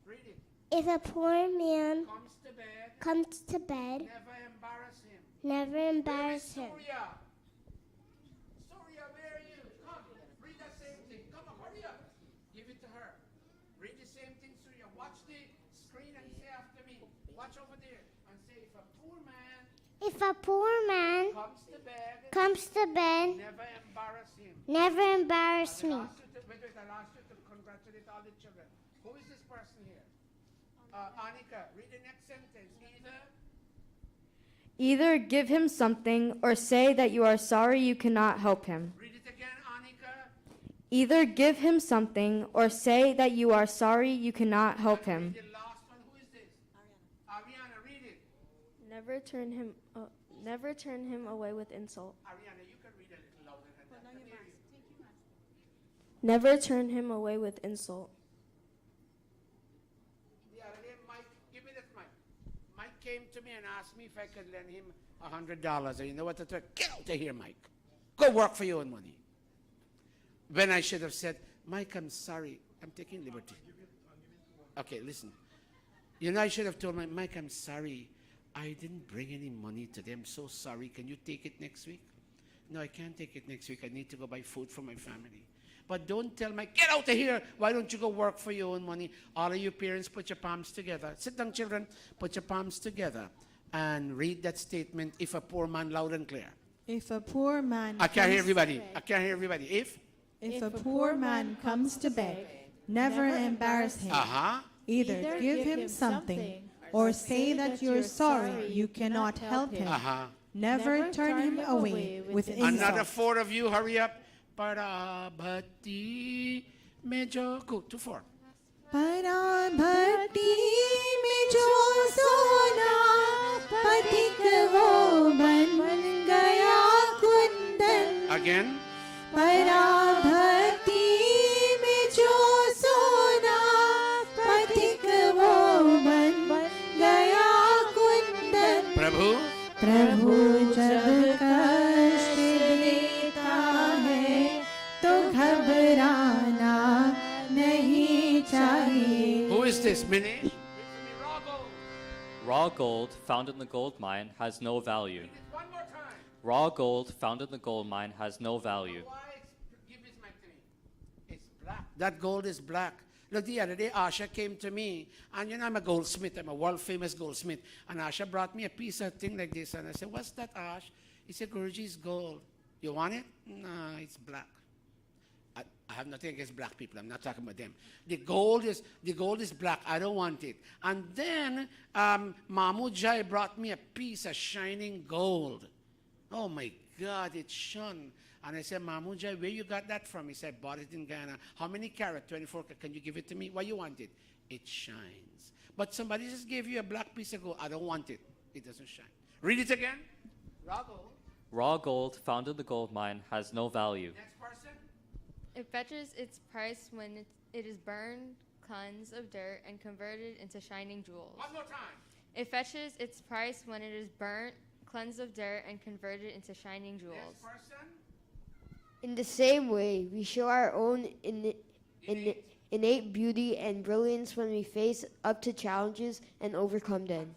read it. If a poor man Comes to bed. comes to bed, Never embarrass him. never embarrass him. Surya. Surya, where are you? Come. Read that same thing. Come on, hurry up. Give it to her. Read the same thing, Surya. Watch the screen and say after me. Watch over there and say, if a poor man If a poor man comes to bed, comes to bed, never embarrass him. never embarrass me. Wait, I asked you to congratulate all the children. Who is this person here? Anika, read the next sentence. Either give him something or say that you are sorry you cannot help him. Read it again, Anika. Either give him something or say that you are sorry you cannot help him. The last one, who is this? Ariana, read it. Never turn him away with insult. Ariana, you can read a little louder than that. Can hear you. Never turn him away with insult. The other day, Mike, give me this mic. Mike came to me and asked me if I could lend him $100. And you know what I told? Get out of here, Mike. Go work for your own money. When I should have said, Mike, I'm sorry. I'm taking liberty. Okay, listen. You know, I should have told Mike, I'm sorry. I didn't bring any money today. I'm so sorry. Can you take it next week? No, I can't take it next week. I need to go buy food for my family. But don't tell Mike, get out of here. Why don't you go work for your own money? All of you parents, put your palms together. Sit down, children. Put your palms together and read that statement, if a poor man, loud and clear. If a poor man I can't hear everybody. I can't hear everybody. If a poor man comes to beg, never embarrass him. Either give him something or say that you're sorry you cannot help him. Never turn him away with insult. Another four of you, hurry up. Parabhati mejo. Go to four. पराभट्टी में जो सोना पथिक वो बन गया Kundan. Again. पराभट्टी में जो सोना पथिक वो बन गया कुंदन. Prabhu. प्रभु जब कष्ट देता है तो घबराना नहीं चाहिए. Who is this, Mini? Raw gold found in the gold mine has no value. One more time. Raw gold found in the gold mine has no value. Give this mic to me. It's black. That gold is black. Look, the other day, Asha came to me, and you know, I'm a goldsmith. I'm a world-famous goldsmith. And Asha brought me a piece of thing like this, and I said, what's that, Ash? He said, Guruji's gold. You want it? No, it's black. I have nothing against black people. I'm not talking about them. The gold is black. I don't want it. And then Mahmud Jai brought me a piece of shining gold. Oh my God, it shone. And I said, Mahmud Jai, where you got that from? He said, I bought it in Ghana. How many carat? 24 carat. Can you give it to me? Why you want it? It shines. But somebody just gave you a black piece of gold. I don't want it. It doesn't shine. Read it again. Raw gold. Raw gold found in the gold mine has no value. Next person. It fetches its price when it is burned, tons of dirt, and converted into shining jewels. One more time. It fetches its price when it is burnt, cleansed of dirt, and converted into shining jewels. In the same way, we show our own innate beauty and brilliance when we face up to challenges and overcome them.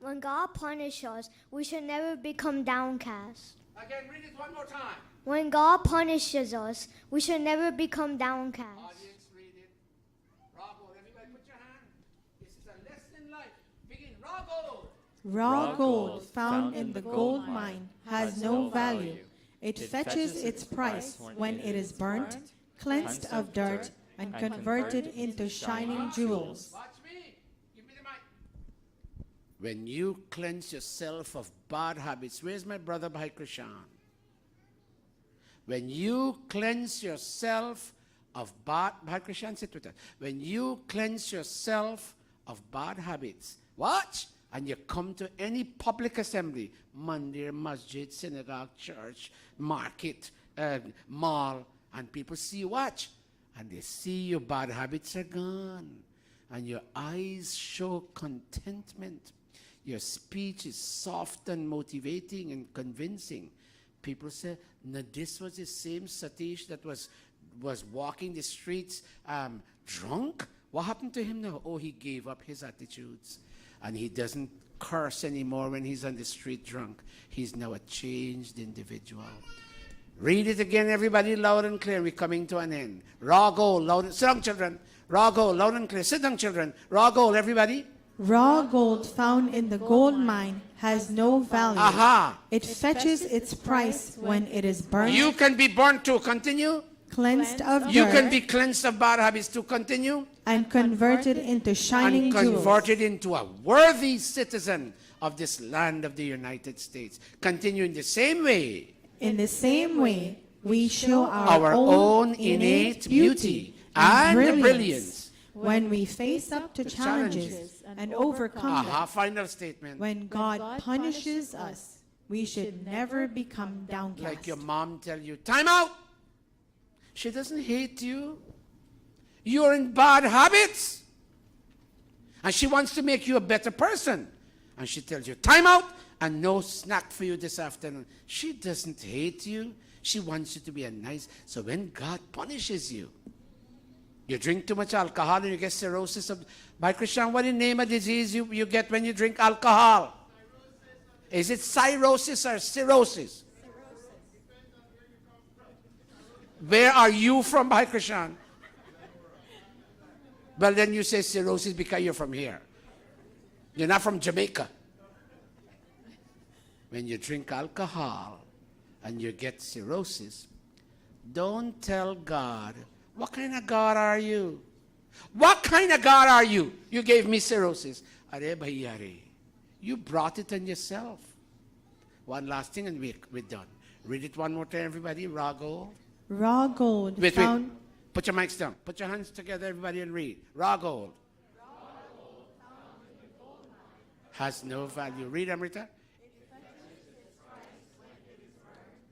When God punishes us, we should never become downcast. Again, read it one more time. When God punishes us, we should never become downcast. Audience, read it. Rago, everybody put your hand. This is a lesson in life. Begin. Rago. Raw gold found in the gold mine has no value. It fetches its price when it is burnt, cleansed of dirt, and converted into shining jewels. Watch me. Give me the mic. When you cleanse yourself of bad habits, where's my brother Bhai Krishan? When you cleanse yourself of bad, Bhai Krishan, sit with us. When you cleanse yourself of bad habits, watch, and you come to any public assembly, mandir, masjid, synagogue, church, market, mall, and people see you, watch, and they see your bad habits are gone, and your eyes show contentment. Your speech is soft and motivating and convincing. People say, no, this was the same Satish that was walking the streets drunk. What happened to him now? Oh, he gave up his attitudes. And he doesn't curse anymore when he's on the street drunk. He's now a changed individual. Read it again, everybody, loud and clear. We're coming to an end. Raw gold, loud. Sit down, children. Raw gold, loud and clear. Sit down, children. Raw gold, everybody. Raw gold found in the gold mine has no value. Aha. It fetches its price when it is burnt. You can be burnt to continue. Cleansed of dirt. You can be cleansed of bad habits to continue. And converted into shining and jewels. Converted into a worthy citizen of this land of the United States. Continue in the same way. In the same way, we show our own innate beauty and brilliance when we face up to challenges and overcome them. Final statement. When God punishes us, we should never become downcast. Like your mom tell you, time out. She doesn't hate you. You're in bad habits. And she wants to make you a better person. And she tells you, time out and no snack for you this afternoon. She doesn't hate you. She wants you to be a nice. So when God punishes you, you drink too much alcohol and you get cirrhosis of... By Christian, what is the name of disease you get when you drink alcohol? Is it cirrhosis or cirrhosis? Where are you from, Bhai Krishan? Well, then you say cirrhosis because you're from here. You're not from Jamaica. When you drink alcohol and you get cirrhosis, don't tell God, what kind of God are you? What kind of God are you? You gave me cirrhosis. Are bhaiya, you brought it on yourself. One last thing and we're done. Read it one more time, everybody. Raw gold. Raw gold found... Wait. Put your mics down. Put your hands together, everybody, and read. Raw gold. Has no value. Read, Amrita.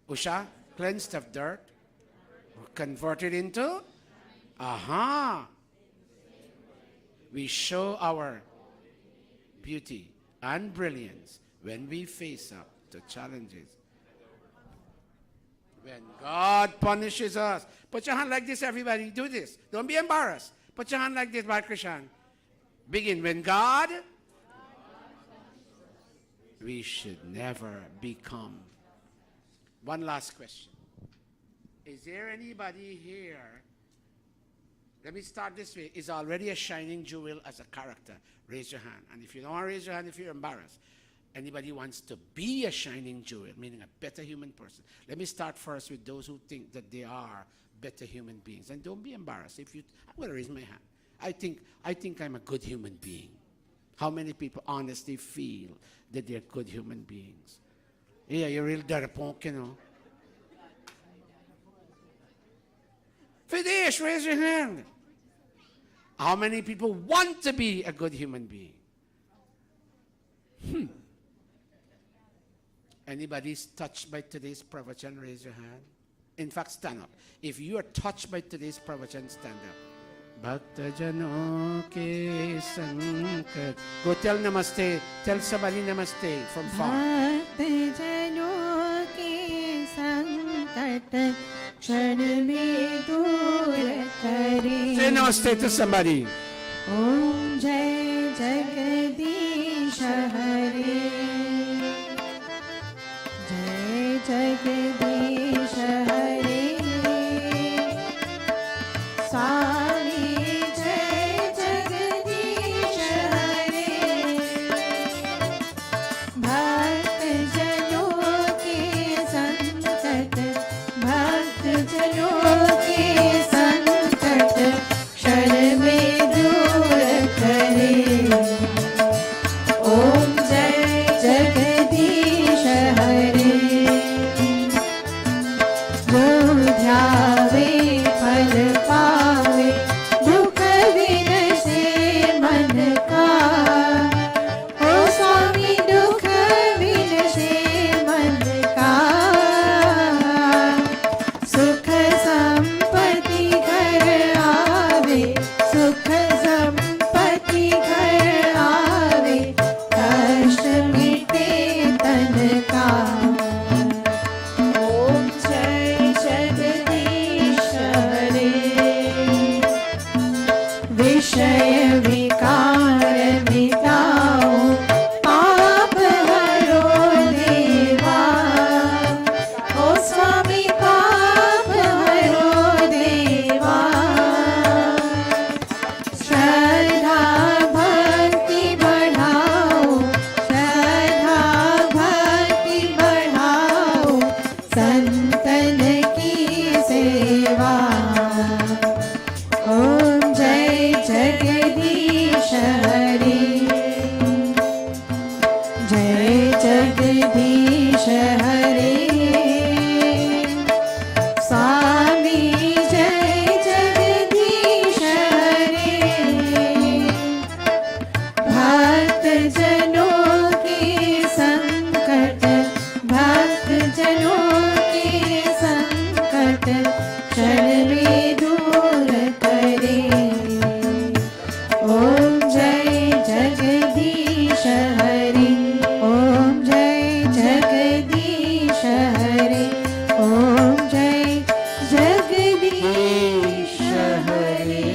Usha, cleansed of dirt, converted into? Aha. We show our beauty and brilliance when we face up to challenges. When God punishes us. Put your hand like this, everybody. Do this. Don't be embarrassed. Put your hand like this, Bhai Krishan. Begin. When God, we should never become. One last question. Is there anybody here, let me start this way, is already a shining jewel as a character? Raise your hand. And if you don't want to raise your hand, if you're embarrassed. Anybody wants to be a shining jewel, meaning a better human person? Let me start first with those who think that they are better human beings. And don't be embarrassed. I'm going to raise my hand. I think I'm a good human being. How many people honestly feel that they're good human beings? Yeah, you're real darapunk, you know. Fidesh, raise your hand. How many people want to be a good human being? Anybody's touched by today's pravachan, raise your hand. In fact, stand up. If you are touched by today's pravachan, stand up. Bhakta Jano ke sankat. Go tell namaste. Tell somebody namaste from far. भक्त जनों के संकट क्षण में दूर करे. Say namaste to somebody. ओम जय जगदीश हरे. जय जगदीश हरे. स्वामी जय जगदीश हरे. भक्त जनों के संकट, भक्त जनों के संकट क्षण में दूर करे. ओम जय जगदीश हरे. जो ध्यावे फल पावे, दुख विनसे मन का. ओ स्वामी दुख विनसे मन का. सुख संपत्ति घर आवे, सुख संपत्ति घर आवे. कष्ट मिटे तन का. ओम जय जगदीश हरे. विषय विकार मिटाओ, पाप हरो देवा. ओ स्वामी पाप हरो देवा. श्रद्धा भक्ति बढ़ाओ, श्रद्धा भक्ति बढ़ाओ. संतन की सेवा. ओम जय जगदीश हरे. जय जगदीश हरे. स्वामी जय जगदीश हरे. भक्त जनों के संकट, भक्त जनों के संकट क्षण में दूर करे. ओम जय जगदीश हरे. ओम जय जगदीश हरे. ओम जय जगदीश हरे.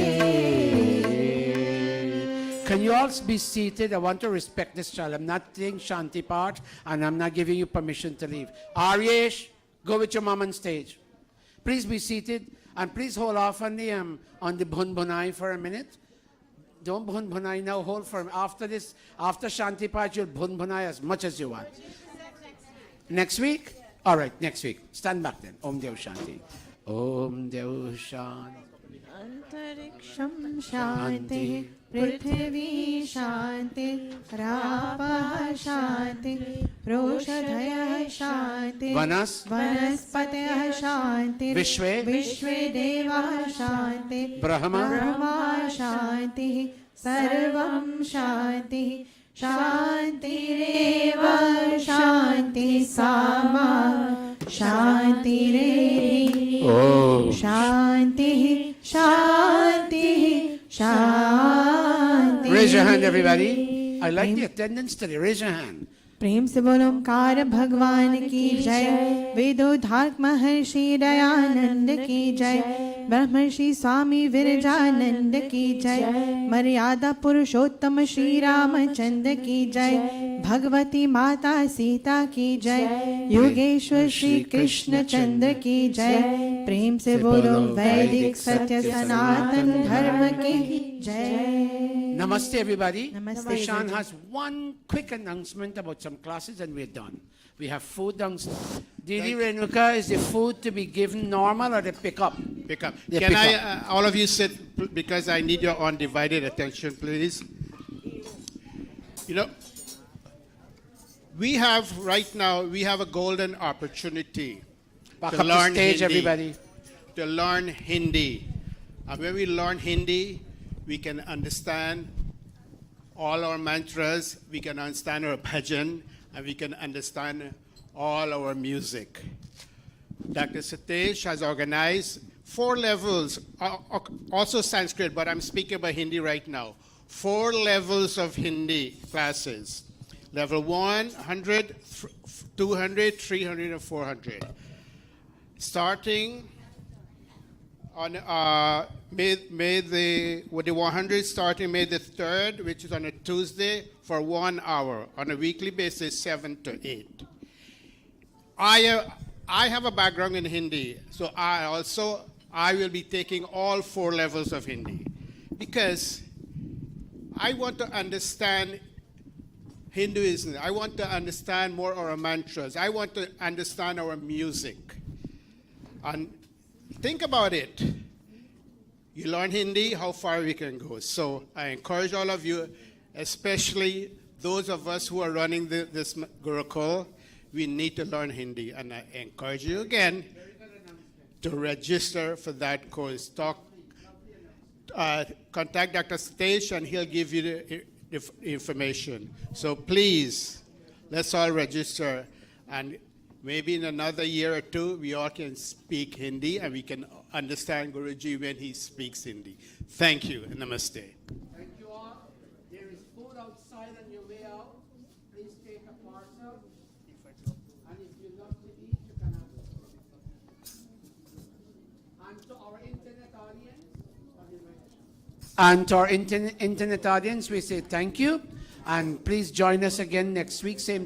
Can you all be seated? I want to respect this child. I'm not saying Shanti part, and I'm not giving you permission to leave. Aryesh, go with your mom on stage. Please be seated, and please hold off on the bhun bhunai for a minute. Don't bhun bhunai now. Hold for after this. After Shanti part, you'll bhun bhunai as much as you want. Next week? All right, next week. Stand back then. Om Dev Shanti. Om Dev Shanti. अंतरिक्षं शांति, पृथ्वी शांति, रापः शांति, रोषधयः शांति, वनस्पतयः शांति, विश्वे देवाः शांति, ब्रह्मा शांतिः, सर्वं शांतिः. शांतिरेव शांति सामा शांतिरेव. शांतिः शांतिः शांति. Raise your hand, everybody. I like the attendance today. Raise your hand. प्रेम से बोलो ओंकार भगवान की जय. वेदोधारक महर्षि दयानंद की जय. ब्रह्मर्षि स्वामी विरजानंद की जय. मर्यादा पुरुषोत्तम श्री रामचंद्र की जय. भगवती माता सीता की जय. योगेश्वर श्री कृष्ण चंद्र की जय. प्रेम से बोलो वैदिक सत्य सनातन धर्म की जय. Namaste, everybody. Namaste. Ishan has one quick announcement about some classes, and we're done. We have food downstairs. Didi Renuka, is the food to be given normal or they pick up? Pick up. They Can pick I, up. all of you sit, because I need your undivided attention, please. You know, we have right now, we have a golden opportunity Back to up the learn stage, Hindi. everybody. To learn Hindi. And when we learn Hindi, we can understand all our mantras, we can understand our bhajan, and we can understand all our music. Dr. Satish has organized 4 levels, also Sanskrit, but I'm speaking about Hindi right now. 4 levels of Hindi classes. Level 1, 100, 200, 300, and 400. Starting on with the 100 starting May the 3rd, which is on a Tuesday, for 1 hour on a weekly basis, 7 to 8. I have a background in Hindi, so I will be taking all 4 levels of Hindi because I want to understand Hinduism. I want to understand more our mantras. I want to understand our music. And think about it. You learn Hindi, how far we can go. So I encourage all of you, especially those of us who are running this Gurukul, we need to learn Hindi. And I encourage you again to register for that course. Contact Dr. Stage and he'll give you the information. So please, let's all register. And maybe in another year or 2, we all can speak Hindi and we can understand Guruji when he speaks Hindi. Thank you and namaste. Thank you all. There is food outside on your way out. Please take a parcel. And if you love to eat, you can have it. And to our internet audience, we say thank you. And please join us again next week, same